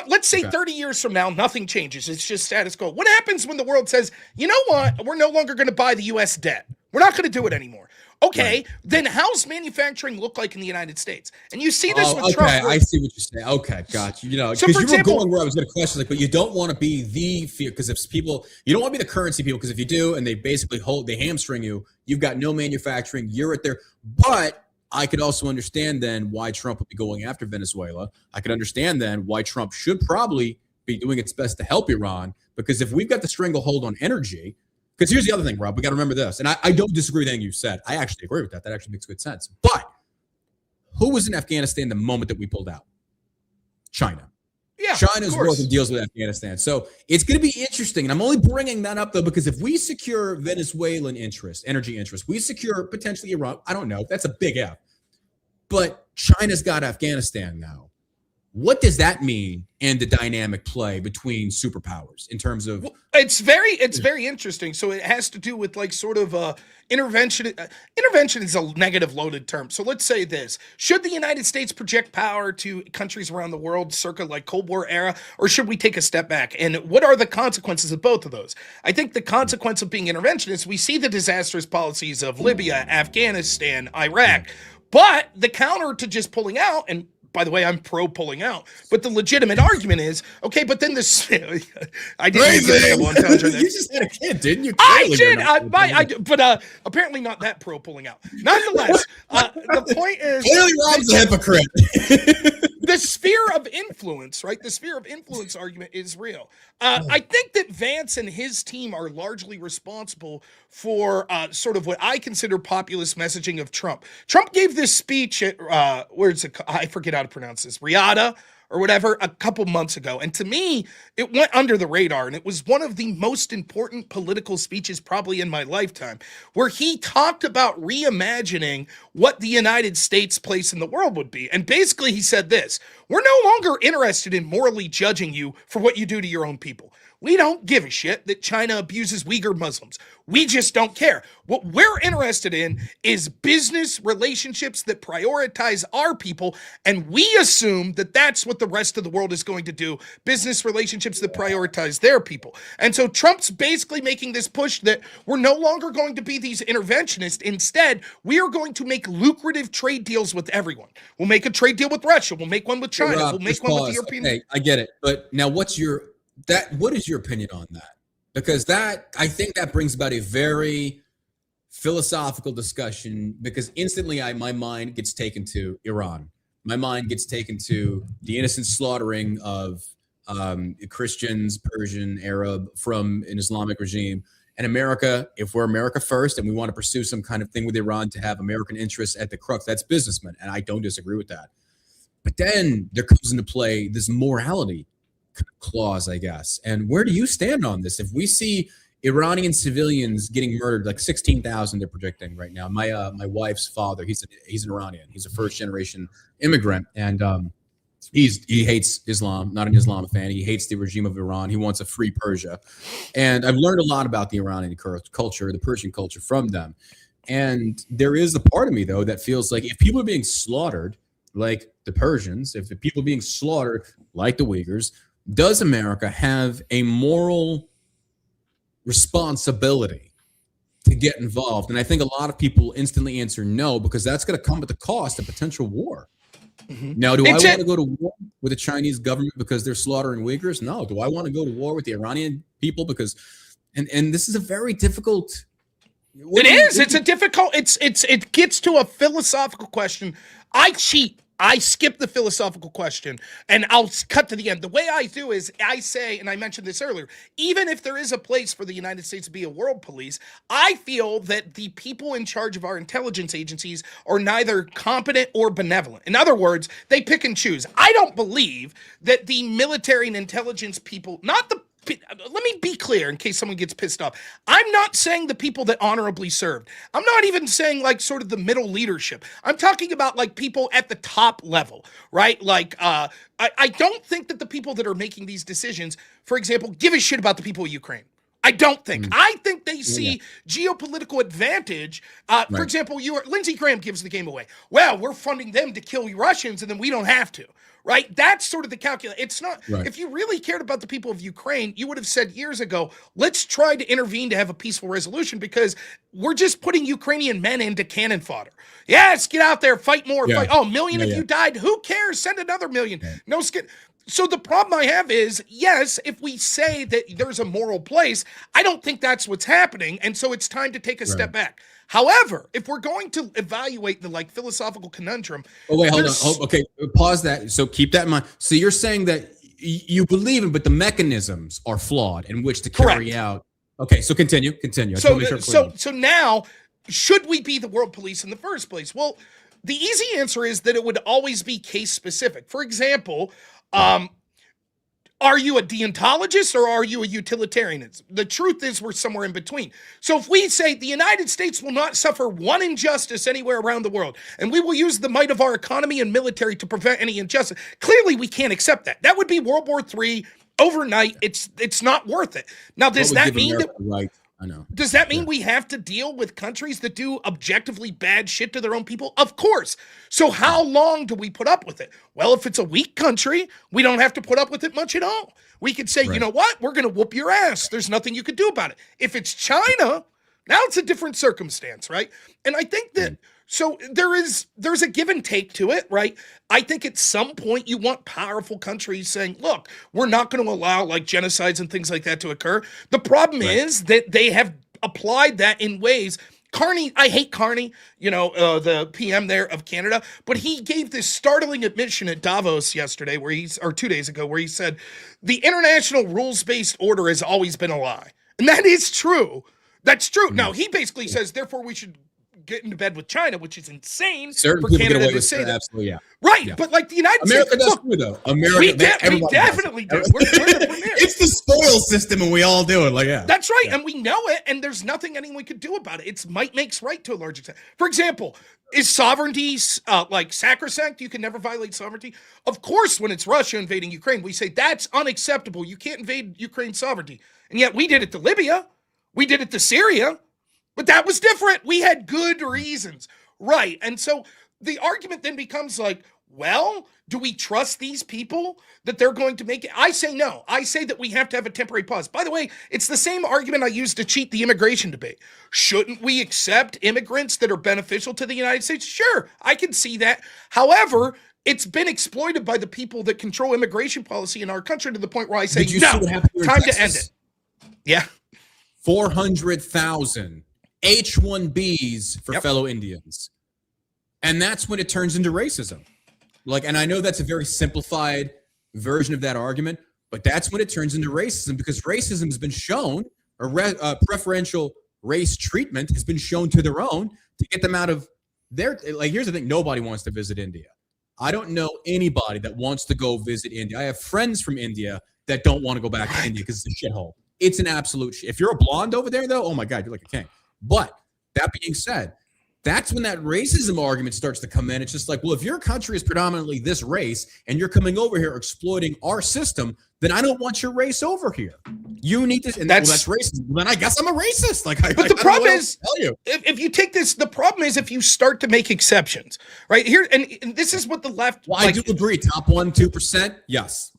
S1: let's say
S2: Okay.
S1: 30 years from now, nothing changes. It's just status quo. What happens when the world says, you know what? We're no longer going to buy the U.S. debt. We're not going to do it anymore. Okay,
S2: Right.
S1: then how's manufacturing look like in the United States? And you see this with
S2: Okay,
S1: Trump.
S2: I see what you're saying. Okay, got you.
S1: So,
S2: Because
S1: for
S2: you were
S1: example-
S2: going where I was going to question, like, but you don't want to be the fear, because if people, you don't want to be the currency people, because if you do, and they basically they hamstring you, you've got no manufacturing. You're at there. But I could also understand then why Trump would be going after Venezuela. I could understand then why Trump should probably be doing its best to help Iran, because if we've got the stranglehold on energy. Because here's the other thing, Rob, we got to remember this. And I don't disagree with anything you said. I actually agree with that. That actually makes good sense. But who was in Afghanistan the moment that we pulled out? China.
S1: Yeah,
S2: China's working deals with Afghanistan. So it's going to be interesting. And I'm only bringing that up, though, because if we secure Venezuelan interests, energy interests, we secure potentially Iran. I don't know. That's a big F. But China's got Afghanistan now. What does that mean in the dynamic play between superpowers in terms of?
S1: It's very interesting. So it has to do with like sort of intervention. Intervention is a negative loaded term. So let's say this: should the United States project power to countries around the world, circa like Cold War era, or should we take a step back? And what are the consequences of both of those? I think the consequence of being interventionist, we see the disastrous policies of Libya, Afghanistan, Iraq, but the counter to just pulling out, and by the way, I'm pro pulling out, but the legitimate argument is, okay, but then this, I didn't get one touch on
S2: You just had a kid, didn't you?
S1: I did, but apparently not that pro pulling out. Nonetheless, the point is,
S2: Clearly Rob's a hypocrite.
S1: the sphere of influence, right? The sphere of influence argument is real. I think that Vance and his team are largely responsible for sort of what I consider populist messaging of Trump. Trump gave this speech at, where's it? I forget how to pronounce this, Riyadh or whatever, a couple months ago. And to me, it went under the radar, and it was one of the most important political speeches probably in my lifetime, where he talked about reimagining what the United States' place in the world would be. And basically he said this: we're no longer interested in morally judging you for what you do to your own people. We don't give a shit that China abuses Uyghur Muslims. We just don't care. What we're interested in is business relationships that prioritize our people, and we assume that that's what the rest of the world is going to do, business relationships that prioritize their people. And so Trump's basically making this push that we're no longer going to be these interventionists. Instead, we are going to make lucrative trade deals with everyone. We'll make a trade deal with Russia. We'll make one with China. We'll make one with the European Union.
S2: Okay, I get it. But now what is your opinion on that? Because I think that brings about a very philosophical discussion, because instantly my mind gets taken to Iran. My mind gets taken to the innocent slaughtering of Christians, Persian, Arab from an Islamic regime. And America, if we're America first and we want to pursue some kind of thing with Iran to have American interests at the crux, that's businessmen. And I don't disagree with that. But then there comes into play this morality clause, I guess. And where do you stand on this? If we see Iranian civilians getting murdered, like 16,000 they're predicting right now. My wife's father, he's an Iranian. He's a first generation immigrant, and he hates Islam, not an Islamic fan. He hates the regime of Iran. He wants a free Persia. And I've learned a lot about the Iranian culture, the Persian culture from them. And there is a part of me, though, that feels like if people are being slaughtered like the Persians, if the people are being slaughtered like the Uyghurs, does America have a moral responsibility to get involved? And I think a lot of people instantly answer no, because that's going to come at the cost of potential war. Now, do I want to go to war with the Chinese government because they're slaughtering Uyghurs? No. Do I want to go to war with the Iranian people because, and this is a very difficult.
S1: It's a difficult. It gets to a philosophical question. I cheat. I skip the philosophical question and I'll cut to the end. The way I do is I say, and I mentioned this earlier, even if there is a place for the United States to be a world police, I feel that the people in charge of our intelligence agencies are neither competent or benevolent. In other words, they pick and choose. I don't believe that the military and intelligence people, let me be clear in case someone gets pissed off. I'm not saying the people that honorably served. I'm not even saying like sort of the middle leadership. I'm talking about like people at the top level, right? Like, I don't think that the people that are making these decisions, for example, give a shit about the people of Ukraine. I don't think. I think they see geopolitical advantage. For example, Lindsey Graham gives the game away. Well, we're funding them to kill Russians and then we don't have to. Right? That's sort of the calculation. It's not, if you really cared about the people of Ukraine, you would have said years ago, let's try to intervene to have a peaceful resolution because we're just putting Ukrainian men into cannon fodder. Yes, get out there, fight more, fight. Oh, a million of you died. Who cares? Send another million. No skin. So the problem I have is, yes, if we say that there's a moral place, I don't think that's what's happening. And so it's time to take a step back. However, if we're going to evaluate the like philosophical conundrum.
S2: Oh, wait, hold on. Okay, pause that. So keep that in mind. So you're saying that you believe in, but the mechanisms are flawed in which to carry out. Okay, so continue.
S1: So now, should we be the world police in the first place? Well, the easy answer is that it would always be case specific. For example, are you a deontologist or are you a utilitarian? The truth is we're somewhere in between. So if we say the United States will not suffer one injustice anywhere around the world, and we will use the might of our economy and military to prevent any injustice, clearly we can't accept that. That would be World War III overnight. It's not worth it. Now, does that mean that...
S2: I know.
S1: Does that mean we have to deal with countries that do objectively bad shit to their own people? Of course. So how long do we put up with it? Well, if it's a weak country, we don't have to put up with it much at all. We could say, you know what? We're going to whoop your ass. There's nothing you could do about it. If it's China, now it's a different circumstance, right? And I think that, so there's a give and take to it, right? I think at some point you want powerful countries saying, look, we're not going to allow like genocides and things like that to occur. The problem is that they have applied that in ways. Carney, I hate Carney, the PM there of Canada, but he gave this startling admission at Davos yesterday or 2 days ago, where he said, the international rules-based order has always been a lie. And that is true. That's true. Now, he basically says, therefore, we should get into bed with China, which is insane for Canada to say that.
S2: Absolutely,
S1: Right, but like the United States,
S2: does too, though.
S1: We definitely do. We're the premier.
S2: It's the spoil system, and we all do it.
S1: That's right, and we know it, and there's nothing anyone could do about it. It's might makes right to a large extent. For example, is sovereignty like sacrosanct? You can never violate sovereignty. Of course, when it's Russia invading Ukraine, we say that's unacceptable. You can't invade Ukraine's sovereignty, and yet we did it to Libya, we did it to Syria. But that was different. We had good reasons. Right. And so the argument then becomes like, well, do we trust these people that they're going to make it? I say no. I say that we have to have a temporary pause. By the way, it's the same argument I used to cheat the immigration debate. Shouldn't we accept immigrants that are beneficial to the United States? Sure, I can see that. However, it's been exploited by the people that control immigration policy in our country to the point where I say, no, time to end it. Yeah.
S2: 400,000 H-1Bs for fellow Indians. And that's when it turns into racism. And I know that's a very simplified version of that argument, but that's when it turns into racism, because racism has been shown, or preferential race treatment has been shown to their own to get them out of their, here's the thing, nobody wants to visit India. I don't know anybody that wants to go visit India. I have friends from India that don't want to go back to India because it's a shithole. It's an absolute shit. If you're a blonde over there, though, oh my God, you're like a king. But that being said, that's when that racism argument starts to come in. It's just like, well, if your country is predominantly this race and you're coming over here exploiting our system, then I don't want your race over here. You need to, and that's racist. Then I guess I'm a racist.
S1: But the problem is, if you take this, the problem is if you start to make exceptions, right here, and this is what the left.
S2: Well, I do agree. Top 1%, 2%, yes.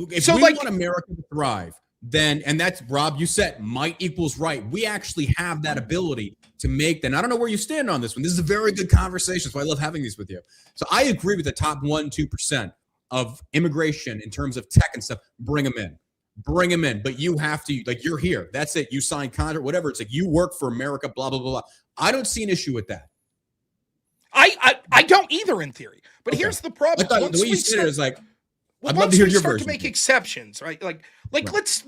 S2: If we want America to thrive, then, and that's, Rob, you said might equals right. We actually have that ability to make that. And I don't know where you stand on this one. This is a very good conversation. So I love having these with you. So I agree with the top 1-2% of immigration in terms of tech and stuff. Bring them in. Bring them in. But you have to, like, you're here. That's it. You sign contract, whatever. It's like you work for America, blah, blah, blah, blah. I don't see an issue with that.
S1: I don't either in theory. But here's the problem.
S2: I thought the way you said it is like,
S1: I'd love to hear your version. To make exceptions, right? Like right. let's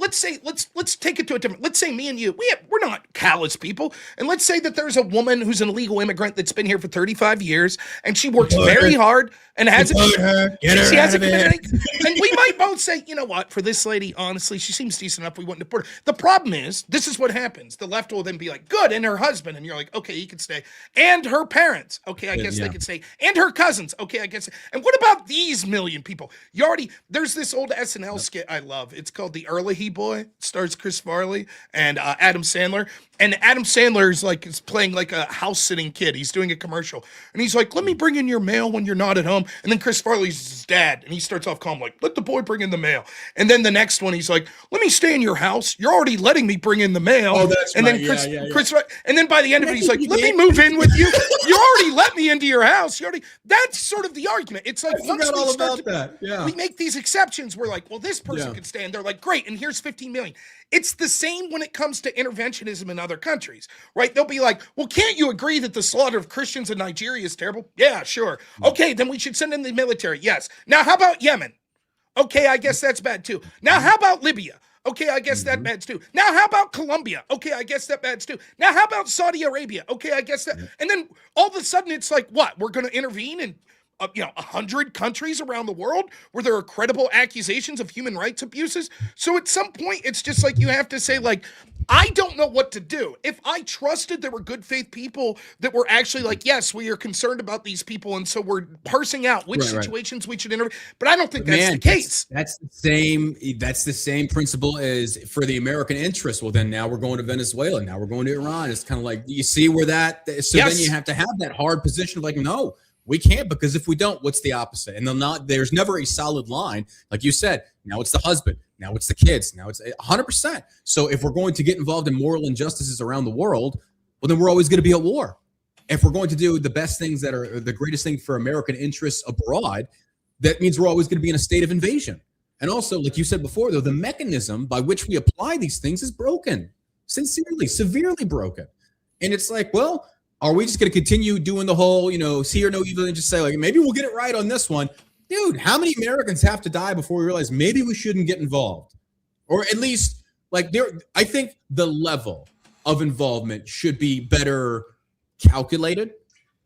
S1: take it to a different. Let's say me and you, we're not callous people, and let's say that there's a woman who's an illegal immigrant that's been here for 35 years, and she works very hard and hasn't. She hasn't committed any. And we might both say, you know what? For this lady, honestly, she seems decent enough. We wouldn't deport her. The problem is, this is what happens. The left will then be like, good, and her husband, and you're like, okay, he can stay, and her parents, okay, I guess they can stay, and her cousins, okay, I guess. And what about these million people? You already. There's this old SNL skit I love. It's called The Early Boy. It stars Chris Farley and Adam Sandler. And Adam Sandler is playing like a house sitting kid. He's doing a commercial. And he's like, let me bring in your mail when you're not at home. And then Chris Farley's his dad. And he starts off calm like, let the boy bring in the mail. And then the next one, he's like, let me stay in your house. You're already letting me bring in the mail.
S2: Oh, that's
S1: and
S2: right.
S1: Then Chris, and then by the end of it, he's like, let me move in with you. You already let me into your house. That's sort of the argument. It's like,
S2: I forgot all about that. Yeah.
S1: We make these exceptions. We're like, well, this person can stay. And they're like, great. And here's 15 million. It's the same when it comes to interventionism in other countries, right? They'll be like, well, can't you agree that the slaughter of Christians in Nigeria is terrible? Yeah, sure. Okay, then we should send in the military. Yes. Now, how about Yemen? Okay, I guess that's bad too. Now, how about Libya? Okay, I guess that bad too. Now, how about Colombia? Okay, I guess that bad too. Now, how about Saudi Arabia? Okay, I guess that. And then all of a sudden, it's like, what? We're going to intervene in 100 countries around the world where there are credible accusations of human rights abuses. So at some point, it's just like you have to say, like, I don't know what to do. If I trusted there were good faith people that were actually like, yes, we are concerned about these people, and so we're parsing out which situations we should intervene. But I don't think that's the case.
S2: That's the same principle as for the American interest. Well, then now we're going to Venezuela. Now we're going to Iran. It's kind of like, you see where that. So then you have to have that hard position of like, no. We can't, because if we don't, what's the opposite? And there's never a solid line. Like you said, now it's the husband, now it's the kids, now it's 100%. So if we're going to get involved in moral injustices around the world, well, then we're always going to be at war. If we're going to do the best things that are the greatest thing for American interests abroad, that means we're always going to be in a state of invasion. And also, like you said before, though, the mechanism by which we apply these things is broken, severely broken. And it's like, well, are we just going to continue doing the whole, see or no evil and just say, like, maybe we'll get it right on this one? Dude, how many Americans have to die before we realize maybe we shouldn't get involved? Or at least, I think the level of involvement should be better calculated.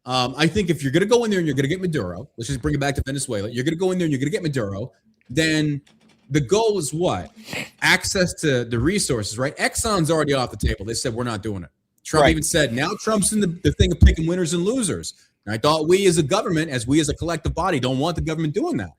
S2: I think if you're going to go in there and you're going to get Maduro, let's just bring it back to Venezuela. You're going to go in there and you're going to get Maduro. Then the goal is what? Access to the resources, right? Exxon's already off the table. They said, we're not doing it. Trump even said, now Trump's in the thing of picking winners and losers. And I thought we as a government, we as a collective body, don't want the government doing that,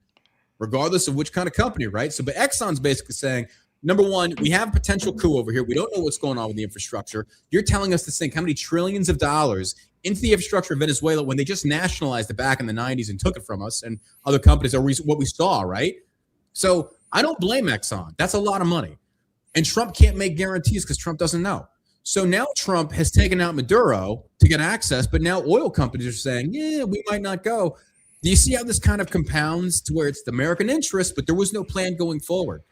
S2: regardless of which kind of company, right? So, but Exxon's basically saying, number one, we have a potential coup over here. We don't know what's going on with the infrastructure. You're telling us to sink how many trillions of dollars into the infrastructure of Venezuela when they just nationalized it back in the 90s and took it from us and other companies are what we saw, right? So I don't blame Exxon. That's a lot of money. And Trump can't make guarantees because Trump doesn't know. So now Trump has taken out Maduro to get access, but now oil companies are saying, yeah, we might not go. Do you see how this kind of compounds to where it's the American interest, but there was no plan going forward?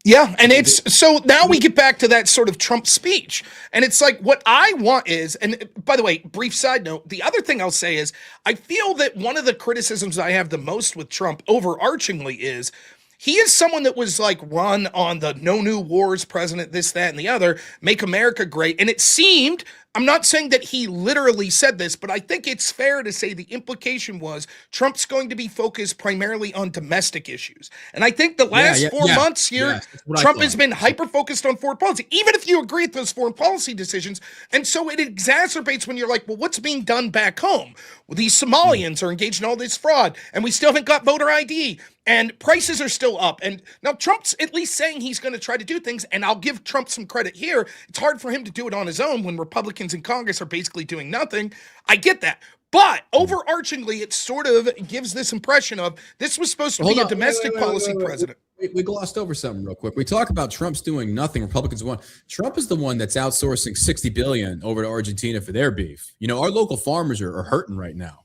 S1: Yeah, and it's so now we get back to that sort of Trump speech. And it's like what I want is, and by the way, brief side note, the other thing I'll say is I feel that one of the criticisms I have the most with Trump overarchingly is he is someone that was like run on the no new wars president, this, that, and the other, make America great. And it seemed, I'm not saying that he literally said this, but I think it's fair to say the implication was Trump's going to be focused primarily on domestic issues. And I think the last 4 months here, Trump has been hyper-focused on foreign policy, even if you agree with those foreign policy decisions. And so it exacerbates when you're like, well, what's being done back home? Well, these Somalians are engaged in all this fraud, and we still haven't got voter ID. And prices are still up. And now Trump's at least saying he's going to try to do things. And I'll give Trump some credit here. It's hard for him to do it on his own when Republicans in Congress are basically doing nothing. I get that. But overarchingly, it sort of gives this impression of this was supposed to be a domestic policy president.
S2: We glossed over something real quick. We talk about Trump's doing nothing. Republicans won. Trump is the one that's outsourcing $60 billion over to Argentina for their beef. Our local farmers are hurting right now.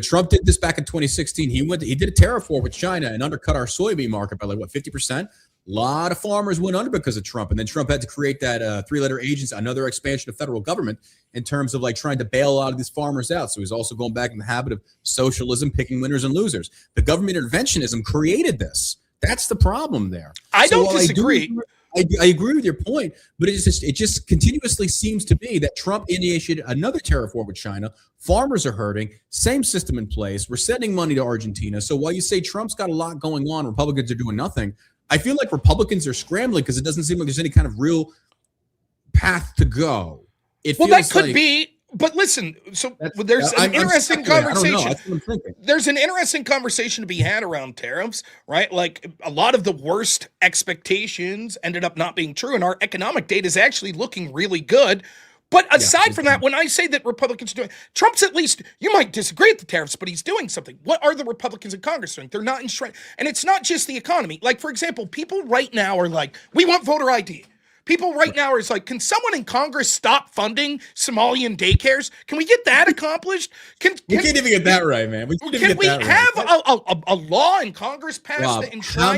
S2: Trump did this back in 2016. He did a tariff war with China and undercut our soybean market by 50%. A lot of farmers went under because of Trump. And then Trump had to create that three-letter agency, another expansion of federal government in terms of trying to bail a lot of these farmers out. So he's also going back in the habit of socialism, picking winners and losers. The government interventionism created this. That's the problem there.
S1: I don't disagree.
S2: I agree with your point, but it just continuously seems to be that Trump initiated another tariff war with China. Farmers are hurting. Same system in place. We're sending money to Argentina. So while you say Trump's got a lot going on, Republicans are doing nothing, I feel like Republicans are scrambling because it doesn't seem like there's any kind of real path to go.
S1: That could be. But listen, so there's an interesting conversation. There's an interesting conversation to be had around tariffs, right? Like a lot of the worst expectations ended up not being true, and our economic data is actually looking really good. But aside from that, when I say that Republicans are doing, Trump's at least, you might disagree with the tariffs, but he's doing something. What are the Republicans in Congress doing? They're not enshrined. And it's not just the economy. Like, for example, people right now are like, we want voter ID. People right now are like, can someone in Congress stop funding Somalian daycares? Can we get that accomplished?
S2: We can't even get that right, man.
S1: Can we have a law in Congress passed that enshrines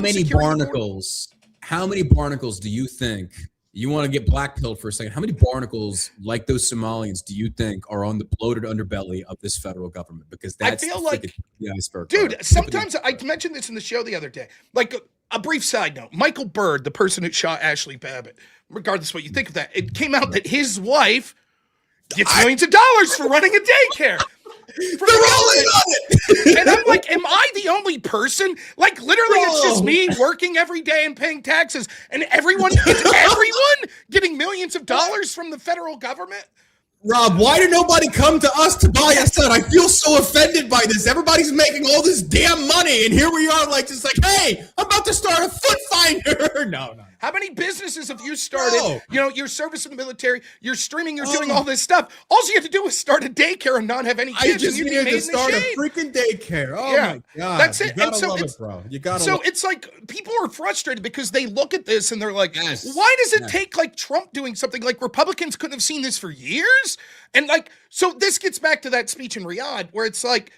S2: how many barnacles do you think, you want to get blackpilled for a second, how many barnacles like those Somalians do you think are on the bloated underbelly of this federal government? Because that's
S1: I feel like,
S2: the iceberg.
S1: Dude, sometimes I mentioned this in the show the other day. Like a brief side note, Michael Byrd, the person who shot Ashley Babbitt, regardless of what you think of that, it came out that his wife gets millions of dollars for running a daycare.
S2: They're all in on it.
S1: And I'm like, am I the only person? Like, literally, it's just me working every day and paying taxes, and everyone getting millions of dollars from the federal government?
S2: Rob, why did nobody come to us to buy us out? I feel so offended by this. Everybody's making all this damn money, and here we are, hey, I'm about to start a foot finder. No.
S1: How many businesses have you started? Your service in the military, you're streaming, you're doing all this stuff. All you have to do is start a daycare and not have any kids.
S2: I just needed to start a freaking daycare. Oh my God.
S1: That's it.
S2: You gotta love it, bro. You gotta
S1: so it's like people are frustrated because they look at this and they're like, why does it take Trump doing something? Like Republicans couldn't have seen this for years? And so this gets back to that speech in Riyadh where it's like,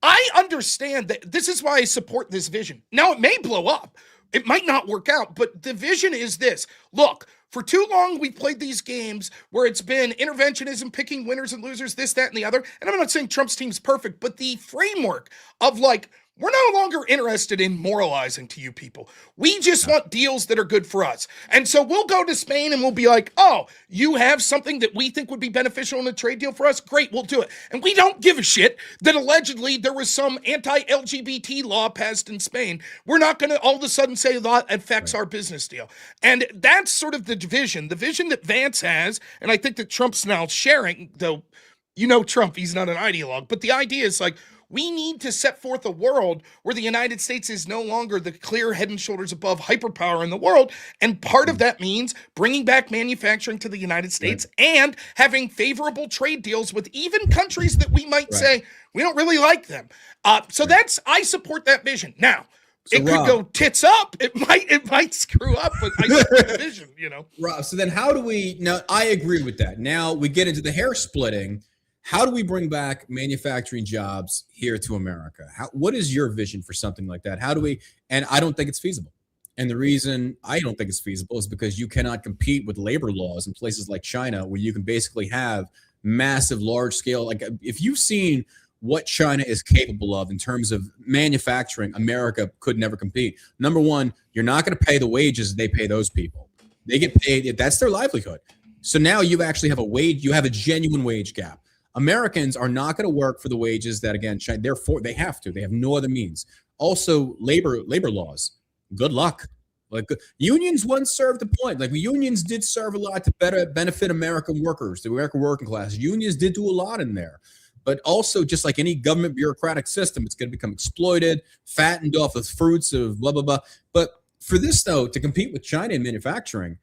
S1: I understand that this is why I support this vision. Now it may blow up. It might not work out, but the vision is this. Look, for too long, we've played these games where it's been interventionism, picking winners and losers, this, that, and the other. And I'm not saying Trump's team's perfect, but the framework of we're no longer interested in moralizing to you people. We just want deals that are good for us. And so we'll go to Spain and we'll be like, oh, you have something that we think would be beneficial in a trade deal for us? Great, we'll do it. And we don't give a shit that allegedly there was some anti-LGBT law passed in Spain. We're not going to all of a sudden say that affects our business deal. And that's sort of the vision that Vance has, and I think that Trump's now sharing, though, Trump, he's not an ideologue, but the idea is we need to set forth a world where the United States is no longer the clear head and shoulders above hyperpower in the world. And part of that means bringing back manufacturing to the United States and having favorable trade deals with even countries that we might say we don't really like them. So I support that vision. Now, it could go tits up. It might screw up, but I support the vision,
S2: Rob, so then how do we, now I agree with that. Now we get into the hair splitting. How do we bring back manufacturing jobs here to America? What is your vision for something like that? How do we, and I don't think it's feasible. And the reason I don't think it's feasible is because you cannot compete with labor laws in places like China, where you can basically have massive, large scale, if you've seen what China is capable of in terms of manufacturing, America could never compete. Number one, you're not going to pay the wages they pay those people. They get paid, that's their livelihood. So now you actually have you have a genuine wage gap. Americans are not going to work for the wages that, again, China, therefore they have to. They have no other means. Also, labor laws. Good luck. Unions once served a point. Unions did serve a lot to better benefit American workers, the American working class. Unions did do a lot in there. But also, just like any government bureaucratic system, it's going to become exploited, fattened off the fruits of blah, blah, blah. But for this, though, to compete with China in manufacturing,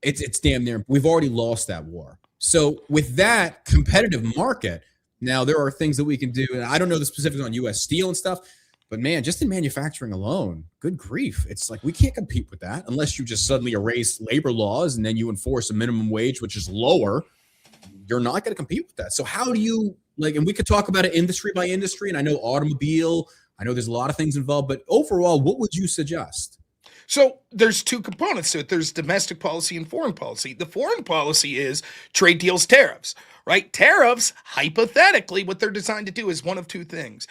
S2: it's damn near. We've already lost that war. So with that competitive market, Now, there are things that we can do, and I don't know the specifics on U.S. steel and stuff, but man, just in manufacturing alone, good grief. It's like we can't compete with that unless you just suddenly erase labor laws and then you enforce a minimum wage, which is lower. You're not going to compete with that. So how do you, like, and we could talk about it industry by industry, and I know automobile, I know there's a lot of things involved, but overall, what would you suggest?
S1: So there's two components to it. There's domestic policy and foreign policy. The foreign policy is trade deals, tariffs, right? Tariffs, hypothetically, what they're designed to do is one of two things,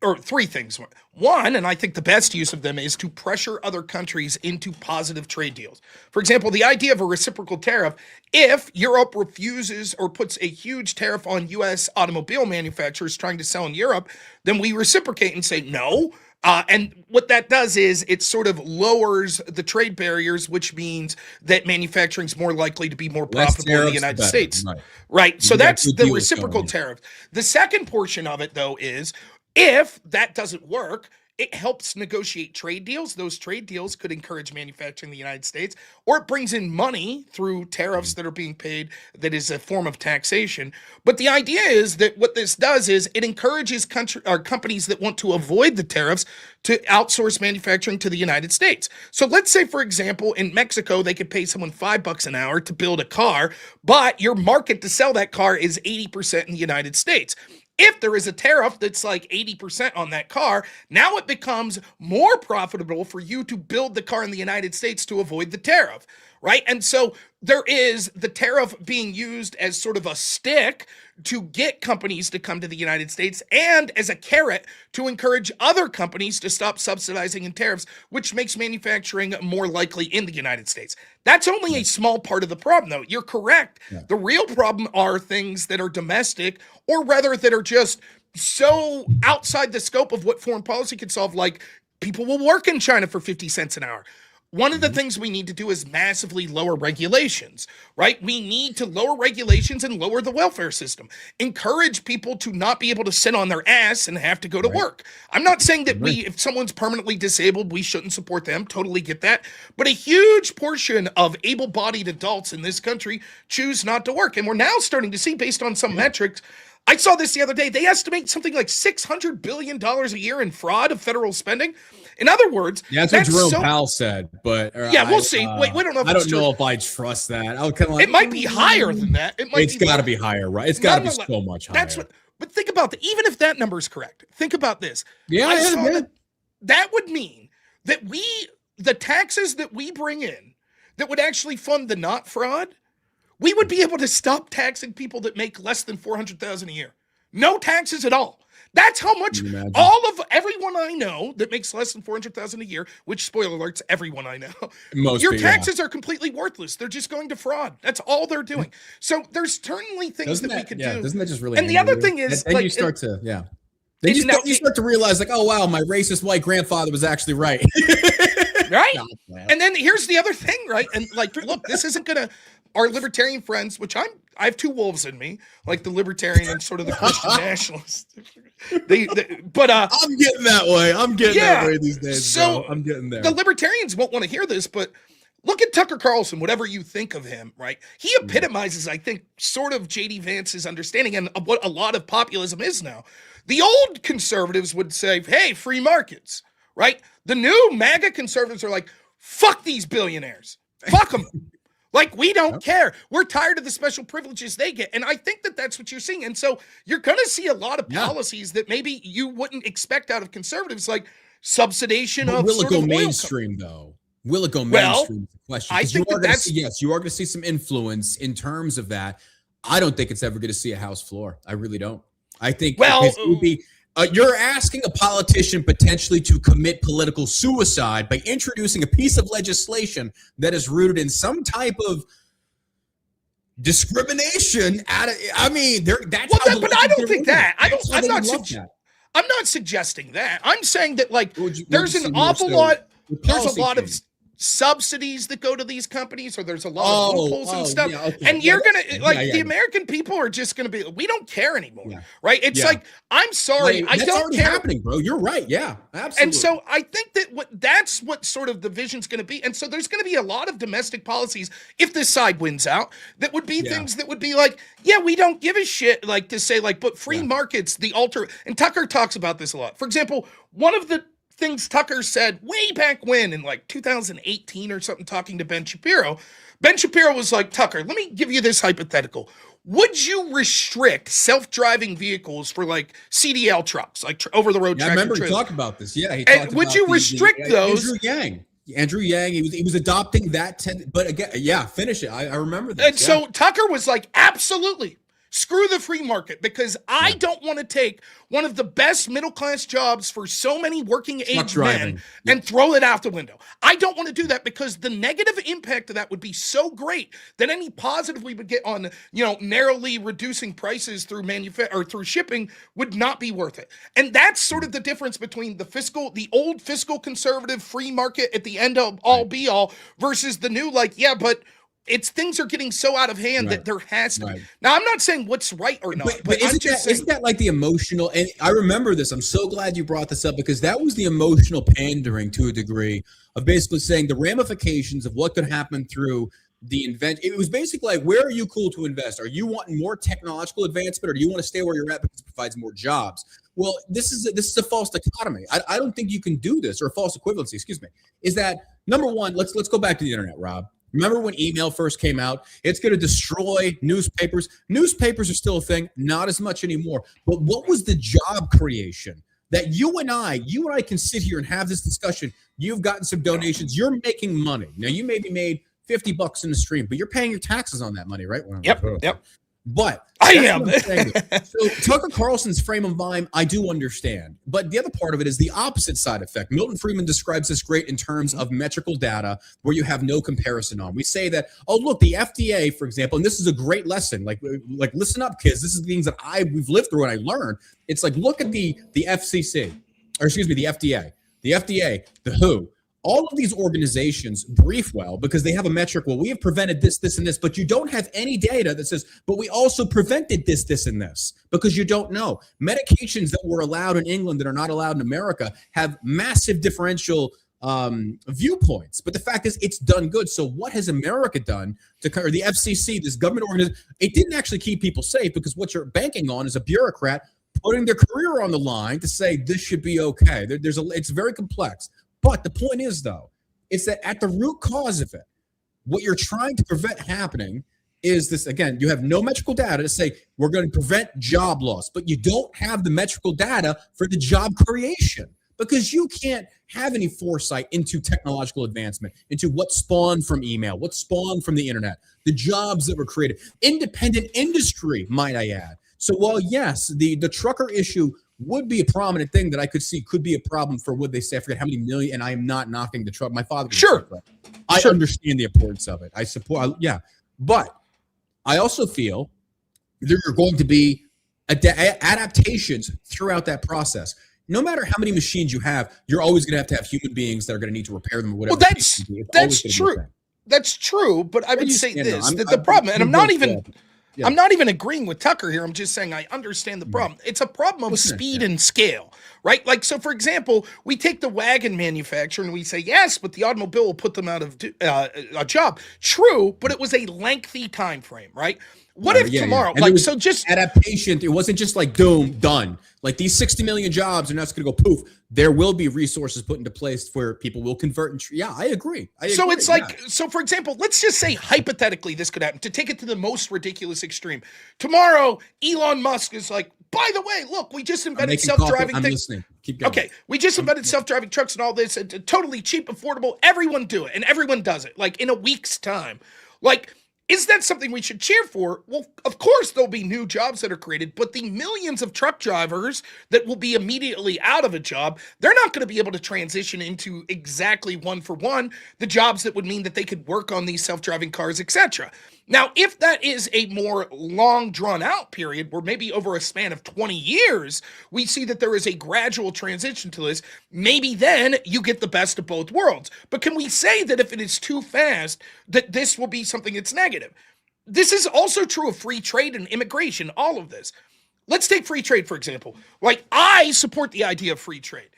S1: or three things. One, and I think the best use of them, is to pressure other countries into positive trade deals. For example, the idea of a reciprocal tariff, if Europe refuses or puts a huge tariff on U.S. automobile manufacturers trying to sell in Europe, then we reciprocate and say no. And what that does is it sort of lowers the trade barriers, which means that manufacturing is more likely to be more profitable in the United States. Right. So that's the reciprocal tariff. The second portion of it, though, is if that doesn't work, it helps negotiate trade deals. Those trade deals could encourage manufacturing in the United States, or it brings in money through tariffs that are being paid that is a form of taxation. But the idea is that what this does is it encourages companies that want to avoid the tariffs to outsource manufacturing to the United States. So let's say, for example, in Mexico, they could pay someone $5 an hour to build a car, but your market to sell that car is 80% in the United States. If there is a tariff that's like 80% on that car, now it becomes more profitable for you to build the car in the United States to avoid the tariff, right? And so there is the tariff being used as sort of a stick to get companies to come to the United States and as a carrot to encourage other companies to stop subsidizing in tariffs, which makes manufacturing more likely in the United States. That's only a small part of the problem, though. You're correct. Yeah. The real problem are things that are domestic, or rather that are just so outside the scope of what foreign policy could solve, like people will work in China for 50 cents an hour. One of the things we need to do is massively lower regulations, right? We need to lower regulations and lower the welfare system. Encourage people to not be able to sit on their ass and have to go to work. I'm not saying that if someone's permanently disabled, we shouldn't support them. Totally get that. But a huge portion of able-bodied adults in this country choose not to work. And we're now starting to see, based on some metrics, I saw this the other day, they estimate something like $600 billion a year in fraud of federal spending. In other words,
S2: that's what Jerome Powell said, but
S1: we'll see. Wait, we don't know.
S2: I don't know if I trust that. I kind of
S1: it might be higher than that.
S2: It's got to be higher, right? It's got to be so much higher. That's what.
S1: But think about that. Even if that number is correct, think about this. That would mean that the taxes that we bring in that would actually fund the not fraud, we would be able to stop taxing people that make less than $400,000 a year. No taxes at all. That's how much all of everyone I know that makes less than $400,000 a year, which, spoiler alerts, everyone I know, your taxes are completely worthless. They're just going to fraud. That's all they're doing. So there's certainly things that we could do.
S2: Doesn't that just really?
S1: And the other thing is,
S2: then you start to Then you start to realize, like, oh wow, my racist white grandfather was actually right.
S1: Right? And then here's the other thing, right? And like, look, this isn't gonna. Our libertarian friends, which I have two wolves in me, like the libertarian and sort of the Christian nationalist. But
S2: I'm getting that way. I'm getting that way these days. So bro. I'm getting there.
S1: The libertarians won't want to hear this, but look at Tucker Carlson, whatever you think of him, right? He epitomizes, I think, sort of J.D. Vance's understanding and what a lot of populism is now. The old conservatives would say, hey, free markets, right? The new MAGA conservatives are like, fuck these billionaires. Fuck them. Like, we don't care. We're tired of the special privileges they get. And I think that that's what you're seeing. And so you're going to see a lot of policies that maybe you wouldn't expect out of conservatives, like subsidization of
S2: will it go mainstream, though? Will it go mainstream? Is the question.
S1: I think
S2: you are going to see some influence in terms of that. I don't think it's ever going to see a House floor. I really don't. I think it would be... you're asking a politician potentially to commit political suicide by introducing a piece of legislation that is rooted in some type of discrimination. That's
S1: but I don't think that. I'm not suggesting that. I'm saying that, like, there's an awful lot. There's a lot of subsidies that go to these companies, or there's a lot of loopholes and stuff.
S2: Yeah, okay.
S1: And you're gonna the
S2: yeah.
S1: American people are just gonna be, we don't care anymore,
S2: Yeah.
S1: right? It's
S2: Yeah.
S1: like, I'm sorry,
S2: Right.
S1: I
S2: That's
S1: don't
S2: already
S1: care.
S2: happening, bro. You're right. Yeah, absolutely.
S1: And so I think that that's what sort of the vision's going to be. And so there's going to be a lot of domestic policies, if this side wins out, that would be things that would be like, yeah, we don't give a shit, like to say like, but free markets, the alter. And Tucker talks about this a lot. For example, one of the things Tucker said way back when in like 2018 or something, talking to Ben Shapiro was like, Tucker, let me give you this hypothetical. Would you restrict self-driving vehicles for like CDL trucks, like over-the-road tractor
S2: I remember
S1: trailers?
S2: he talked about this. Yeah, he
S1: And
S2: talked
S1: would
S2: about
S1: you restrict those?
S2: Andrew Yang, he was adopting that. But again, yeah, finish it. I remember that.
S1: And so Tucker was like, absolutely. Screw the free market, because I don't want to take one of the best middle-class jobs for so many working-age men and throw it out the window. I don't want to do that, because the negative impact of that would be so great that any positive we would get on, narrowly reducing prices through through shipping would not be worth it. And that's sort of the difference between the old fiscal conservative free market at the end of all be all versus the new, but things are getting so out of hand that there has to be. Now, I'm not saying what's right or not, but
S2: isn't that like the emotional? And I remember this. I'm so glad you brought this up, because that was the emotional pandering to a degree of basically saying the ramifications of what could happen through the invention. It was basically like, where are you cool to invest? Are you wanting more technological advancement, or do you want to stay where you're at because it provides more jobs? Well, this is a false dichotomy. I don't think you can do this, or a false equivalency. Excuse me. Is that number one? Let's go back to the internet, Rob. Remember when email first came out? It's going to destroy newspapers. Newspapers are still a thing, not as much anymore. But what was the job creation that you and I can sit here and have this discussion? You've gotten some donations. You're making money. Now, you maybe made $50 in the stream, but you're paying your taxes on that money, right? Well,
S1: Yep.
S2: But
S1: I am.
S2: So Tucker Carlson's frame of mind, I do understand. But the other part of it is the opposite side effect. Milton Friedman describes this great in terms of metrical data where you have no comparison on. We say that, oh, look, the FDA, for example, and this is a great lesson. Like listen up, kids. This is the things that we've lived through and I learned. It's like, look at the FCC, or excuse me, the FDA, the WHO. All of these organizations brief well because they have a metric. Well, we have prevented this, this, and this, but you don't have any data that says, but we also prevented this, this, and this, because you don't know. Medications that were allowed in England that are not allowed in America have massive differential viewpoints. But the fact is, it's done good. So what has America done or the FCC, this government organization? It didn't actually keep people safe, because what you're banking on is a bureaucrat putting their career on the line to say this should be okay. It's very complex. But the point is, though, it's that at the root cause of it, what you're trying to prevent happening is this. Again, you have no metrical data to say we're going to prevent job loss, but you don't have the metrical data for the job creation, because you can't have any foresight into technological advancement, into what spawned from email, what spawned from the internet, the jobs that were created, independent industry, might I add. So while, yes, the trucker issue would be a prominent thing that I could see could be a problem for what they say. I forget how many million, and I am not knocking the truck. My father.
S1: Sure.
S2: I understand the importance of it. I support. Yeah. But I also feel there are going to be adaptations throughout that process. No matter how many machines you have, you're always going to have human beings that are going to need to repair them or whatever.
S1: Well, that's true. That's true. But I would say this, that the problem, and I'm not even agreeing with Tucker here. I'm just saying I understand the problem. It's a problem of speed and scale, right? Like, so for example, we take the wagon manufacturer and we say, yes, but the automobile will put them out of a job. True, but it was a lengthy time frame, right? What if tomorrow, so just
S2: adaptation, it wasn't just like done. Like these 60 million jobs are not just going to go poof. There will be resources put into place where people will convert. And I agree. So
S1: it's like, so for example, let's just say hypothetically this could happen, to take it to the most ridiculous extreme. Tomorrow, Elon Musk is like, by the way, look, we just invented self-driving things.
S2: I'm listening. Keep going.
S1: Okay, we just invented self-driving trucks and all this, and totally cheap, affordable. Everyone do it, and everyone does it, like in a week's time. Like, Is that something we should cheer for? Well, of course, there'll be new jobs that are created, but the millions of truck drivers that will be immediately out of a job, they're not going to be able to transition into exactly one for one the jobs that would mean that they could work on these self-driving cars, etc. Now, if that is a more long drawn out period where maybe over a span of 20 years, we see that there is a gradual transition to this, maybe then you get the best of both worlds. But can we say that if it is too fast, that this will be something that's negative? This is also true of free trade and immigration, all of this. Let's take free trade, for example. Like, I support the idea of free trade.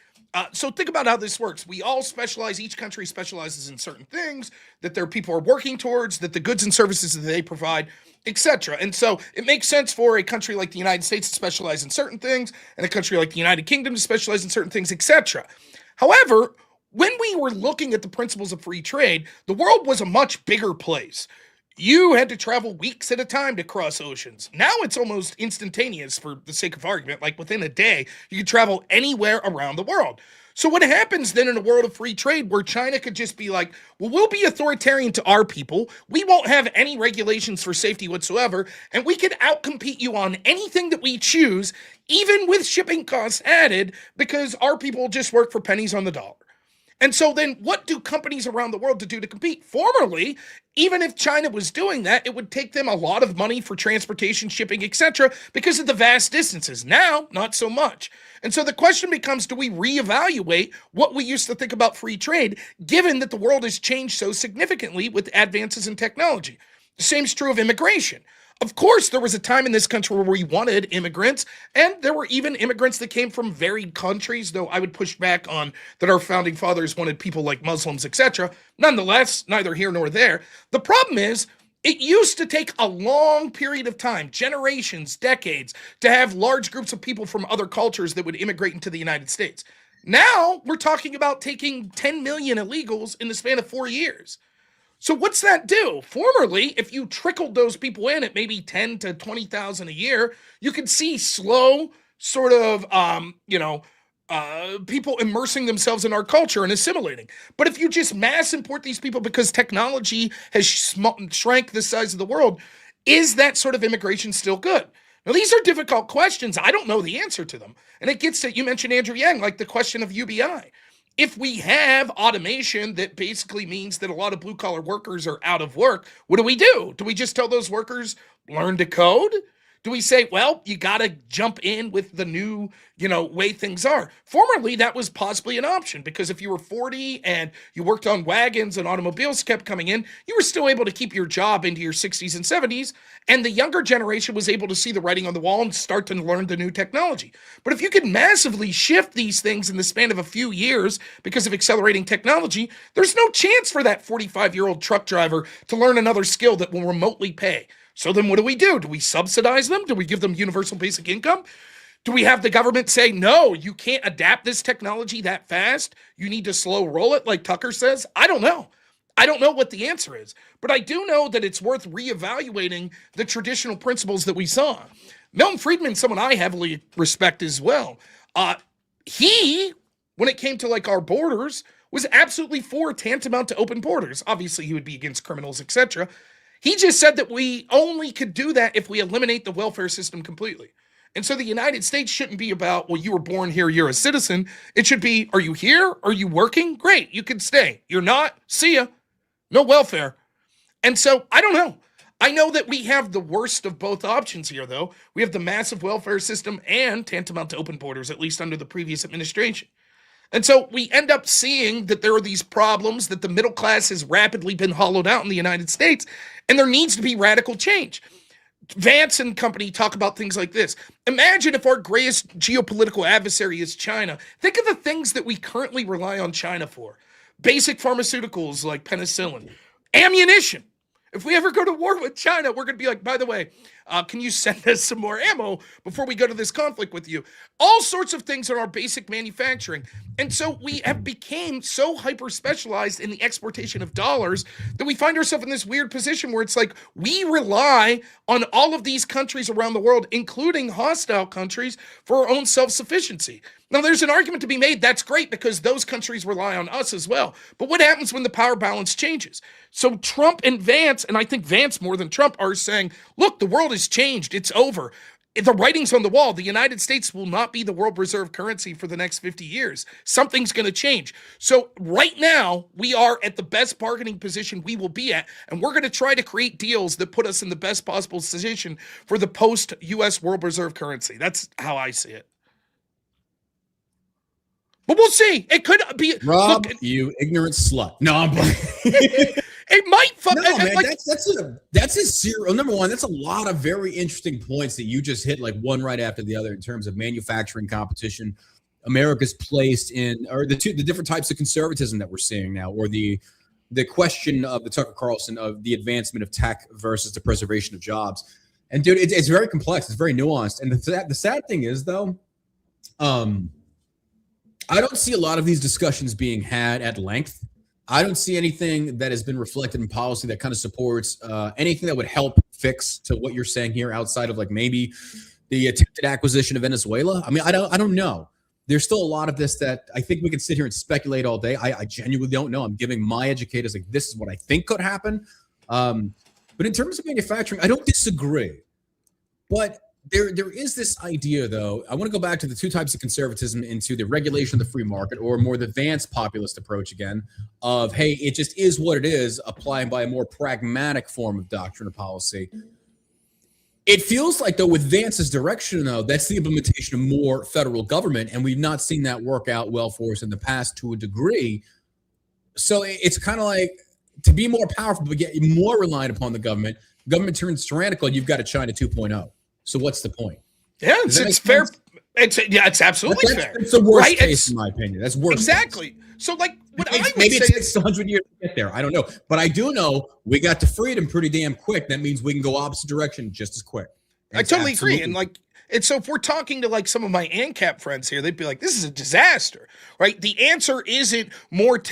S1: So think about how this works. We all specialize, each country specializes in certain things that their people are working towards, that the goods and services that they provide, etc. And so it makes sense for a country like the United States to specialize in certain things, and a country like the United Kingdom to specialize in certain things, etc. However, when we were looking at the principles of free trade, the world was a much bigger place. You had to travel weeks at a time to cross oceans. Now it's almost instantaneous for the sake of argument. Like within a day, you can travel anywhere around the world. So what happens then in a world of free trade where China could just be like, well, we'll be authoritarian to our people. We won't have any regulations for safety whatsoever. And we could outcompete you on anything that we choose, even with shipping costs added, because our people just work for pennies on the dollar. And so then what do companies around the world to do to compete? Formerly, even if China was doing that, it would take them a lot of money for transportation, shipping, etc., because of the vast distances. Now, not so much. And so the question becomes, do we reevaluate what we used to think about free trade, given that the world has changed so significantly with advances in technology? The same is true of immigration. Of course, there was a time in this country where we wanted immigrants, and there were even immigrants that came from varied countries, though I would push back on that our founding fathers wanted people like Muslims, etc. Nonetheless, neither here nor there. The problem is, it used to take a long period of time, generations, decades, to have large groups of people from other cultures that would immigrate into the United States. Now, we're talking about taking 10 million illegals in the span of 4 years. So what's that do? Formerly, if you trickled those people in at maybe 10 to 20,000 a year, you could see slow sort of, people immersing themselves in our culture and assimilating. But if you just mass import these people because technology has shrank the size of the world, is that sort of immigration still good? Now, these are difficult questions. I don't know the answer to them. And it gets to, you mentioned Andrew Yang, like the question of UBI. If we have automation that basically means that a lot of blue collar workers are out of work, what do we do? Do we just tell those workers, learn to code? Do we say, well, you got to jump in with the new, way things are? Formerly, that was possibly an option because if you were 40 and you worked on wagons and automobiles kept coming in, you were still able to keep your job into your 60s and 70s. And the younger generation was able to see the writing on the wall and start to learn the new technology. But if you could massively shift these things in the span of a few years because of accelerating technology, there's no chance for that 45-year-old truck driver to learn another skill that will remotely pay. So then what do? Do we subsidize them? Do we give them universal basic income? Do we have the government say, no, you can't adapt this technology that fast? You need to slow roll it like Tucker says? I don't know. I don't know what the answer is, but I do know that it's worth reevaluating the traditional principles that we saw. Milton Friedman, someone I heavily respect as well. He, when it came to like our borders, was absolutely for tantamount to open borders. Obviously, he would be against criminals, etc. He just said that we only could do that if we eliminate the welfare system completely. And so the United States shouldn't be about, well, you were born here, you're a citizen. It should be, are you here? Are you working? Great, you can stay. You're not? See ya. No welfare. And so, I don't know. I know that we have the worst of both options here, though. We have the massive welfare system and tantamount to open borders, at least under the previous administration. And so we end up seeing that there are these problems, that the middle class has rapidly been hollowed out in the United States, and there needs to be radical change. Vance and company talk about things like this. Imagine if our greatest geopolitical adversary is China. Think of the things that we currently rely on China for. Basic pharmaceuticals like penicillin, ammunition. If we ever go to war with China, we're going to be like, by the way, Can you send us some more ammo before we go to this conflict with you? All sorts of things in our basic manufacturing. And so we have became so hyper specialized in the exportation of dollars that we find ourselves in this weird position where it's like we rely on all of these countries around the world, including hostile countries, for our own self-sufficiency. Now, there's an argument to be made. That's great because those countries rely on us as well. But what happens when the power balance changes? So Trump and Vance, and I think Vance more than Trump, are saying, look, the world has changed. It's over. The writing's on the wall. The United States will not be the world reserve currency for the next 50 years. Something's going to change. So right now, we are at the best bargaining position we will be at, and we're going to try to create deals that put us in the best possible position for the post-U.S. world reserve currency. That's how I see it. But we'll see. It could be
S2: Rob, you ignorant slut. No, I'm
S1: it might fuck.
S2: No, man, like, that's a zero. Number one, that's a lot of very interesting points that you just hit, like one right after the other, in terms of manufacturing competition, America's placed in, or the different types of conservatism that we're seeing now, or the question of the Tucker Carlson of the advancement of tech versus the preservation of jobs. And dude, it's very complex. It's very nuanced. And the sad thing is, though, I don't see a lot of these discussions being had at length. I don't see anything that has been reflected in policy that kind of supports anything that would help fix to what you're saying here, outside of like maybe the attempted acquisition of Venezuela. I mean, I don't know. There's still a lot of this that I think we can sit here and speculate all day. I genuinely don't know. I'm giving my educators like, this is what I think could happen. But in terms of manufacturing, I don't disagree. But there is this idea, though. I want to go back to the two types of conservatism into the regulation of the free market, or more the Vance populist approach again of, hey, it just is what it is, applying by a more pragmatic form of doctrine or policy. It feels like, though, with Vance's direction, though, that's the implementation of more federal government, and we've not seen that work out well for us in the past to a degree. So it's kind of like, to be more powerful, but get more reliant upon the government turns tyrannical, and you've got a China 2.0. So what's the point?
S1: Yeah, it's fair. It's absolutely fair.
S2: It's the worst case, in my opinion. That's worst.
S1: Exactly.
S2: Case.
S1: So, like, what
S2: maybe it takes 100 years to get there. I don't know, but I do know we got to freedom pretty damn quick. That means we can go opposite direction just as quick.
S1: I totally agree. And like, and so if we're talking to like some of my ANCAP friends here, they'd be like, this is a disaster, right? The answer isn't more,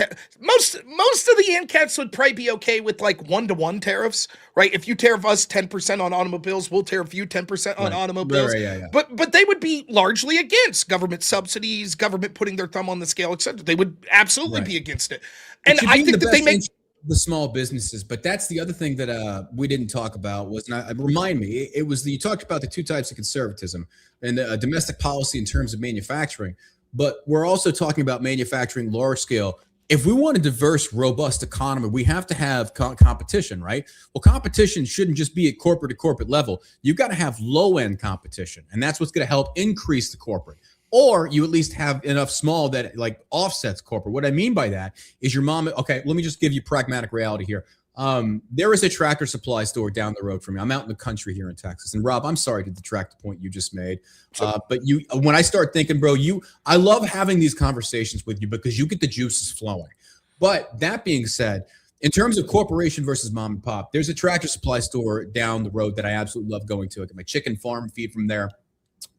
S1: most of the ANCAPs would probably be okay with like 1-to-1 tariffs, right? If you tariff us 10% on automobiles, we'll tariff you 10% on automobiles. Right, yeah. But they would be largely against government subsidies, government putting their thumb on the scale, etc. They would absolutely be against it. And I think that they make
S2: the small businesses, but that's the other thing that we didn't talk about was, and remind me, it was you talked about the two types of conservatism and domestic policy in terms of manufacturing, but we're also talking about manufacturing large scale. If we want a diverse, robust economy, we have to have competition, right? Well, competition shouldn't just be at corporate to corporate level. You've got to have low end competition, and that's what's going to help increase the corporate. Or you at least have enough small that like offsets corporate. What I mean by that is your mom. Okay, let me just give you pragmatic reality here. There is a Tractor Supply store down the road from me. I'm out in the country here in Texas. And Rob, I'm sorry to detract the point you just made. But when I start thinking, bro, I love having these conversations with you because you get the juices flowing. But that being said, in terms of corporation versus mom and pop, there's a Tractor Supply store down the road that I absolutely love going to. I get my chicken farm feed from there.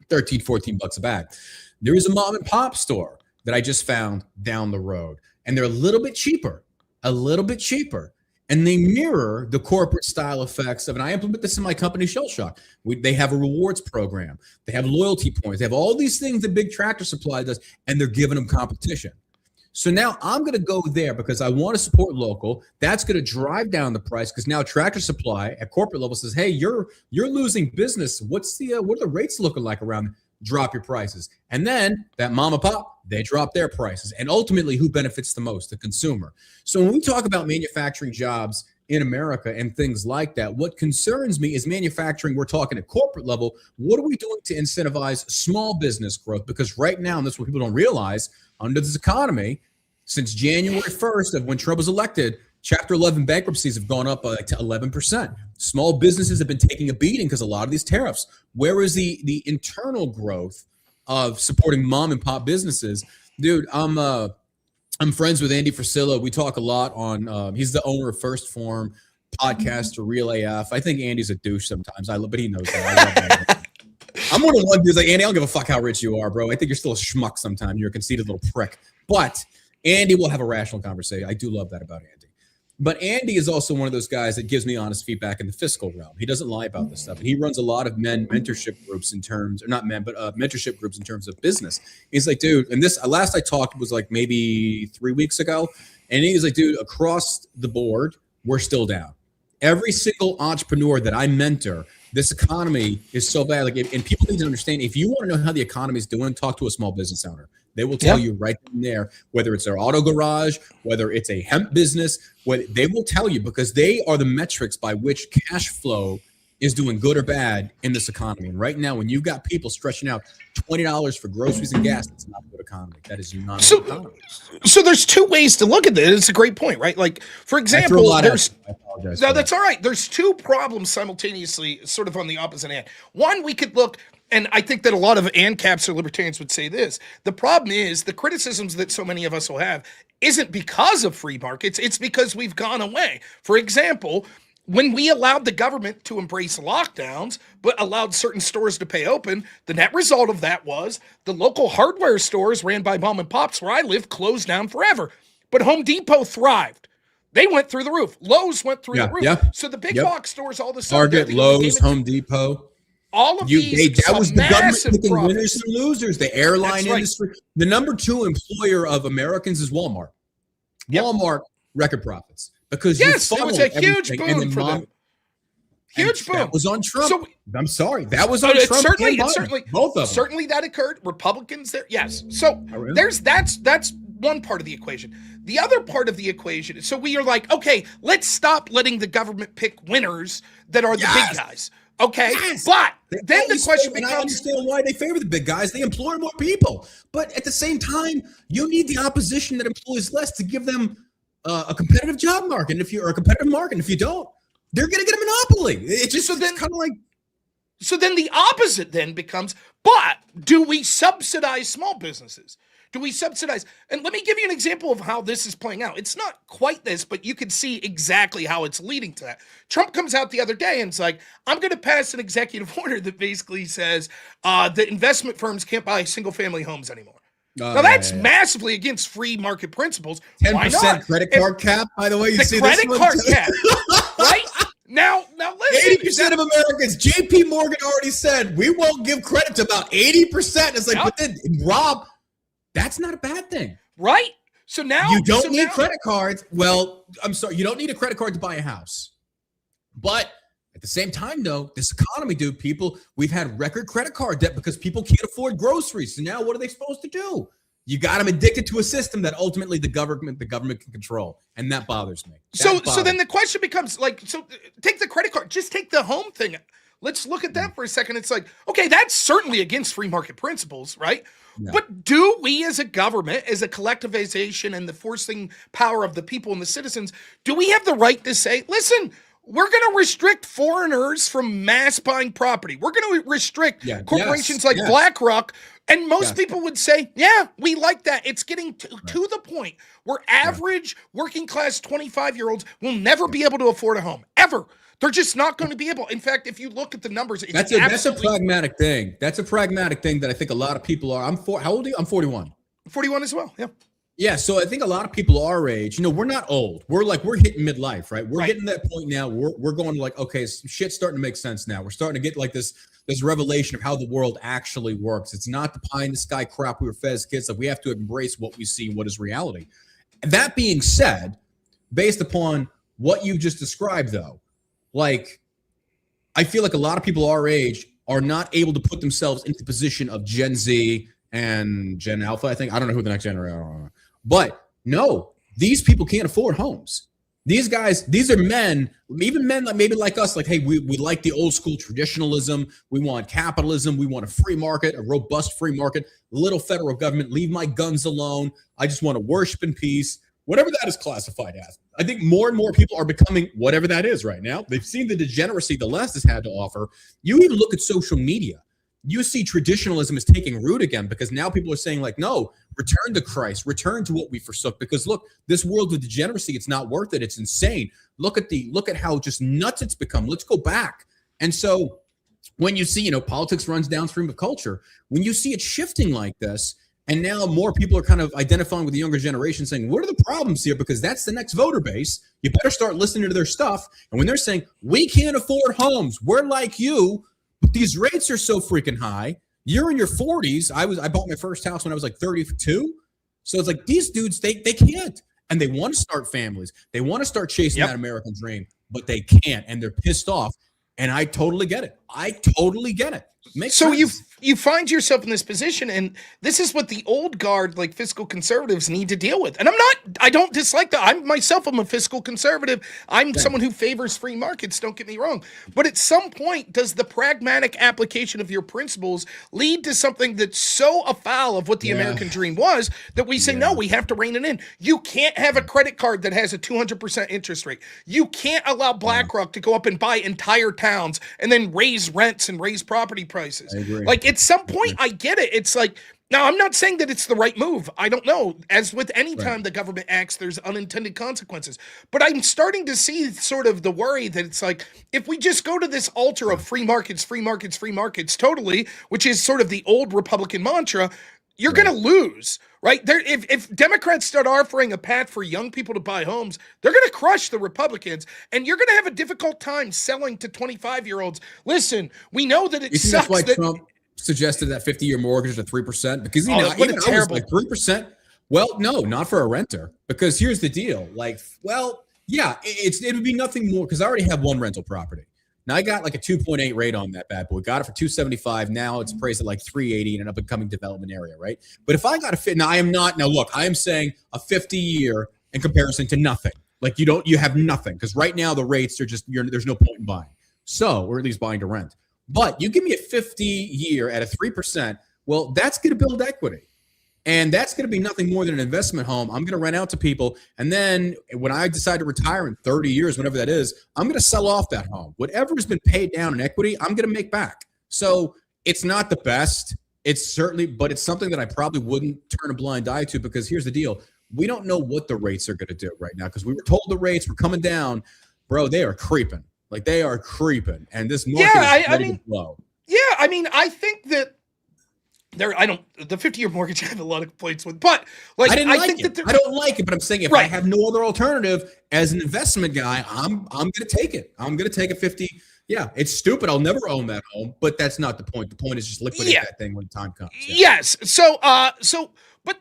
S2: 13, 14 bucks a bag. There is a mom and pop store that I just found down the road, and they're a little bit cheaper, and they mirror the corporate style effects of, and I implement this in my company, Shell Shock. They have a rewards program. They have loyalty points. They have all these things that Big Tractor Supply does, and they're giving them competition. So now I'm going to go there because I want to support local. That's going to drive down the price because now Tractor Supply at corporate level says, "Hey, you're losing business. What are the rates looking like around? Drop your prices." And then that mom and pop, they drop their prices. And ultimately, who benefits the most? The consumer. So when we talk about manufacturing jobs in America and things like that, what concerns me is manufacturing. We're talking at corporate level. What are we doing to incentivize small business growth? Because right now, and that's what people don't realize, under this economy, since January 1st of when Trump was elected, Chapter 11 bankruptcies have gone up by to 11%. Small businesses have been taking a beating because a lot of these tariffs. Where is the internal growth of supporting mom and pop businesses? Dude, I'm friends with Andy Frisilla. We talk a lot on, he's the owner of First Form, podcaster, real AF. I think Andy's a douche sometimes. But he knows that. I'm one of the ones who's like, Andy, I don't give a fuck how rich you are, bro. I think you're still a schmuck sometimes. You're a conceited little prick. But Andy will have a rational conversation. I do love that about Andy. But Andy is also one of those guys that gives me honest feedback in the fiscal realm. He doesn't lie about this stuff. And he runs a lot of mentorship groups mentorship groups in terms of business. He's like, dude, and this last I talked was like maybe 3 weeks ago. And he's like, dude, across the board, we're still down. Every single entrepreneur that I mentor, this economy is so bad. And people need to understand, if you want to know how the economy is doing, talk to a small business owner. They will tell you right there, whether it's their auto garage, whether it's a hemp business, they will tell you, because they are the metrics by which cash flow is doing good or bad in this economy. And right now, when you've got people stretching out $20 for groceries and gas, it's not a good economy. That is not a good economy.
S1: So there's two ways to look at this. It's a great point, right? Like, for example, that's all right. There's two problems simultaneously, sort of on the opposite end. One, we could look, and I think that a lot of ANCAPs or libertarians would say this. The problem is the criticisms that so many of us will have isn't because of free markets. It's because we've gone away. For example, when we allowed the government to embrace lockdowns, but allowed certain stores to pay open, the net result of that was the local hardware stores ran by mom and pops where I live closed down forever. But Home Depot thrived. They went through the roof. Lowe's went through the roof.
S2: Yeah.
S1: So the big box stores all of a sudden.
S2: Target, Lowe's, Home Depot.
S1: All of these
S2: that was the government picking
S1: profits.
S2: Winners and losers. The airline industry. The number 2 employer of Americans is Walmart. Walmart record profits. Because
S1: it was a huge boom for them. Huge boom.
S2: That was on Trump. I'm sorry. That was on Trump.
S1: Certainly,
S2: both of them.
S1: Certainly that occurred. Republicans there. Yes. So that's one part of the equation. The other part of the equation is, so we are like, okay, let's stop letting the government pick winners that are the big guys. Okay. But then the question becomes,
S2: I understand why they favor the big guys. They employ more people. But at the same time, you need the opposition that employs less to give them a competitive job market. And if you're a competitive market, if you don't, they're going to get a monopoly. It's just kind of like.
S1: So then the opposite then becomes, but do we subsidize small businesses? Do we subsidize? And let me give you an example of how this is playing out. It's not quite this, but you can see exactly how it's leading to that. Trump comes out the other day and it's like, I'm going to pass an executive order that basically says the investment firms can't buy single family homes anymore. Now that's massively against free market principles.
S2: 10% credit card cap, by the way. You see
S1: credit card cap, right? Now listen.
S2: 80% of Americans, JP Morgan already said, we won't give credit to about 80%. It's like, but then, Rob, that's not a bad thing.
S1: Right? So now
S2: you don't need credit cards. Well, I'm sorry, you don't need a credit card to buy a house. But at the same time, though, this economy, dude, we've had record credit card debt because people can't afford groceries. So now what are they supposed to do? You got them addicted to a system that ultimately the government can control. And that bothers me. So
S1: then the question becomes like, so take the credit card, just take the home thing. Let's look at that for a second. It's like, okay, that's certainly against free market principles, right? Yeah. But do we as a government, as a collectivization and the forcing power of the people and the citizens, do we have the right to say, listen, we're going to restrict foreigners from mass buying property. We're going to restrict corporations like BlackRock. And most people would say, yeah, we like that. It's getting to the point where average working class 25-year-olds will never be able to afford a home, ever. They're just not going to be able. In fact, if you look at the numbers,
S2: that's a pragmatic thing. That's a pragmatic thing that I think a lot of people are. How old are you? I'm 41.
S1: 41 as well. Yeah.
S2: Yeah, so I think a lot of people our age, we're not old. We're hitting midlife, right? We're getting to that point now. We're going to like, okay, shit's starting to make sense now. We're starting to get like this revelation of how the world actually works. It's not the pie in the sky crap we were fed as kids. Like, we have to embrace what we see, what is reality. And that being said, based upon what you've just described, though, like, I feel like a lot of people our age are not able to put themselves into the position of Gen Z and Gen Alpha. I don't know who the next generation are. But no, these people can't afford homes. These guys, these are men, even men like maybe like us, like, hey, we like the old school traditionalism. We want capitalism. We want a free market, a robust free market, little federal government. Leave my guns alone. I just want to worship in peace. Whatever that is classified as. I think more and more people are becoming whatever that is right now. They've seen the degeneracy the left has had to offer. You even look at social media. you see traditionalism is taking root again, because now people are saying like, no, return to Christ, return to what we forsook, because look, this world of degeneracy, it's not worth it. It's insane. Look at how just nuts it's become. Let's go back. And so when you see, politics runs downstream of culture, when you see it shifting like this, and now more people are kind of identifying with the younger generation saying, what are the problems here? Because that's the next voter base. You better start listening to their stuff. And when they're saying, we can't afford homes, we're like you, but these rates are so freaking high. You're in your 40s. I bought my first house when I was like 32. So it's like these dudes, they can't. And they want to start families. They want to start chasing that American dream, but they can't. And they're pissed off. And I totally get it. Makes
S1: so
S2: sense.
S1: you find yourself in this position, and this is what the old guard, like fiscal conservatives, need to deal with. And I don't dislike that. I'm a fiscal conservative. I'm someone who favors free markets, don't get me wrong. But at some point, does the pragmatic application of your principles lead to something that's so afoul of what the American dream was that we say, no, we have to rein it in. You can't have a credit card that has a 200% interest rate. You can't allow BlackRock to go up and buy entire towns and then raise rents and raise property prices.
S2: I agree.
S1: Like, at some point, I get it. It's like, now, I'm not saying that it's the right move. I don't know. As with any time the government acts, there's unintended consequences. But I'm starting to see sort of the worry that it's like, if we just go to this altar of free markets, totally, which is sort of the old Republican mantra, you're going to lose, right? If Democrats start offering a path for young people to buy homes, they're going to crush the Republicans, and you're going to have a difficult time selling to 25-year-olds. Listen, we know that it sucks.
S2: That's why Trump suggested that 50-year mortgage at 3%, because even I was like 3%. Well, no, not for a renter, because here's the deal. Like, well, yeah, it would be nothing more, because I already have one rental property. Now I got like a 2.8 rate on that bad boy. Got it for 275. Now it's appraised at like 380 in an up and coming development area, right? But if I got a fit, now I am not. Now look, I am saying a 50-year in comparison to nothing. Like you have nothing, because right now the rates are just there's no point in buying. So, or at least buying to rent. But you give me a 50-year at a 3%, well, that's going to build equity. And that's going to be nothing more than an investment home. I'm going to rent out to people. And then when I decide to retire in 30 years, whatever that is, I'm going to sell off that home. Whatever has been paid down in equity, I'm going to make back. So it's not the best. It's certainly, but it's something that I probably wouldn't turn a blind eye to, because here's the deal. We don't know what the rates are going to do right now, because we were told the rates were coming down. Bro, they are creeping. Like, they are creeping, and this market is ready to blow.
S1: Yeah, I mean, I think that the 50-year mortgage I have a lot of complaints with, but like, I don't
S2: like it, but I'm saying if I have no other alternative as an investment guy, I'm going to take it. I'm going to take a 50. Yeah, it's stupid. I'll never own that home, but that's not the point. The point is just liquidate that thing when the time comes. Yeah.
S1: Yes. So, but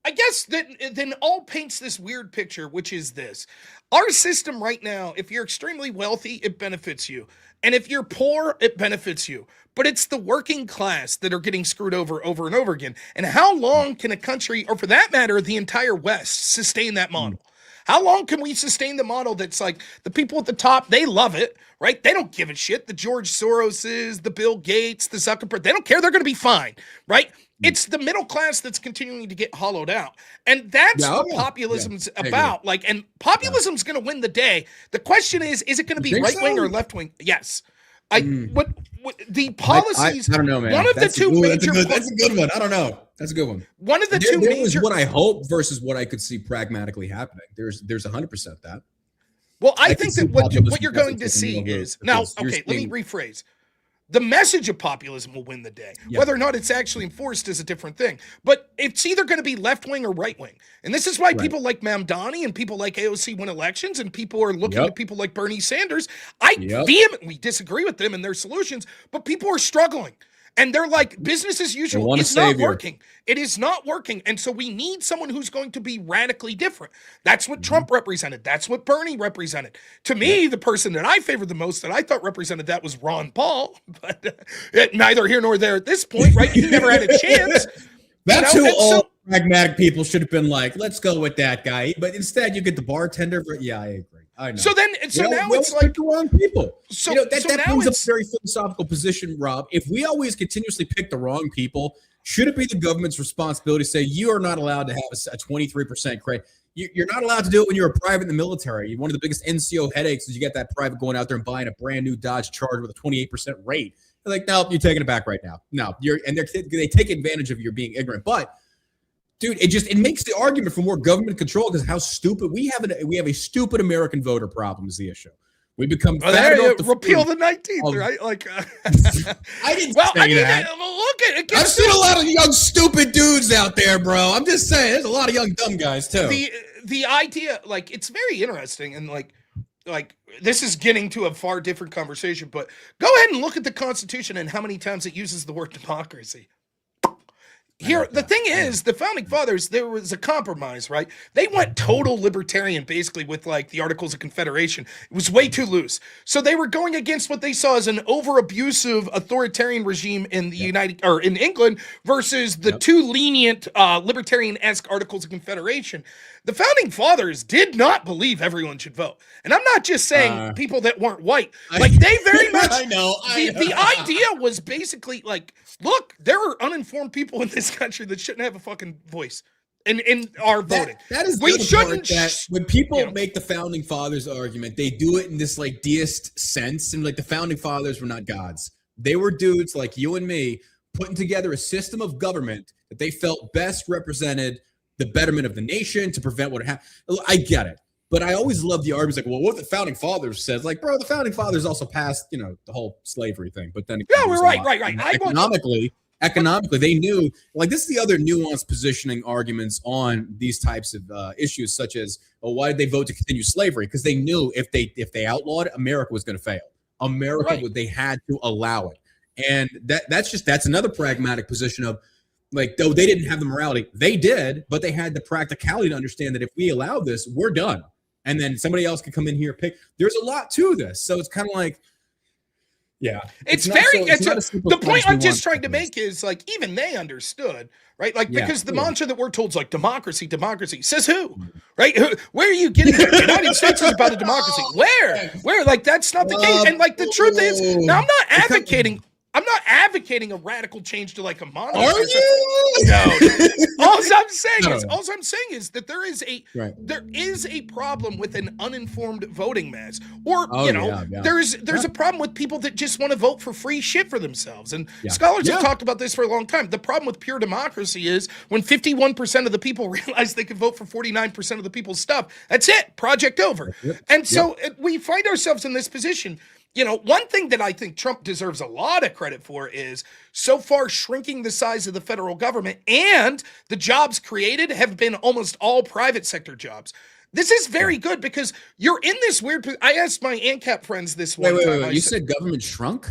S1: I guess that then all paints this weird picture, which is this. Our system right now, if you're extremely wealthy, it benefits you. And if you're poor, it benefits you. But it's the working class that are getting screwed over and over again. And how long can a country, or for that matter, the entire West, sustain that model? How long can we sustain the model that's like the people at the top, they love it, right? They don't give a shit. The George Soroses, the Bill Gates, the Zuckerberg, they don't care. They're going to be fine, right? It's the middle class that's continuing to get hollowed out. And that's what populism's about. Like, and populism's going to win the day. The question is it going to be right-wing or left-wing? Yes. What the policies?
S2: I don't know, man.
S1: One of the two major.
S2: That's a good one. I don't know. That's a good one.
S1: One of the two major.
S2: Is what I hope versus what I could see pragmatically happening. There's 100% that.
S1: Well, I think that what you're going to see is now. Okay, let me rephrase. The message of populism will win the day. Yeah. Whether or not it's actually enforced is a different thing. But it's either going to be left-wing or right-wing. And this is why people like Pam Bondi and people like AOC win elections, and people are looking at people like Bernie Sanders. I vehemently disagree with them and their solutions, but people are struggling. And they're like, business as usual. It's not working. It is not working. And so we need someone who's going to be radically different. That's what Trump represented. That's what Bernie represented. To me, the person that I favored the most that I thought represented that was Ron Paul. But neither here nor there at this point, right? He never had a chance.
S2: That's who all pragmatic people should have been like, let's go with that guy. But instead, you get the bartender. I agree. I know.
S1: So now it's like
S2: the wrong people. So that brings up a very philosophical position, Rob. If we always continuously pick the wrong people, should it be the government's responsibility to say you are not allowed to have a 23% credit? You're not allowed to do it when you're a private in the military. One of the biggest NCO headaches is you get that private going out there and buying a brand new Dodge Charger with a 28% rate. Like, no, you're taking it back right now. No, they take advantage of your being ignorant. But dude, it makes the argument for more government control because how stupid we have a stupid American voter problem is the issue. We become
S1: repeal the 19th, right? Like,
S2: I didn't say that.
S1: Look at it.
S2: I've seen a lot of young stupid dudes out there, bro. I'm just saying, there's a lot of young dumb guys too.
S1: The idea, like, it's very interesting, and like this is getting to a far different conversation. But go ahead and look at the Constitution and how many times it uses the word democracy. Here, the thing is, the founding fathers, there was a compromise, right? They went total libertarian, basically, with like the Articles of Confederation. It was way too loose. So they were going against what they saw as an over-abusive authoritarian regime in the in England versus the too lenient libertarian-esque Articles of Confederation. The founding fathers did not believe everyone should vote. And I'm not just saying people that weren't white. Like, they very much...
S2: I know.
S1: The idea was basically like, look, there are uninformed people in this country that shouldn't have a fucking voice in our voting.
S2: That is we shouldn't. That when people make the founding fathers argument, they do it in this like deist sense, and like the founding fathers were not gods; they were dudes like you and me putting together a system of government that they felt best represented the betterment of the nation to prevent what happened. I get it, but I always love the arguments like, well, what the founding fathers says, like, bro, the founding fathers also passed, the whole slavery thing, but then
S1: we're right.
S2: Economically, they knew, like, this is the other nuanced positioning arguments on these types of issues, such as, well, why did they vote to continue slavery? Because they knew if they outlawed it, America was going to fail. They had to allow it, and that's another pragmatic position of, like, though they didn't have the morality, they did, but they had the practicality to understand that if we allow this, we're done, and then somebody else can come in here and pick. There's a lot to this, so it's kind of like. Yeah,
S1: the point I'm just trying to make is, like, even they understood, right? Like, because the mantra that we're told is like democracy. Says who, right? Where are you getting it? The United States is about a democracy. Where? Like, that's not the case. And like, the truth is, now I'm not advocating a radical change to like a monarchy.
S2: Are you?
S1: No. All I'm saying is that there is a problem with an uninformed voting mass, or there's a problem with people that just want to vote for free shit for themselves. And scholars have talked about this for a long time. The problem with pure democracy is when 51% of the people realize they can vote for 49% of the people's stuff. That's it. Project over. And so we find ourselves in this position. One thing that I think Trump deserves a lot of credit for is so far shrinking the size of the federal government, and the jobs created have been almost all private sector jobs. This is very good because you're in this weird. I asked my ANCAP friends this one time.
S2: Wait. You said government shrunk?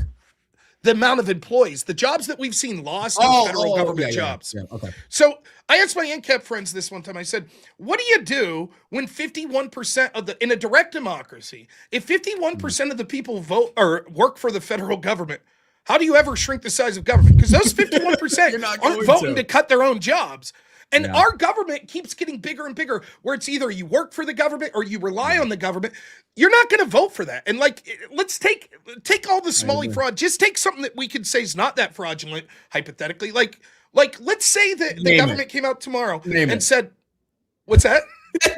S1: The amount of employees, the jobs that we've seen lost in federal government jobs.
S2: Yeah, okay.
S1: So I asked my NCAP friends this one time. I said, what do you do when 51% in a direct democracy, if 51% of the people vote or work for the federal government, how do you ever shrink the size of government? Because those 51% aren't voting to cut their own jobs. And our government keeps getting bigger and bigger, where it's either you work for the government or you rely on the government. You're not going to vote for that. And like, let's take all the Smalley fraud. Just take something that we could say is not that fraudulent, hypothetically. Like let's say that the government came out tomorrow and said, what's that?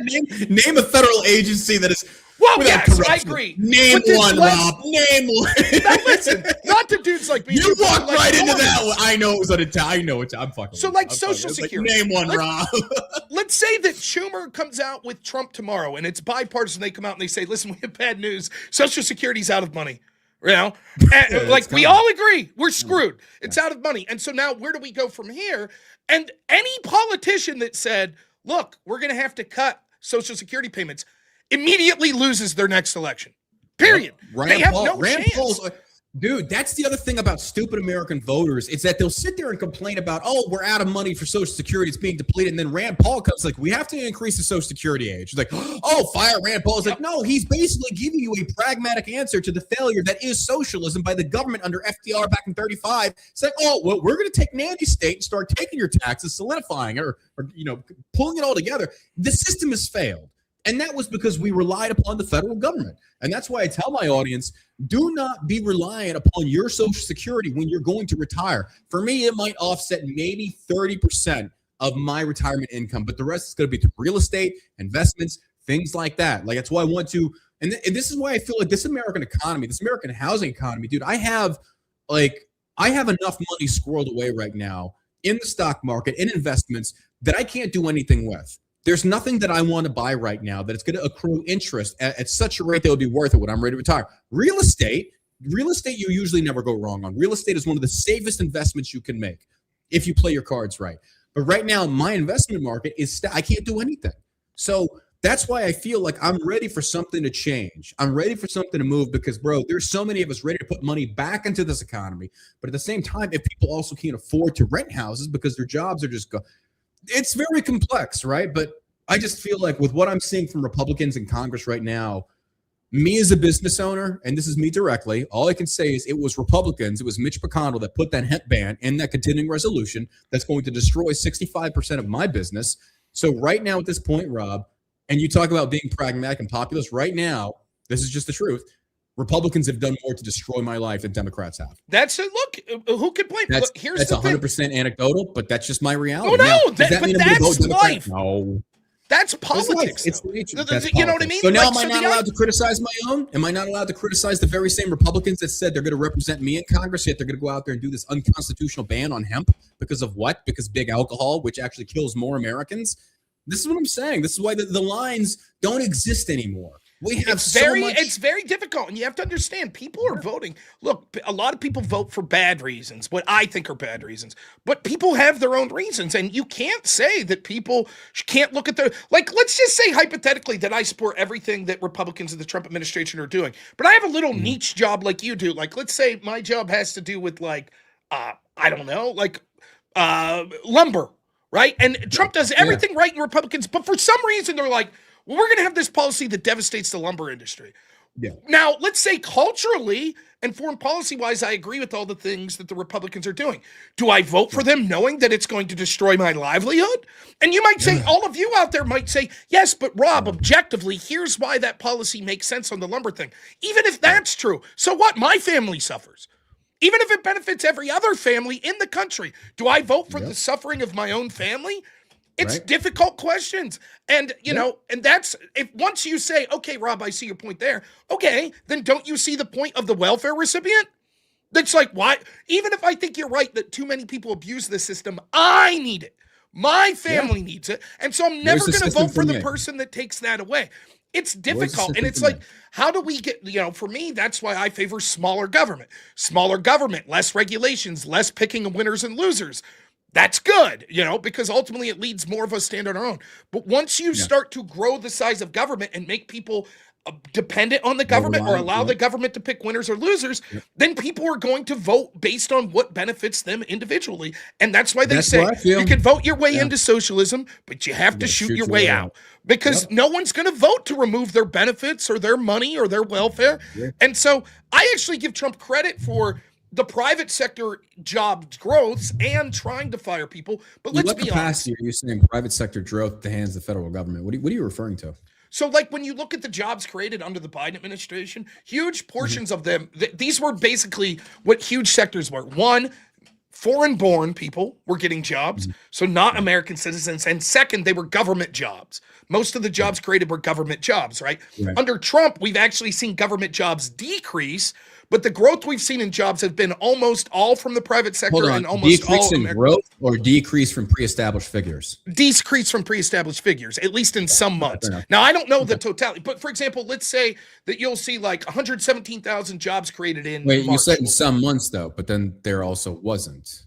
S2: Name a federal agency that is.
S1: Well, yes, I agree.
S2: Name one, Rob. Name one.
S1: Now listen, not the dudes like me.
S2: You walked right into that one. I know it was I know it. I'm fucking.
S1: So like Social Security.
S2: Name one, Rob.
S1: Let's say that Schumer comes out with Trump tomorrow, and it's bipartisan. They come out and they say, "Listen, we have bad news. Social Security's out of money." And, like, we all agree, we're screwed. It's out of money. And so now where do we go from here? And any politician that said, "Look, we're going to have to cut Social Security payments," immediately loses their next election. Period. They have no chance.
S2: Dude, that's the other thing about stupid American voters. It's that they'll sit there and complain about, oh, we're out of money for Social Security. It's being depleted. And then Rand Paul comes like, we have to increase the Social Security age. It's like, oh, fire Rand Paul. It's like, no, he's basically giving you a pragmatic answer to the failure that is socialism by the government under FDR back in 35. It's like, oh, well, we're going to take nanny state and start taking your taxes, solidifying or pulling it all together. The system has failed. And that was because we relied upon the federal government. And that's why I tell my audience, do not be reliant upon your Social Security when you're going to retire. For me, it might offset maybe 30% of my retirement income, but the rest is going to be to real estate, investments, things like that. Like, that's why I want to, and this is why I feel like this American economy, this American housing economy, dude, I have like I have enough money squirreled away right now in the stock market, in investments that I can't do anything with. There's nothing that I want to buy right now that it's going to accrue interest at such a rate that will be worth it when I'm ready to retire. Real estate, you usually never go wrong on. Real estate is one of the safest investments you can make if you play your cards right. But right now, my investment market is I can't do anything. So that's why I feel like I'm ready for something to change. I'm ready for something to move because, bro, there's so many of us ready to put money back into this economy. But at the same time, if people also can't afford to rent houses because their jobs are just it's very complex, right? But I just feel like with what I'm seeing from Republicans in Congress right now, me as a business owner, and this is me directly, all I can say is it was Republicans, it was Mitch McConnell that put that hemp ban in that continuing resolution that's going to destroy 65% of my business. So right now at this point, Rob, and you talk about being pragmatic and populist, right now, this is just the truth. Republicans have done more to destroy my life than Democrats have.
S1: That's it. Look, who could blame?
S2: That's,
S1: look, here's
S2: that's
S1: the
S2: 100%
S1: thing.
S2: Anecdotal, but that's just my reality.
S1: Oh, no,
S2: now,
S1: that's life.
S2: No.
S1: That's politics.
S2: It's nature.
S1: You know what I mean?
S2: So now am I not allowed to criticize my own? Am I not allowed to criticize the very same Republicans that said they're going to represent me in Congress, yet they're going to go out there and do this unconstitutional ban on hemp because of what? Because big alcohol, which actually kills more Americans. This is what I'm saying. This is why the lines don't exist anymore. We have
S1: It's very difficult, and you have to understand people are voting. Look, a lot of people vote for bad reasons, what I think are bad reasons, but people have their own reasons, and you can't say that people can't look at let's just say hypothetically that I support everything that Republicans of the Trump administration are doing, but I have a little niche job like you do. Like, let's say my job has to do with I don't know, lumber, right? And Trump does everything right in Republicans, but for some reason they're like, well, we're going to have this policy that devastates the lumber industry.
S2: Yeah.
S1: Now, let's say culturally and foreign policy-wise, I agree with all the things that the Republicans are doing. Do I vote for them knowing that it's going to destroy my livelihood? And you might say, all of you out there might say, yes, but Rob, objectively, here's why that policy makes sense on the lumber thing. Even if that's true, so what? My family suffers. Even if it benefits every other family in the country, do I vote for the suffering of my own family? It's difficult questions. And, you know, and that's, if once you say, okay, Rob, I see your point there. Okay, then don't you see the point of the welfare recipient? That's like, why? Even if I think you're right that too many people abuse the system, I need it. My family needs it. And so I'm never going to vote for the person that takes that away. It's difficult. And it's like, how do we get, for me, that's why I favor smaller government. Smaller government, less regulations, less picking of winners and losers. That's good, because ultimately it leads more of us stand on our own. But once you start to grow the size of government and make people dependent on the government or allow the government to pick winners or losers, then people are going to vote based on what benefits them individually. And that's why they say you can vote your way into socialism, but you have to shoot your way out. Because no one's going to vote to remove their benefits or their money or their welfare. And so I actually give Trump credit for the private sector job growths and trying to fire people. But let's be honest. What capacity
S2: are you saying private sector drove the hands of the federal government? What are you referring to?
S1: So like when you look at the jobs created under the Biden administration, huge portions of them, these were basically what huge sectors were. One, foreign-born people were getting jobs, so not American citizens. And second, they were government jobs. Most of the jobs created were government jobs, right? Under Trump, we've actually seen government jobs decrease, but the growth we've seen in jobs have been almost all from the private sector and almost
S2: decrease
S1: all
S2: in growth or decrease from pre-established figures?
S1: Decrease from pre-established figures, at least in some months. Now, I don't know the totality, but for example, let's say that you'll see like 117,000 jobs created in
S2: Wait,
S1: March.
S2: You said in some months though, but then there also wasn't.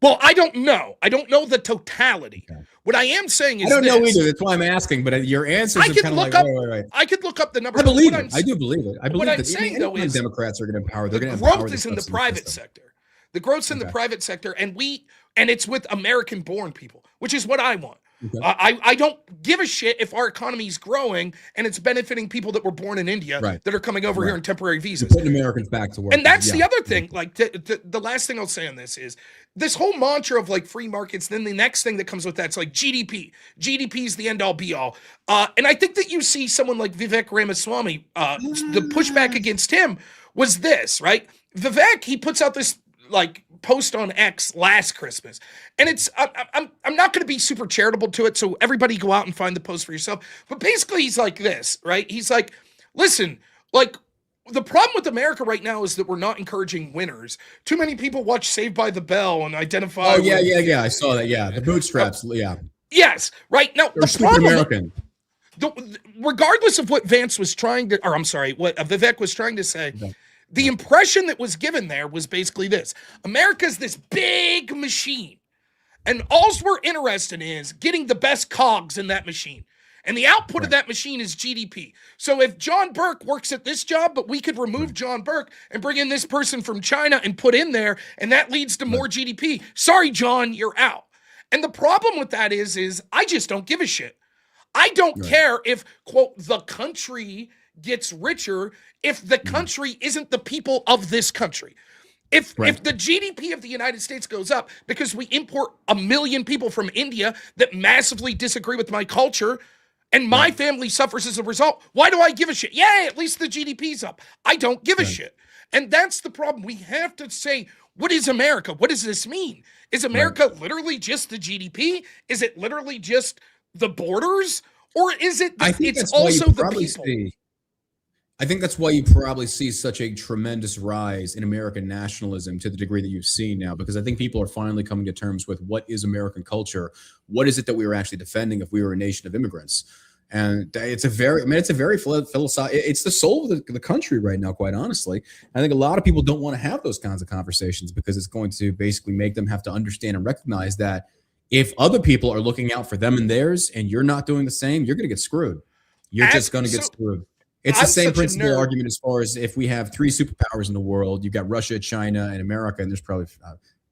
S1: Well, I don't know. I don't know the totality. Okay. What I am saying is
S2: I don't know either. That's why I'm asking. But your answers are kind of like, wait.
S1: I could look up the numbers.
S2: I believe it. I do believe it. I believe
S1: what
S2: that
S1: I'm saying, though, is
S2: Democrats are going to empower. They're going to
S1: empower. Growth is in the private sector. The growth's in the private sector, and it's with American-born people, which is what I want. Okay. I don't give a shit if our economy is growing and it's benefiting people that were born in India that are coming over here on temporary visas.
S2: Putting Americans back to work.
S1: And that's the other thing. Like the last thing I'll say on this is this whole mantra of like free markets. Then the next thing that comes with that's like GDP. GDP is the end all be all. And I think that you see someone like Vivek Ramaswamy. The pushback against him was this, right? Vivek, he puts out this like post on X last Christmas, and it's I'm not going to be super charitable to it, so everybody go out and find the post for yourself. But basically, he's like this, right? He's like, listen, like the problem with America right now is that we're not encouraging winners. Too many people watch Saved by the Bell and identify.
S2: Oh yeah. I saw that. Yeah, the bootstraps. Yeah,
S1: Yes, right now
S2: they're
S1: the
S2: stupid
S1: problem.
S2: American.
S1: Regardless of what Vance was trying to, or I'm sorry, what Vivek was trying to say, the impression that was given there was basically this: America's this big machine, and all we're interested in is getting the best cogs in that machine. And the output of that machine is GDP. So if John Burk works at this job, but we could remove John Burk and bring in this person from China and put in there, and that leads to more GDP. Sorry, John, you're out. And the problem with that is I just don't give a shit. I don't care if, quote, the country gets richer if the country isn't the people of this country. If the GDP of the United States goes up because we import 1 million people from India that massively disagree with my culture, and my family suffers as a result, why do I give a shit? Yeah, at least the GDP's up. I don't give a shit. And that's the problem. We have to say, what is America? What does this mean? Is America literally just the GDP? Is it literally just the borders? Or is it it's also the people?
S2: I think that's why you probably see such a tremendous rise in American nationalism to the degree that you've seen now, because I think people are finally coming to terms with what is American culture. What is it that we were actually defending if we were a nation of immigrants? And it's a very philosophical, it's the soul of the country right now, quite honestly. I think a lot of people don't want to have those kinds of conversations because it's going to basically make them have to understand and recognize that if other people are looking out for them and theirs and you're not doing the same, you're going to get screwed. You're just going to get screwed. It's the same principle argument as far as if we have 3 superpowers in the world, you've got Russia, China, and America, and there's probably,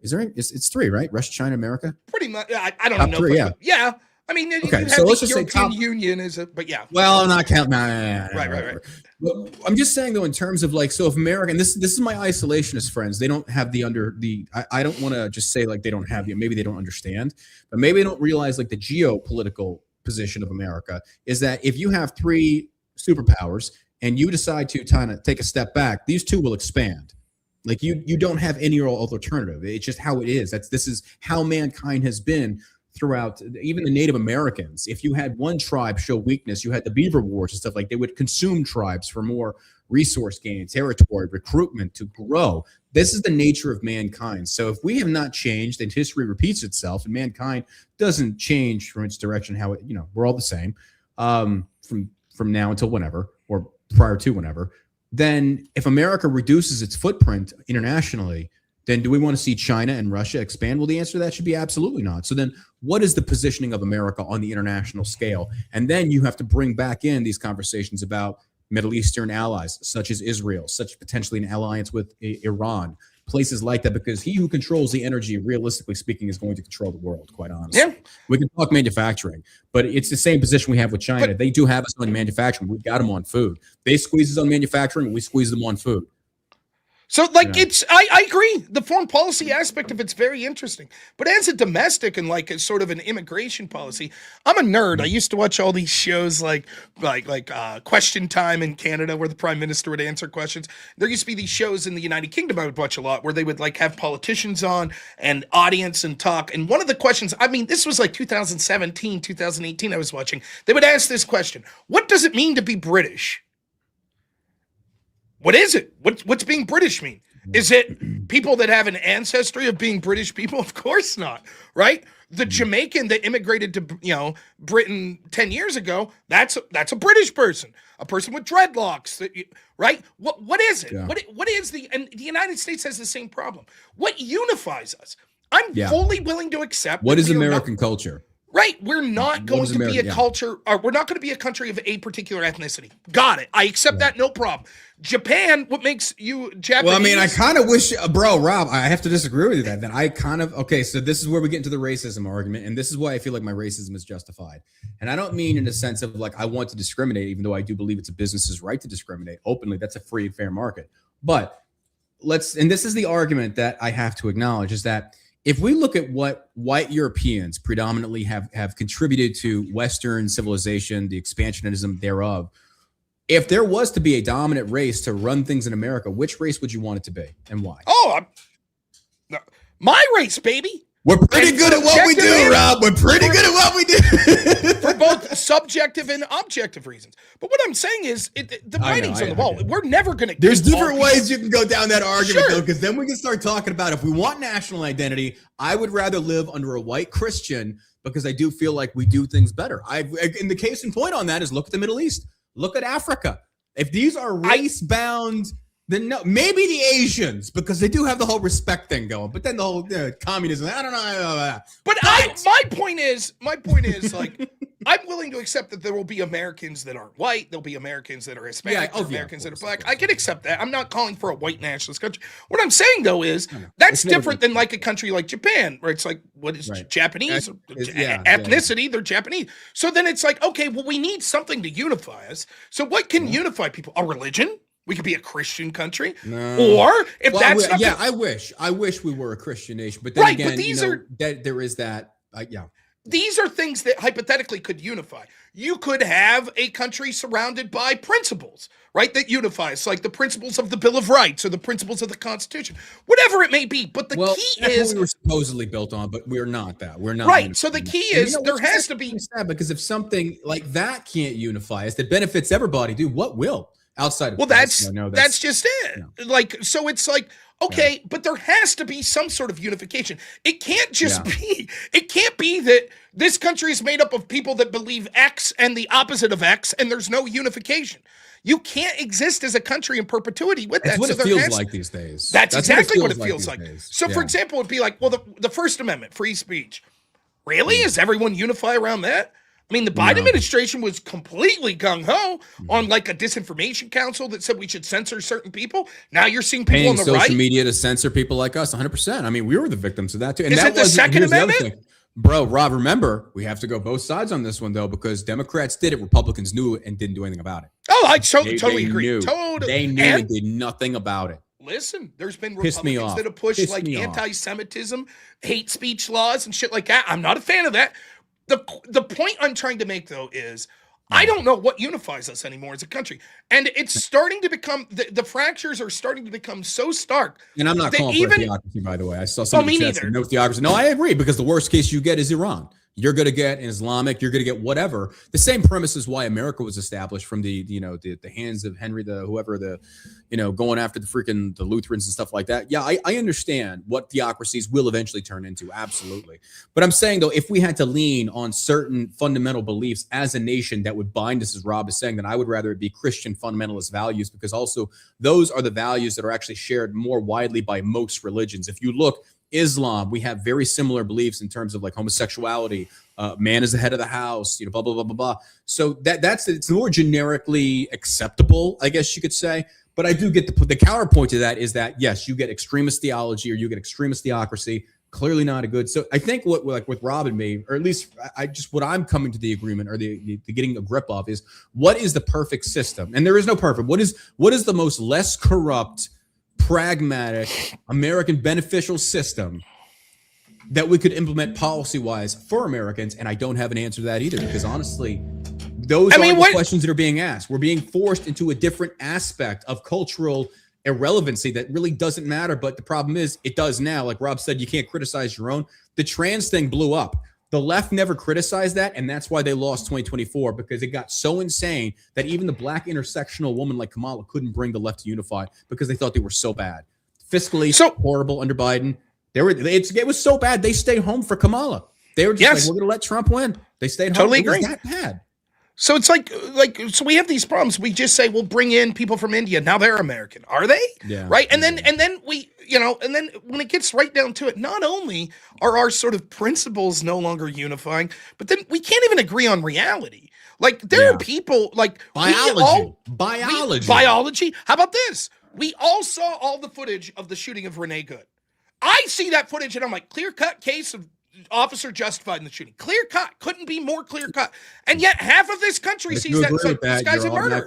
S2: it's 3, right? Russia, China, America?
S1: Pretty much. I don't know. 3, yeah. I mean,
S2: okay, so let's just say
S1: European Union is a, but yeah.
S2: Well, I'm not counting.
S1: Right.
S2: Well, I'm just saying though, in terms of like, so if America, and this is my isolationist friends, they don't have I don't want to just say like they don't have maybe they don't understand, but maybe they don't realize like the geopolitical position of America is that if you have 3 superpowers and you decide to kind of take a step back, these 2 will expand. Like you don't have any alternative. It's just how it is. This is how mankind has been throughout, even the Native Americans. If you had one tribe show weakness, you had the Beaver Wars and stuff, like they would consume tribes for more resource gain, territory, recruitment to grow. This is the nature of mankind. So if we have not changed and history repeats itself and mankind doesn't change from its direction, how it, we're all the same from now until whenever, or prior to whenever, then if America reduces its footprint internationally, then do we want to see China and Russia expand? Well, the answer to that should be absolutely not. So then what is the positioning of America on the international scale? And then you have to bring back in these conversations about Middle Eastern allies, such as Israel, such potentially an alliance with Iran, places like that, because he who controls the energy, realistically speaking, is going to control the world, quite honestly. Yeah. We can talk manufacturing, but it's the same position we have with China. They do have us on manufacturing. We've got them on food. They squeeze us on manufacturing. We squeeze them on food.
S1: So, like, I agree. The foreign policy aspect of it's very interesting. But as a domestic and, like, as sort of an immigration policy, I'm a nerd. I used to watch all these shows like Question Time in Canada where the prime minister would answer questions. There used to be these shows in the United Kingdom I would watch a lot where they would, like, have politicians on and audience and talk. And one of the questions, I mean, this was like 2017, 2018 I was watching. They would ask this question: what does it mean to be British? What is it? What's being British mean? Is it people that have an ancestry of being British people? Of course not, right? The Jamaican that immigrated to Britain 10 years ago, that's a British person, a person with dreadlocks, right? What is it? Yeah. What is and the United States has the same problem. What unifies us? I'm fully willing to accept.
S2: What is American culture?
S1: Right, we're not going to be a culture, or we're not going to be a country of a particular ethnicity. Got it. I accept that, no problem. Japan, what makes you Japanese?
S2: Well, I mean, I kind of wish, Rob, I have to disagree with you that I kind of, okay, so this is where we get into the racism argument, and this is why I feel like my racism is justified. And I don't mean in the sense of like I want to discriminate, even though I do believe it's a business's right to discriminate openly. That's a free and fair market. But and this is the argument that I have to acknowledge, is that if we look at what white Europeans predominantly have contributed to Western civilization, the expansionism thereof, if there was to be a dominant race to run things in America, which race would you want it to be and why?
S1: Oh, my race, baby.
S2: We're pretty good at what we do, Rob. We're pretty good at what we do.
S1: For both subjective and objective reasons. But what I'm saying is, the writing's on the wall. We're never going to.
S2: There's different ways you can go down that argument, though, because then we can start talking about if we want national identity, I would rather live under a white Christian because I do feel like we do things better. In the case in point on that is look at the Middle East. Look at Africa. If these are race-bound, then no, maybe the Asians, because they do have the whole respect thing going. But then the whole communism, I don't know.
S1: But my point is, like, I'm willing to accept that there will be Americans that aren't white. There'll be Americans that are Hispanic. Americans that are black. I can accept that. I'm not calling for a white nationalist country. What I'm saying, though, is that's different than like a country like Japan, where it's like, what is Japanese? Ethnicity, they're Japanese. So then it's like, okay, well, we need something to unify us. So what can unify people? A religion? We could be a Christian country, or if that's not
S2: I wish we were a Christian nation. But then again, there is that.
S1: These are things that hypothetically could unify. You could have a country surrounded by principles, right? That unifies, like the principles of the Bill of Rights or the principles of the Constitution, whatever it may be. But the key is
S2: what we were supposedly built on, but we're not that. We're not
S1: right. So the key is there has to be
S2: because if something like that can't unify us, that benefits everybody, dude, what will? Outside of
S1: that's just it. Like, so it's like, okay, but there has to be some sort of unification. It can't just be that this country is made up of people that believe X and the opposite of X, and there's no unification. You can't exist as a country in perpetuity with that.
S2: That's what it feels like these days.
S1: That's exactly what it feels like. So, for example, it'd be like, well, the First Amendment, free speech. Really? Is everyone unify around that? I mean, the Biden administration was completely gung-ho on like a disinformation council that said we should censor certain people. Now you're seeing people on the right.
S2: Social media to censor people like us, 100%. I mean, we were the victims of that too. And
S1: is it the Second Amendment?
S2: Bro, Rob, remember, we have to go both sides on this one, though, because Democrats did it, Republicans knew it and didn't do anything about it.
S1: Oh, I totally agree.
S2: They knew and did nothing about it.
S1: Listen, there's been Republicans that have pushed like anti-Semitism, hate speech laws and shit like that. I'm not a fan of that. The point I'm trying to make, though, is I don't know what unifies us anymore as a country. And it's starting to become, the fractures are starting to become so stark.
S2: And I'm not calling for a theocracy, by the way. I saw some no theocracy. No, I agree, because the worst case you get is Iran. You're going to get Islamic, you're going to get whatever. The same premise is why America was established from the hands of Henry, going after the Lutherans and stuff like that. Yeah, I understand what theocracies will eventually turn into. Absolutely. But I'm saying, though, if we had to lean on certain fundamental beliefs as a nation that would bind us, as Rob is saying, then I would rather it be Christian fundamentalist values, because also those are the values that are actually shared more widely by most religions. If you look, Islam, we have very similar beliefs in terms of like homosexuality, man is the head of the house, blah, blah, blah, blah, blah. So it's more generically acceptable, I guess you could say. But I do get the counterpoint to that is that, yes, you get extremist theology or you get extremist theocracy, clearly not a good. So I think what, like with Rob and me, or at least what I'm coming to the agreement or the getting a grip of is, what is the perfect system? And there is no perfect. What is the most less corrupt, pragmatic, American beneficial system that we could implement policy-wise for Americans? And I don't have an answer to that either, because honestly, those are the questions that are being asked. We're being forced into a different aspect of cultural irrelevancy that really doesn't matter. But the problem is, it does now. Like Rob said, you can't criticize your own. The trans thing blew up. The left never criticized that, and that's why they lost 2024, because it got so insane that even the black intersectional woman like Kamala couldn't bring the left to unify because they thought they were so bad. Fiscally horrible under Biden. It was so bad they stayed home for Kamala. They were just like, we're going to let Trump win. They stayed home.
S1: Totally agree.
S2: It was that bad.
S1: So it's like so we have these problems. We just say we'll bring in people from India. Now they're American. Are they?
S2: Yeah.
S1: Right? And then we, and then when it gets right down to it, not only are our sort of principles no longer unifying, but then we can't even agree on reality. Like there are people like biology. How about this? We all saw all the footage of the shooting of Renee Good. I see that footage and I'm like, clear-cut case of officer justified in the shooting. Clear cut. Couldn't be more clear cut. And yet half of this country sees that. It's like, this guy's a murderer.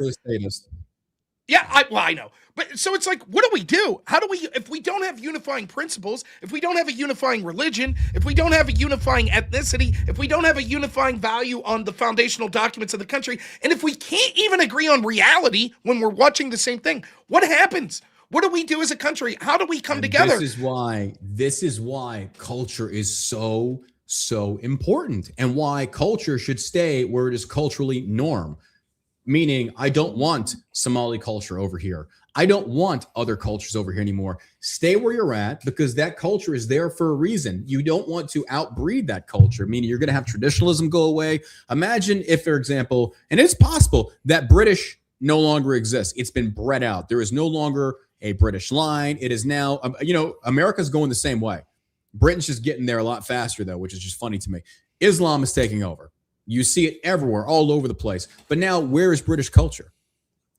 S1: Yeah, I know. But so it's like, what do we do? How do we, if we don't have unifying principles, if we don't have a unifying religion, if we don't have a unifying ethnicity, if we don't have a unifying value on the foundational documents of the country, and if we can't even agree on reality when we're watching the same thing, what happens? What do we do as a country? How do we come
S2: And
S1: together?
S2: this is why culture is so important, and why culture should stay where it is culturally norm. Meaning, I don't want Somali culture over here. I don't want other cultures over here anymore. Stay where you're at, because that culture is there for a reason. You don't want to outbreed that culture, meaning you're going to have traditionalism go away. Imagine if, for example, and it's possible that British no longer exists. It's been bred out. There is no longer a British line. It is now, America's going the same way. Britain's just getting there a lot faster, though, which is just funny to me. Islam is taking over. You see it everywhere, all over the place. But now, where is British culture?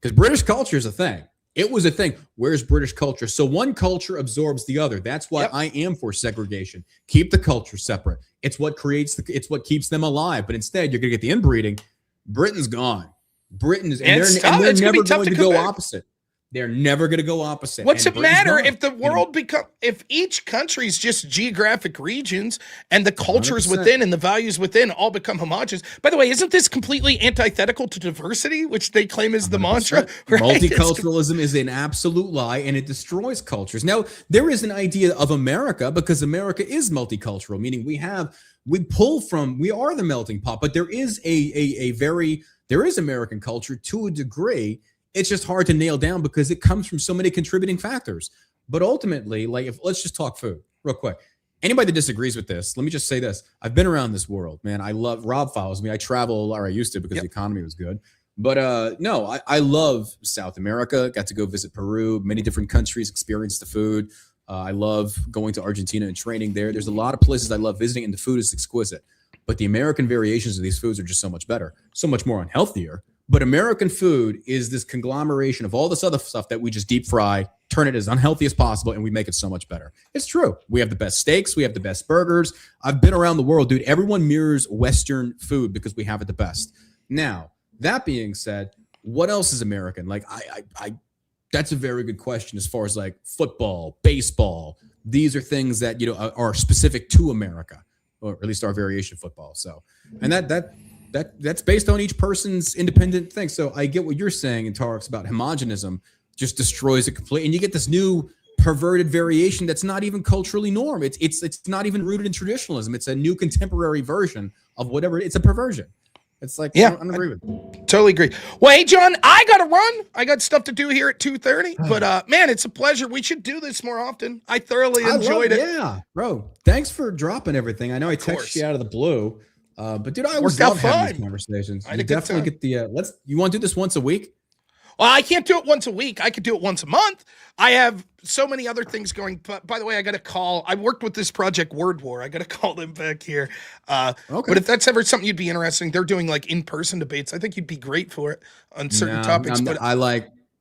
S2: Because British culture is a thing. It was a thing. Where's British culture? So one culture absorbs the other. That's why I am for segregation. Keep the culture separate. It's what it's what keeps them alive. But instead, you're going to get the inbreeding. Britain's gone. Britain is, and they're never going to go opposite. They're never going to go opposite.
S1: What's it matter if the world if each country's just geographic regions and the cultures
S2: 100%.
S1: within and the values within all become homogenous? By the way, isn't this completely antithetical to diversity, which they claim is the 100%. Mantra? Right?
S2: Multiculturalism is an absolute lie, and it destroys cultures. Now, there is an idea of America, because America is multicultural, meaning we are the melting pot, but there is there is American culture to a degree. It's just hard to nail down because it comes from so many contributing factors. But ultimately, let's just talk food real quick. Anybody that disagrees with this, let me just say this. I've been around this world, man. Rob follows me. I travel, or I used to, because the economy was good. But I love South America. Got to go visit Peru, many different countries, experience the food. I love going to Argentina and training there. There's a lot of places I love visiting, and the food is exquisite. But the American variations of these foods are just so much better, so much more unhealthier. But American food is this conglomeration of all this other stuff that we just deep fry, turn it as unhealthy as possible, and we make it so much better. It's true. We have the best steaks. We have the best burgers. I've been around the world, dude. Everyone mirrors Western food because we have it the best. Now, that being said, what else is American? That's a very good question as far as football, baseball. These are things that, are specific to America, or at least our variation of football. So, and that's based on each person's independent thing. So I get what you're saying, and Tarek's about homogenism just destroys it completely, and you get this new perverted variation that's not even culturally norm. It's not even rooted in traditionalism. It's a new contemporary version of whatever. It's a perversion. It's I don't agree with it.
S1: Totally agree. Well, hey, John, I got to run. I got stuff to do here at 2:30. But, man, it's a pleasure. We should do this more often. I thoroughly enjoyed it.
S2: Yeah, bro. Thanks for dropping everything. I know I texted you out of the blue. But dude, I always love having these conversations. You definitely get the you want to do this once a week?
S1: Well, I can't do it once a week. I could do it once a month. I have so many other things going. But by the way, I got to call. I worked with this project Word War. I got to call them back here. Okay. But if that's ever something you'd be interested in, they're doing in-person debates. I think you'd be great for it on certain topics.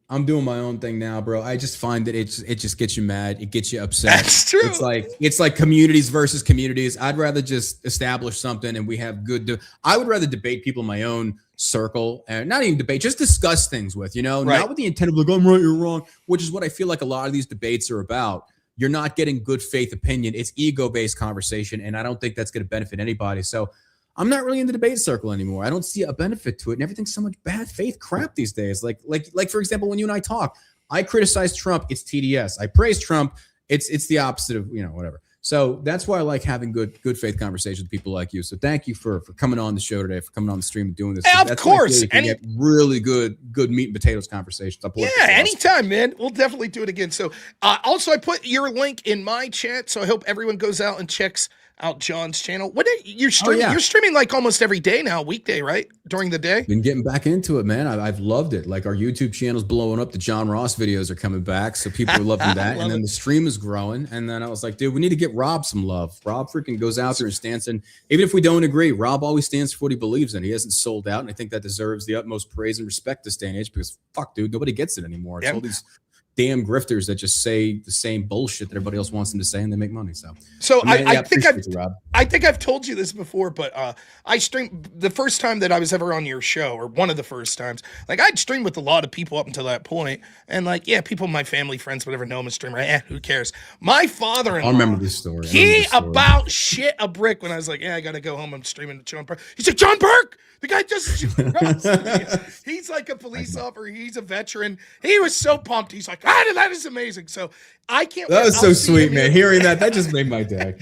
S2: I'm doing my own thing now, bro. I just find that it just gets you mad. It gets you upset.
S1: That's true.
S2: It's like communities versus communities. I'd rather just establish something and we have I would rather debate people in my own circle, and not even debate, just discuss things with, not with the intent of I'm right, you're wrong, which is what I feel like a lot of these debates are about. You're not getting good faith opinion. It's ego-based conversation, and I don't think that's going to benefit anybody. So I'm not really in the debate circle anymore. I don't see a benefit to it. And everything's so much bad faith crap these days. Like for example, when you and I talk, I criticize Trump. It's TDS. I praise Trump. It's the opposite of, whatever. So that's why I like having good faith conversations with people like you. So thank you for coming on the show today, for coming on the stream and doing this.
S1: Hey, of course.
S2: You can get really good meat and potatoes conversations.
S1: Anytime, man. We'll definitely do it again. So also, I put your link in my chat, so I hope everyone goes out and checks out John's channel. You're streaming almost every day now, weekday, right? During the day.
S2: Been getting back into it, man. I've loved it. Our YouTube channel's blowing up. The John Ross videos are coming back, so people are loving that. And then the stream is growing. And then I was like, dude, we need to get Rob some love. Rob freaking goes out there and stands in. Even if we don't agree, Rob always stands for what he believes in. He hasn't sold out, and I think that deserves the utmost praise and respect this day and age, because fuck, dude, nobody gets it anymore. It's all these damn grifters that just say the same bullshit that everybody else wants them to say, and they make money. So
S1: I think I've told you this before, but I streamed the first time that I was ever on your show, or one of the first times. I'd streamed with a lot of people up until that point, and people, my family, friends, whatever, know I'm a streamer. Who cares? My father-in-law,
S2: I remember this story.
S1: He about shit a brick when I was like, I gotta go home. I'm streaming with John Burk. He's like, John Burk, the guy just he he's like a police officer. He's a veteran. He was so pumped. He's like, that is amazing. So I can't.
S2: That was so sweet, man. Hearing that just made my day.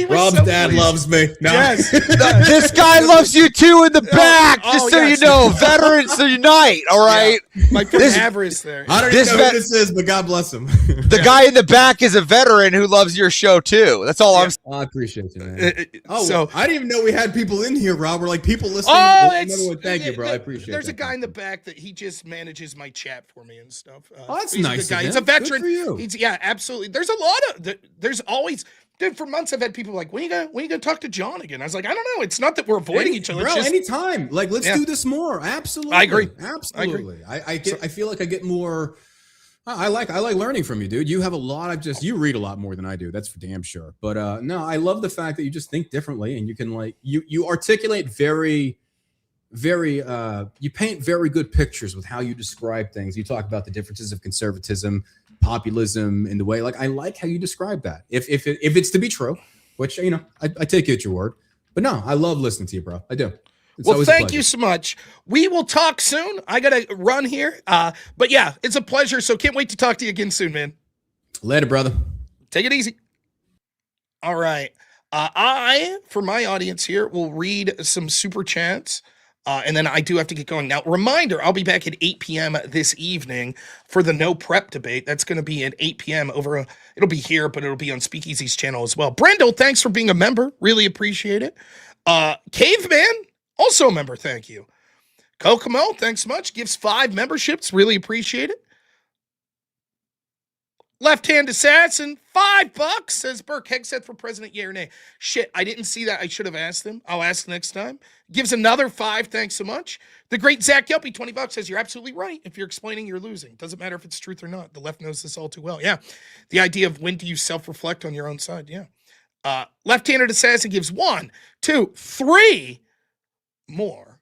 S2: Rob's dad loves me. No.
S1: Yes.
S3: This guy loves you too in the back. Just so you know, veterans unite. All right.
S1: Yeah. My friend Avarice there.
S2: I don't even know who this is, but God bless him.
S3: The guy in the back is a veteran who loves your show too. That's all I'm saying.
S2: I appreciate you, man. So I didn't even know we had people in here, Rob. We're like people listening. Thank you, bro. I appreciate it.
S1: There's a guy in the back that he just manages my chat for me and stuff.
S2: That's
S1: he's
S2: nice.
S1: A good guy.
S2: He's
S1: a veteran.
S2: Good for you.
S1: Absolutely. There's a lot of. There's always. Dude, for months I've had people like, when are you gonna talk to John again? I was like, I don't know. It's not that we're avoiding each other.
S2: Bro,
S1: it's just,
S2: anytime. Like, let's do this more. Absolutely.
S1: I agree.
S2: Absolutely. I feel like I get more. I like learning from you, dude. You have a lot of you read a lot more than I do. That's for damn sure. But no, I love the fact that you just think differently and you can you articulate very you paint very good pictures with how you describe things. You talk about the differences of conservatism, populism, in the way I like how you describe that. If it's to be true, which I take you at your word. But no, I love listening to you, bro. I do.
S1: Well, thank you so much. We will talk soon. I got to run here. But yeah, it's a pleasure. So can't wait to talk to you again soon, man.
S2: Later, brother.
S1: Take it easy. All right. I, for my audience here, will read some super chats. And then I do have to get going. Now, reminder, I'll be back at 8 p.m. this evening for the No Prep debate. That's going to be at 8 p.m. It'll be here, but it'll be on Speakeasy's channel as well. Brendel, thanks for being a member. Really appreciate it. Caveman, also a member. Thank you. Kokomo, thanks so much. Gives 5 memberships. Really appreciate it. Left-hand assassin, $5, says Burk. Hegseth for president, yay or nay? Shit, I didn't see that. I should have asked him. I'll ask next time. Gives another 5, thanks so much. The great Zach Yelpy, $20, says you're absolutely right. If you're explaining, you're losing. Doesn't matter if it's truth or not. The left knows this all too well. Yeah. The idea of when do you self-reflect on your own side? Yeah. Left-handed assassin gives 1, 2, 3 more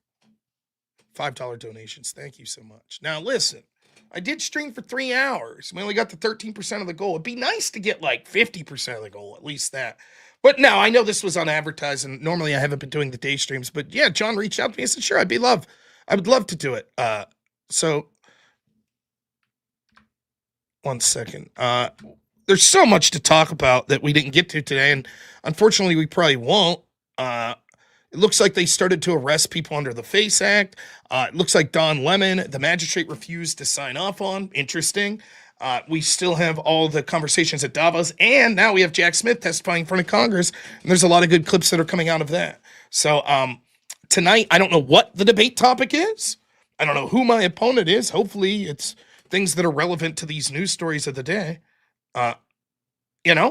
S1: $5 donations. Thank you so much. Now listen. I did stream for 3 hours. We only got to 13% of the goal. It'd be nice to get like 50% of the goal, at least that. But no, I know this was unadvertised, and normally I haven't been doing the day streams. But yeah, John reached out to me and said, sure, I would love to do it. So, one second. There's so much to talk about that we didn't get to today, and unfortunately, we probably won't. It looks like they started to arrest people under the FACE Act. It looks like Don Lemon, the magistrate, refused to sign off on. Interesting. We still have all the conversations at Davos, and now we have Jack Smith testifying in front of Congress, and there's a lot of good clips that are coming out of that. So tonight, I don't know what the debate topic is. I don't know who my opponent is. Hopefully, it's things that are relevant to these news stories of the day. But yeah,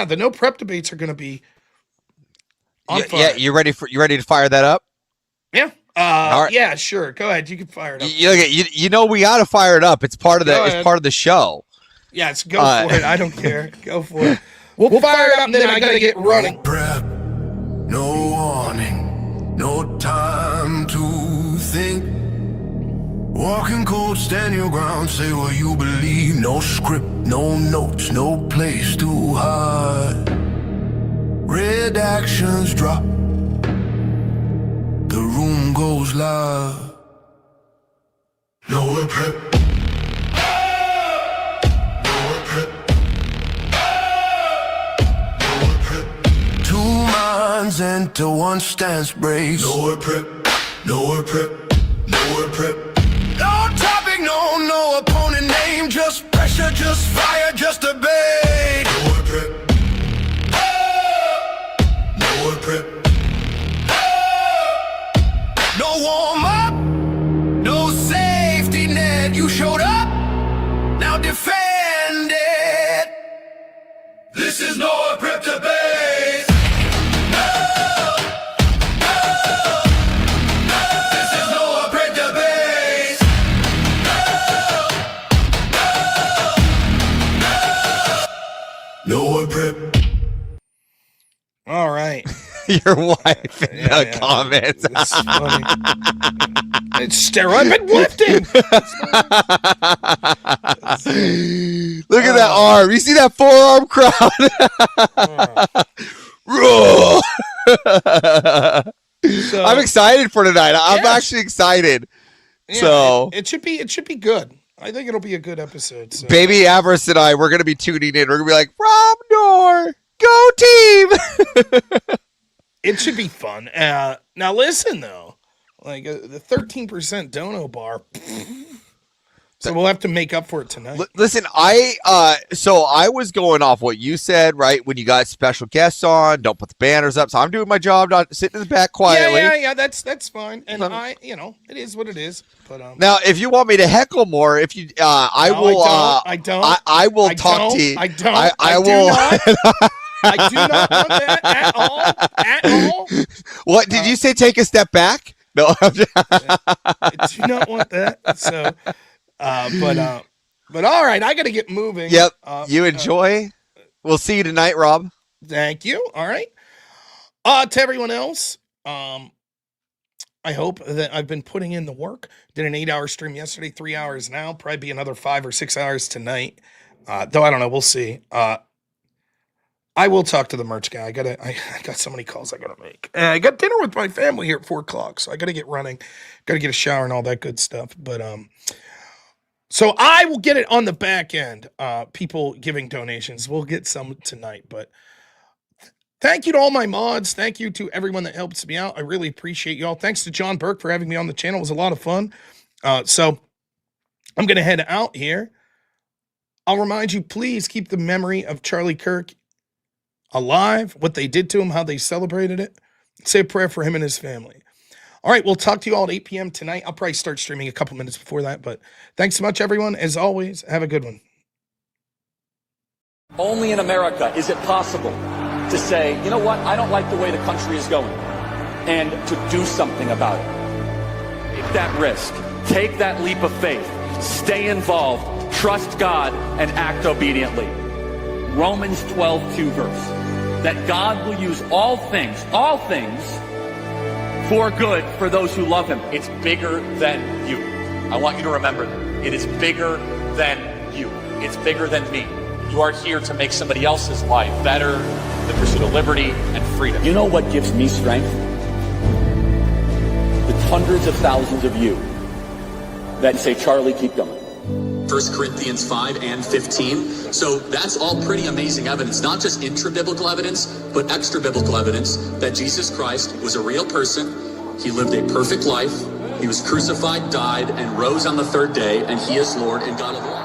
S1: the No Prep debates are going to be
S3: yeah, you ready to fire that up?
S1: Yeah. Right. Yeah, sure. Go ahead. You can fire it up.
S3: We got to fire it up. It's part of the show.
S1: Yeah, go for it. I don't care. Go for it. We'll fire it up, and then I got to get running.
S4: No prep, no warning, no time to think. Walking cold, stand your ground, say what you believe. No script, no notes, no place to hide. Red actions drop, the room goes live. No prep, no prep, no prep. 2 minds enter, one stance breaks. No prep, no prep, no prep. No topic, no opponent name, just pressure, just fire, just debate. No prep. Prep. No warm up, no safety net. You showed up, now defend it. This is no prep debate. No. This is no prep debate. No prep.
S1: All right.
S3: Your wife in the comments.
S1: It's funny. It's steroid, but lifting.
S3: Look at that arm. You see that forearm crowd?
S1: So,
S3: I'm excited for tonight. I'm
S1: Yes.
S3: actually excited.
S1: yeah,
S3: So
S1: it should be good. I think it'll be a good episode. So.
S3: Baby Avarice and I, we're going to be tuning in. We're going to be like, robnoerr, go team.
S1: It should be fun. Now listen though, like the 13% dono bar. So we'll have to make up for it tonight.
S3: Listen, so I was going off what you said, right? When you got special guests on, don't put the banners up. So I'm doing my job, not sitting in the back quietly.
S1: Yeah. That's fine. And it is what it is. But
S3: Now, if you want me to heckle more, if you, I will.
S1: I don't.
S3: I will talk to you.
S1: I don't.
S3: I will.
S1: I do not want that at all. At all.
S3: What did you say? Take a step back? No,
S1: I do not want that. So. But all right, I got to get moving.
S3: Yep. You enjoy. We'll see you tonight, Rob.
S1: Thank you. All right. To everyone else, I hope that I've been putting in the work. Did an 8-hour stream yesterday, 3 hours now. Probably be another 5 or 6 hours tonight. Though I don't know. We'll see. I will talk to the merch guy. I got so many calls I gotta make. I got dinner with my family here at 4:00, so I gotta get running. Gotta get a shower and all that good stuff. But so I will get it on the back end. People giving donations. We'll get some tonight. But thank you to all my mods. Thank you to everyone that helps me out. I really appreciate y'all. Thanks to John Burk for having me on the channel. It was a lot of fun. So I'm going to head out here. I'll remind you, please keep the memory of Charlie Kirk alive, what they did to him, how they celebrated it. Say a prayer for him and his family. All right, we'll talk to you all at 8 p.m. tonight. I'll probably start streaming a couple minutes before that, but thanks so much, everyone. As always, have a good one.
S5: Only in America is it possible to say, you know what, I don't like the way the country is going, and to do something about it. Take that risk. Take that leap of faith. Stay involved. Trust God and act obediently. Romans 12:2 verse. That God will use all things, for good for those who love him. It's bigger than you. I want you to remember that. It is bigger than you. It's bigger than me. You are here to make somebody else's life better, the pursuit of liberty and freedom. You know what gives me strength? The hundreds of thousands of you that say, Charlie, keep going.
S6: 1 Corinthians 5 and 15. So that's all pretty amazing evidence, not just intra-biblical evidence, but extra-biblical evidence that Jesus Christ was a real person. He lived a perfect life. He was crucified, died, and rose on the third day, and he is Lord and God of all.